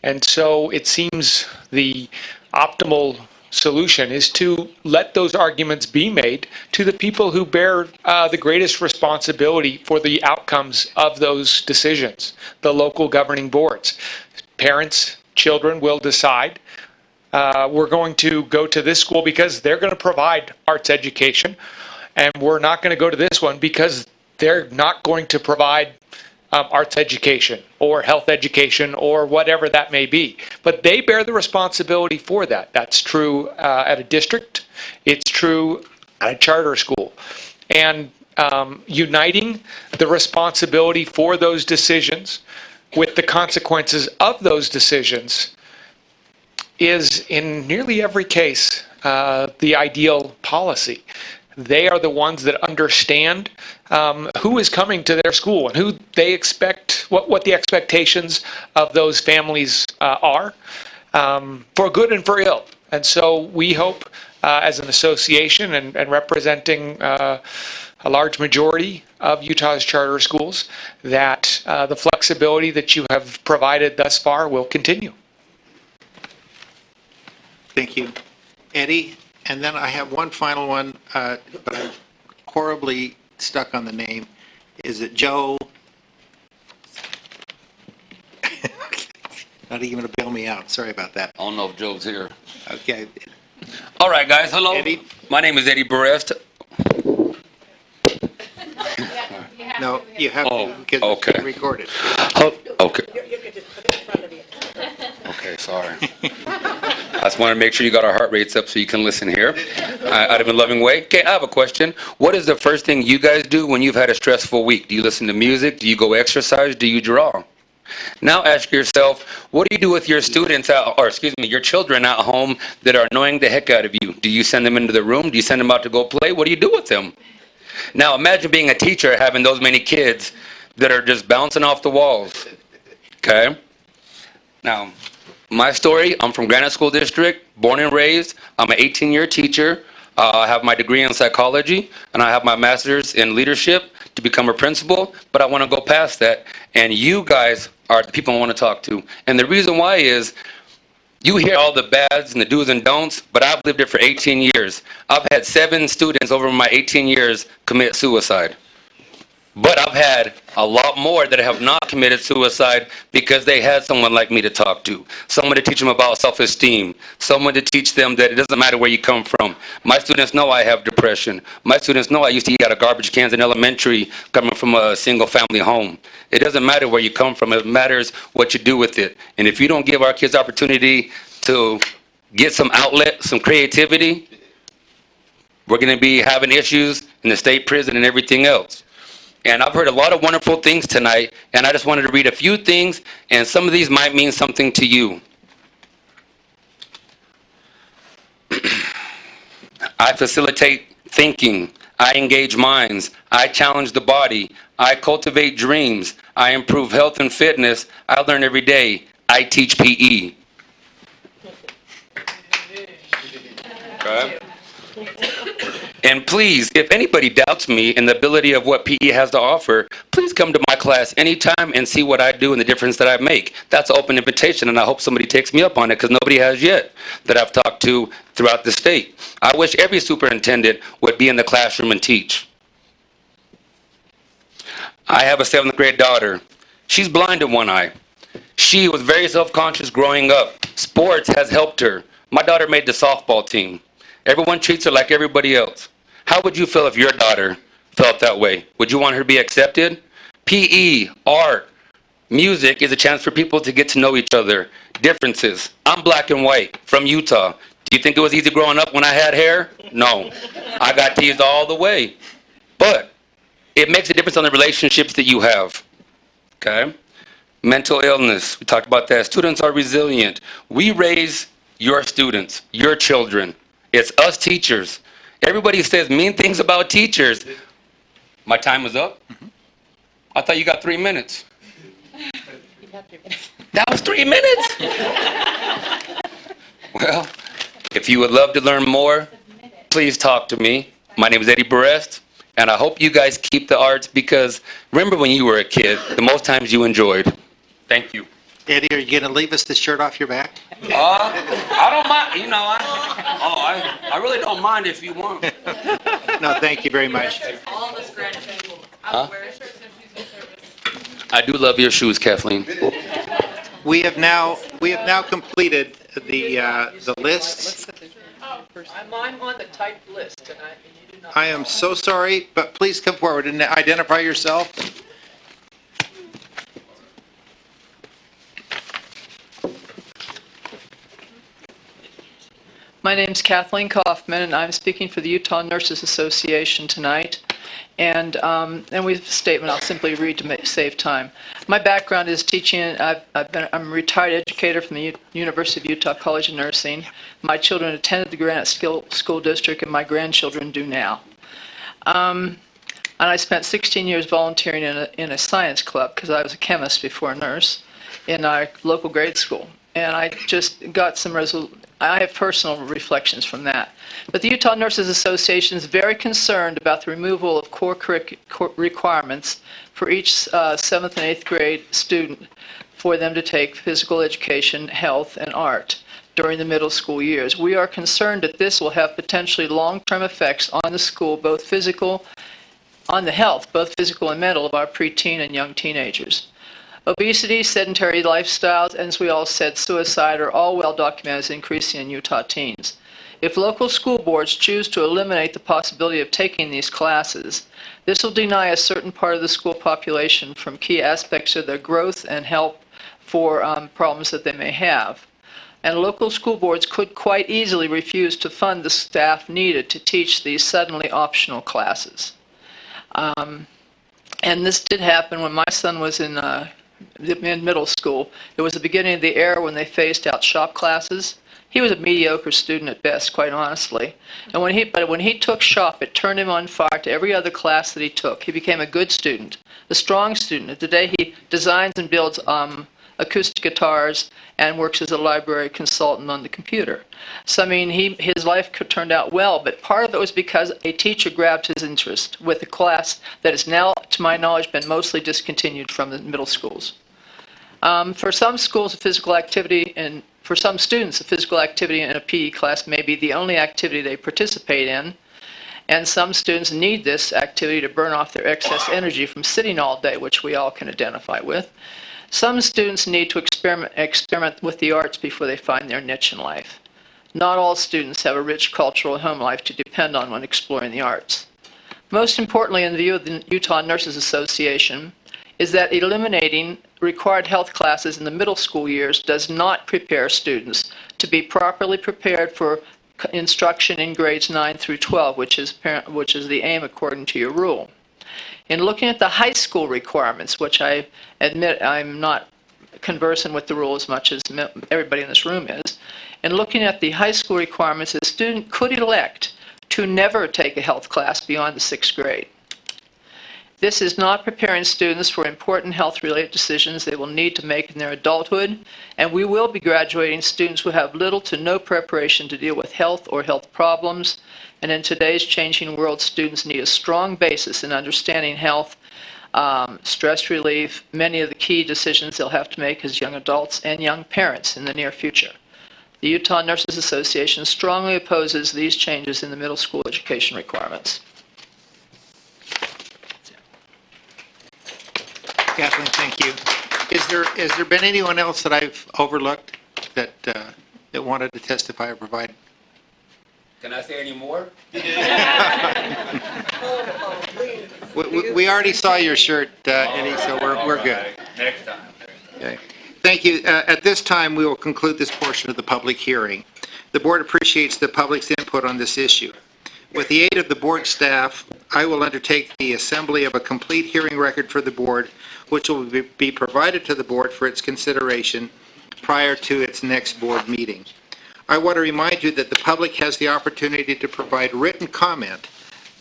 [SPEAKER 21] And so it seems the optimal solution is to let those arguments be made to the people who bear the greatest responsibility for the outcomes of those decisions, the local governing boards. Parents, children will decide. We're going to go to this school because they're going to provide arts education, and we're not going to go to this one because they're not going to provide arts education or health education or whatever that may be. But they bear the responsibility for that. That's true at a district. It's true at a charter school. And uniting the responsibility for those decisions with the consequences of those decisions is, in nearly every case, the ideal policy. They are the ones that understand who is coming to their school and who they expect, what the expectations of those families are, for good and for ill. And so we hope, as an association and representing a large majority of Utah's charter schools, that the flexibility that you have provided thus far will continue.
[SPEAKER 9] Thank you. Eddie? And then I have one final one, but I'm horribly stuck on the name. Is it Joe? Not even going to bail me out. Sorry about that.
[SPEAKER 3] I don't know if Joe's here.
[SPEAKER 9] Okay.
[SPEAKER 3] All right, guys. Hello.
[SPEAKER 9] Eddie?
[SPEAKER 3] My name is Eddie Barest.
[SPEAKER 9] No, you have to, because
[SPEAKER 3] okay.
[SPEAKER 9] it's recorded.
[SPEAKER 3] Okay. Okay, sorry. I just want to make sure you got our heart rates up so you can listen here out of a loving way. Okay, I have a question. What is the first thing you guys do when you've had a stressful week? Do you listen to music? Do you go exercise? Do you draw? Now ask yourself, what do you do with your students, your children at home that are annoying the heck out of you? Do you send them into the room? Do you send them out to go play? What do you do with them? Now imagine being a teacher having those many kids that are just bouncing off the walls. Okay? Now, my story, I'm from Granite School District, born and raised. I'm an 18-year teacher. I have my degree in psychology, and I have my master's in leadership to become a principal, but I want to go past that. And you guys are the people I want to talk to. And the reason why is, you hear all the bads and the do's and don'ts, but I've lived it for 18 years. I've had 7 students over my 18 years commit suicide. But I've had a lot more that have not committed suicide because they had someone like me to talk to, someone to teach them about self-esteem, someone to teach them that it doesn't matter where you come from. My students know I have depression. My students know I used to eat out of garbage cans in elementary coming from a single-family home. It doesn't matter where you come from. It matters what you do with it. And if you don't give our kids opportunity to get some outlet, some creativity, we're going to be having issues in the state prison and everything else. And I've heard a lot of wonderful things tonight, and I just wanted to read a few things, and some of these might mean something to you. I facilitate thinking. I engage minds. I challenge the body. I cultivate dreams. I improve health and fitness. I learn every day. I teach PE. Okay. And please, if anybody doubts me and the ability of what PE has to offer, please come to my class anytime and see what I do and the difference that I make. That's an open invitation, and I hope somebody takes me up on it, because nobody has yet that I've talked to throughout the state. I wish every superintendent would be in the classroom and teach. I have a 7th grade daughter. She's blind in one eye. She was very self-conscious growing up. Sports has helped her. My daughter made the softball team. Everyone treats her like everybody else. How would you feel if your daughter felt that way? Would you want her to be accepted? PE, art, music is a chance for people to get to know each other. Differences. I'm black and white from Utah. Do you think it was easy growing up when I had hair? No. I got teased all the way. But It makes a difference on the relationships that you have. Okay? Mental illness, we talked about that. Students are resilient. We raise your students, your children. It's us teachers. Everybody says mean things about teachers. My time is up? I thought you got 3 minutes. That was 3 minutes? Well, if you would love to learn more, please talk to me. My name is Eddie Barrest, and I hope you guys keep the arts because remember when you were a kid, the most times you enjoyed. Thank you.
[SPEAKER 9] Eddie, are you going to leave us the shirt off your back?
[SPEAKER 3] I don't mind. You know, I really don't mind if you want.
[SPEAKER 9] No, thank you very much.
[SPEAKER 3] Huh? I do love your shoes, Kathleen.
[SPEAKER 9] We have now completed the lists.
[SPEAKER 1] I'm on the typed list tonight, and you do not.
[SPEAKER 9] I am so sorry, but please come forward and identify yourself.
[SPEAKER 1] My name's Kathleen Kaufman, and I'm speaking for the Utah Nurses Association tonight. And we have a statement I'll simply read to save time. My background is teaching. I'm a retired educator from the University of Utah College of Nursing. My children attended the Granite School District, and my grandchildren do now. And I spent 16 years volunteering in a science club because I was a chemist before a nurse in our local grade school. And I just got some I have personal reflections from that. But the Utah Nurses Association is very concerned about the removal of core requirements for each 7th and 8th grade student for them to take physical education, health, and art during the middle school years. We are concerned that this will have potentially long-term effects on the school, on the health, both physical and mental, of our preteen and young teenagers. Obesity, sedentary lifestyles, and as we all said, suicide are all well documented as increasing in Utah teens. If local school boards choose to eliminate the possibility of taking these classes, this will deny a certain part of the school population from key aspects of their growth and help for problems that they may have. And local school boards could quite easily refuse to fund the staff needed to teach these suddenly optional classes. And this did happen when my son was in middle school. It was the beginning of the era when they phased out shop classes. He was a mediocre student at best, quite honestly. And when he took shop, it turned him on fire to every other class that he took. He became a good student, a strong student. Today he designs and builds acoustic guitars and works as a library consultant on the computer. So I mean, his life turned out well, but part of it was because a teacher grabbed his interest with a class that has now, to my knowledge, been mostly discontinued from the middle schools. For some schools, physical activity and for some students, a physical activity in a PE class may be the only activity they participate in, and some students need this activity to burn off their excess energy from sitting all day, which we all can identify with. Some students need to experiment with the arts before they find their niche in life. Not all students have a rich cultural home life to depend on when exploring the arts. Most importantly, in the view of the Utah Nurses Association, is that eliminating required health classes in the middle school years does not prepare students to be properly prepared for instruction in grades 9 through 12, which is the aim according to your rule. In looking at the high school requirements, which I admit I'm not conversant with the rule as much as everybody in this room is, in looking at the high school requirements, a student could elect to never take a health class beyond the 6th grade. This is not preparing students for important health-related decisions they will need to make in their adulthood, and we will be graduating students who have little to no preparation to deal with health or health problems. And in today's changing world, students need a strong basis in understanding health, stress relief, many of the key decisions they'll have to make as young adults and young parents in the near future. The Utah Nurses Association strongly opposes these changes in the middle school education requirements.
[SPEAKER 9] Kathleen, thank you. Has there been anyone else that I've overlooked that wanted to testify or provide?
[SPEAKER 3] Can I say any more?
[SPEAKER 9] We already saw your shirt, Eddie, so we're good.
[SPEAKER 3] Next time.
[SPEAKER 9] Okay. Thank you. At this time, we will conclude this portion of the public hearing. The board appreciates the public's input on this issue. With the aid of the board staff, I will undertake the assembly of a complete hearing record for the board, which will be provided to the board for its consideration prior to its next board meeting. I want to remind you that the public has the opportunity to provide written comment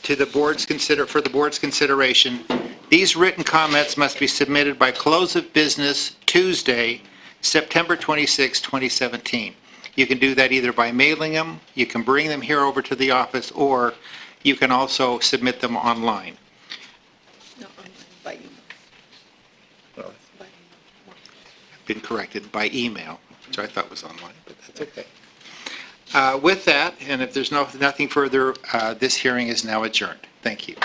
[SPEAKER 9] to the board's for the board's consideration. These written comments must be submitted by close of business Tuesday, September 26, 2017. You can do that either by mailing them, you can bring them here over to the office, or you can also submit them online. Been corrected, by email, which I thought was online, but that's okay. With that, and if there's nothing further, this hearing is now adjourned. Thank you.